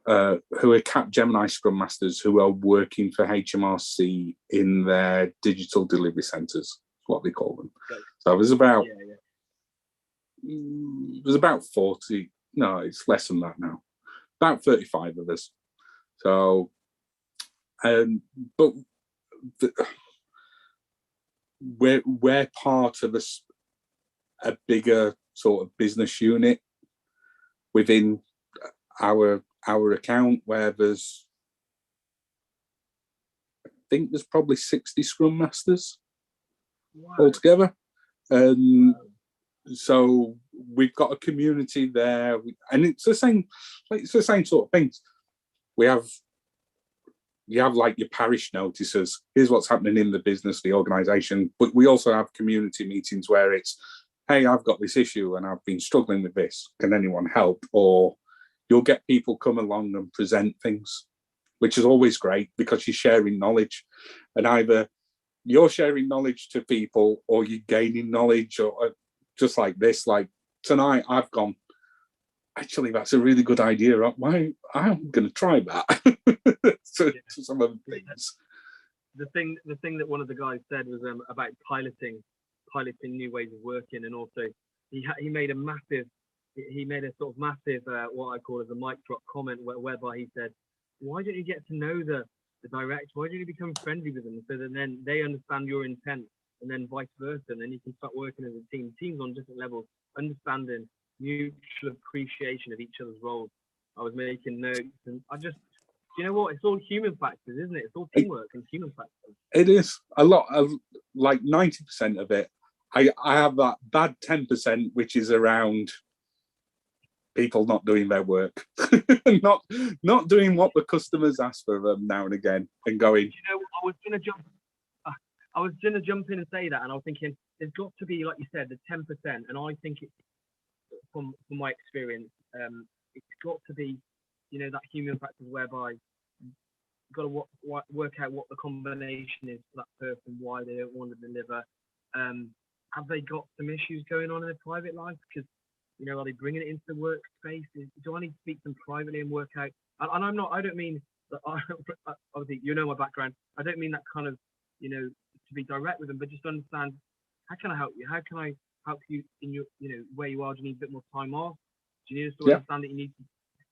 who are Capgemini Scrum Masters who are working for HMRC in their digital delivery centres, what they call them. Okay. So there's about 40, no, it's less than that now, about 35 of us. So, but we're part of a bigger sort of business unit within our account, where I think there's probably 60 Scrum Masters altogether. So we've got a community there, and it's the same sort of things. You have like your parish notices. Here's what's happening in the business, the organisation. But we also have community meetings where it's, hey, I've got this issue and I've been struggling with this. Can anyone help? Or you'll get people come along and present things, which is always great because you're sharing knowledge. And either you're sharing knowledge to people or you're gaining knowledge, or just like this, like tonight I've gone, actually, that's a really good idea. Why I'm going to try that. to some of the things. The thing that one of the guys said was about piloting new ways of working, and also he made a sort of massive what I call as a mic drop comment whereby he said, why don't you get to know the direct? Why don't you become friendly with them so that then they understand your intent, and then vice versa, and then you can start working as a team. Teams on different levels, understanding mutual appreciation of each other's roles. I was making notes, and you know what? It's all human factors, isn't it? It's all teamwork and human factors. It is a lot of, like 90% of it. I have that bad 10%, which is around people not doing their work, not doing what the customers ask for them now and again, and going. You know, I was gonna jump in and say that, and I was thinking there's got to be, like you said, the 10%, and I think it's from my experience, it's got to be, you know, that human factors whereby you've got to work out what the combination is for that person, why they don't want to deliver. Have they got some issues going on in their private life? Because, you know, are they bringing it into the workspace? Do I need to speak to them privately and work out? And I don't mean that, obviously, you know my background. I don't mean that kind of, you know, to be direct with them, but just understand, how can I help you? How can I help you in your, you know, where you are? Do you need a bit more time off? Do you need to understand that are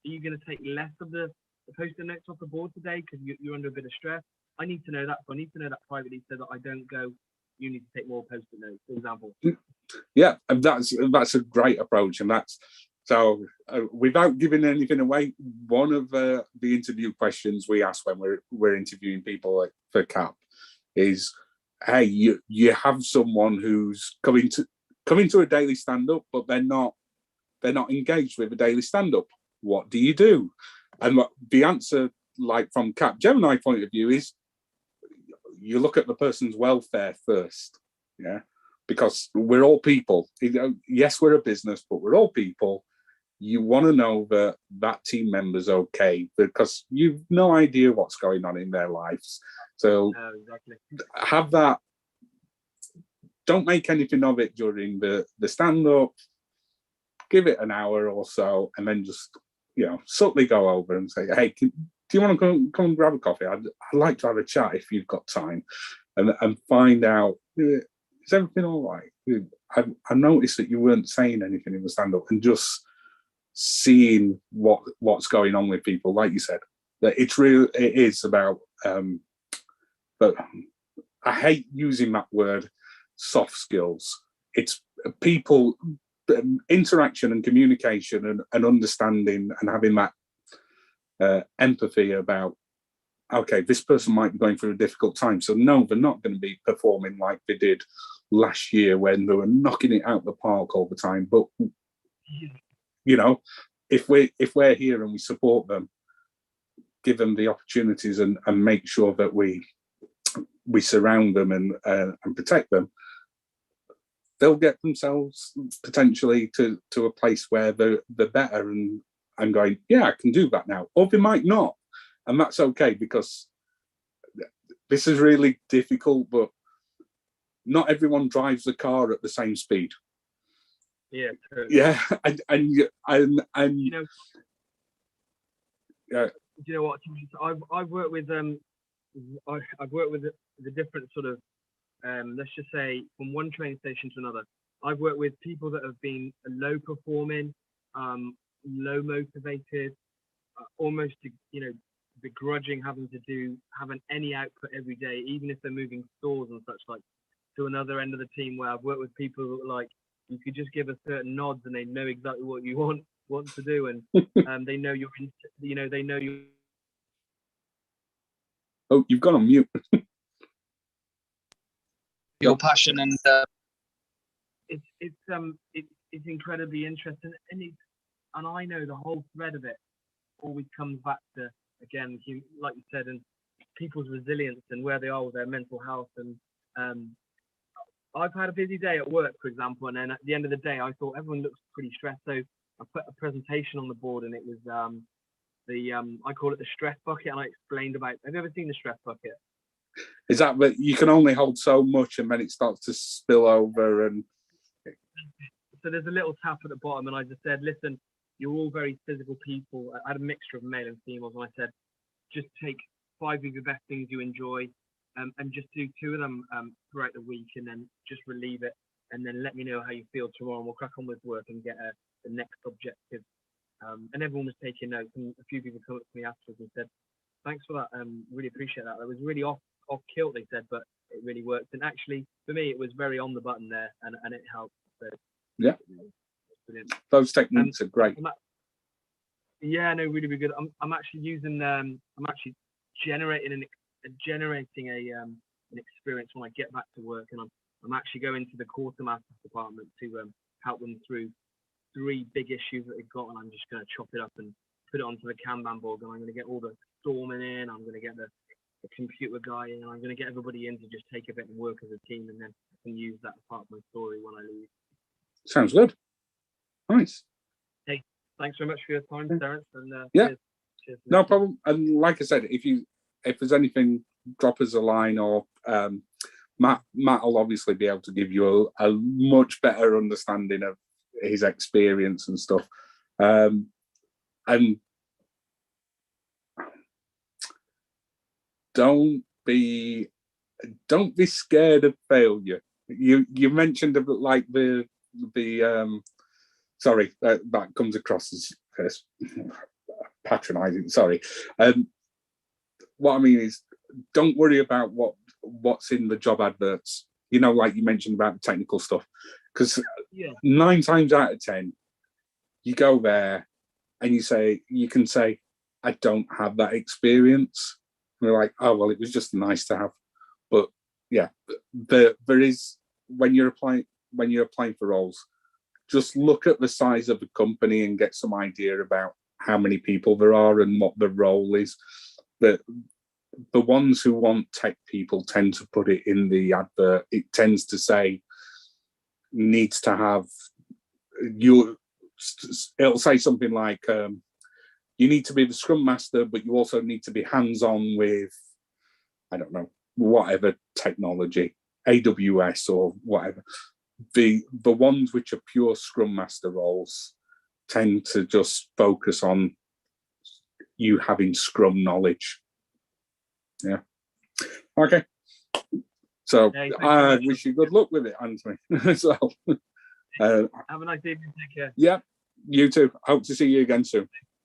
you going to take less of the post-it notes off the board today because you're under a bit of stress? I need to know that. So I need to know that privately so that I don't go, you need to take more post-it notes, for example. Yeah, and that's a great approach, and that's so. Without giving anything away, one of the interview questions we ask when we're interviewing people for CAP is, hey, you have someone who's coming to a daily stand-up, but they're not engaged with a daily stand-up. What do you do? And the answer, like from Capgemini point of view, is you look at the person's welfare first, yeah, because we're all people. Yes, we're a business, but we're all people. You want to know that team member's okay, because you've no idea what's going on in their lives. So exactly. Have that. Don't make anything of it during the stand-up. Give it an hour or so, and then just, you know, subtly go over and say, hey, do you want to come and grab a coffee? I'd like to have a chat if you've got time, and find out, is everything all right? I noticed that you weren't saying anything in the stand-up, and just seeing what's going on with people, like you said, that it is about, but I hate using that word, soft skills. It's people, interaction and communication and understanding, and having that empathy about okay, this person might be going through a difficult time. So no, they're not going to be performing like they did last year when they were knocking it out the park all the time. But you know, if we're here and we support them, give them the opportunities and make sure that we surround them and protect them, they'll get themselves potentially to a place where they're better and going, yeah, I can do that now. Or they might not. And that's okay, because this is really difficult, but not everyone drives the car at the same speed. Yeah. Totally. Yeah. And you know, yeah. Do you know what? I've worked with I've worked with the different sort of let's just say from one train station to another. I've worked with people that have been low performing, low motivated, almost, you know, begrudging having any output every day, even if they're moving stores and such, like, to another end of the team, where I've worked with people who, like, you could just give a certain nods and they know exactly what you want to do, and they know you're they know you. Oh, you've gone on mute. Your passion and it's incredibly interesting, and I know the whole thread of it always comes back to, again, like you said, and people's resilience and where they are with their mental health. And I've had a busy day at work, for example, and then at the end of the day, I thought everyone looks pretty stressed. So I put a presentation on the board, and it was I call it the stress bucket, and I explained about. Have you ever seen the stress bucket? Is that you can only hold so much, and then it starts to spill over? And so there's a little tap at the bottom, and I just said, listen, you're all very physical people. I had a mixture of male and females, and I said, just take 5 of your best things you enjoy, and just do 2 of them throughout the week, and then just relieve it, and then let me know how you feel tomorrow, and we'll crack on with work and get the next objective. And everyone was taking notes, and a few people come up to me afterwards and said, thanks for that, really appreciate that. That was really off kilt, they said, but it really worked. And actually, for me, it was very on the button there, and it helped. So, yeah, brilliant. Those techniques are great. Yeah, no, really, really good. I'm actually using I'm actually generating an experience when I get back to work, and I'm actually going to the quartermaster's department to help them through 3 big issues that they've got, and I'm just going to chop it up and put it onto the Kanban board, and I'm going to get all the storemen in, I'm going to get the computer guy in, and I'm going to get everybody in to just take a bit and work as a team, and then I can use that as part of my story when I leave. Sounds good. Nice. Hey, thanks very much for your time, Terence. And yeah, cheers. No problem. And like I said, if there's anything, drop us a line, or Matt will obviously be able to give you a much better understanding of his experience and stuff. And don't be scared of failure. You mentioned like the sorry, that comes across as patronizing. Sorry. What I mean is, don't worry about what's in the job adverts. You know, like you mentioned about the technical stuff, because 9 times out of 10, you go there and you can say, I don't have that experience. And they're like, oh well, it was just nice to have. But yeah, there is, when you're applying for roles, just look at the size of the company and get some idea about how many people there are and what the role is. The ones who want tech people tend to put it in the advert. It tends to say needs to have it'll say something like you need to be the Scrum Master, but you also need to be hands-on with, I don't know, whatever technology, AWS or whatever. The ones which are pure Scrum Master roles tend to just focus on you having Scrum knowledge. Yeah. Okay. So I wish you good luck with it, Anthony. So have a nice evening. Take care. Yeah. You too. Hope to see you again soon.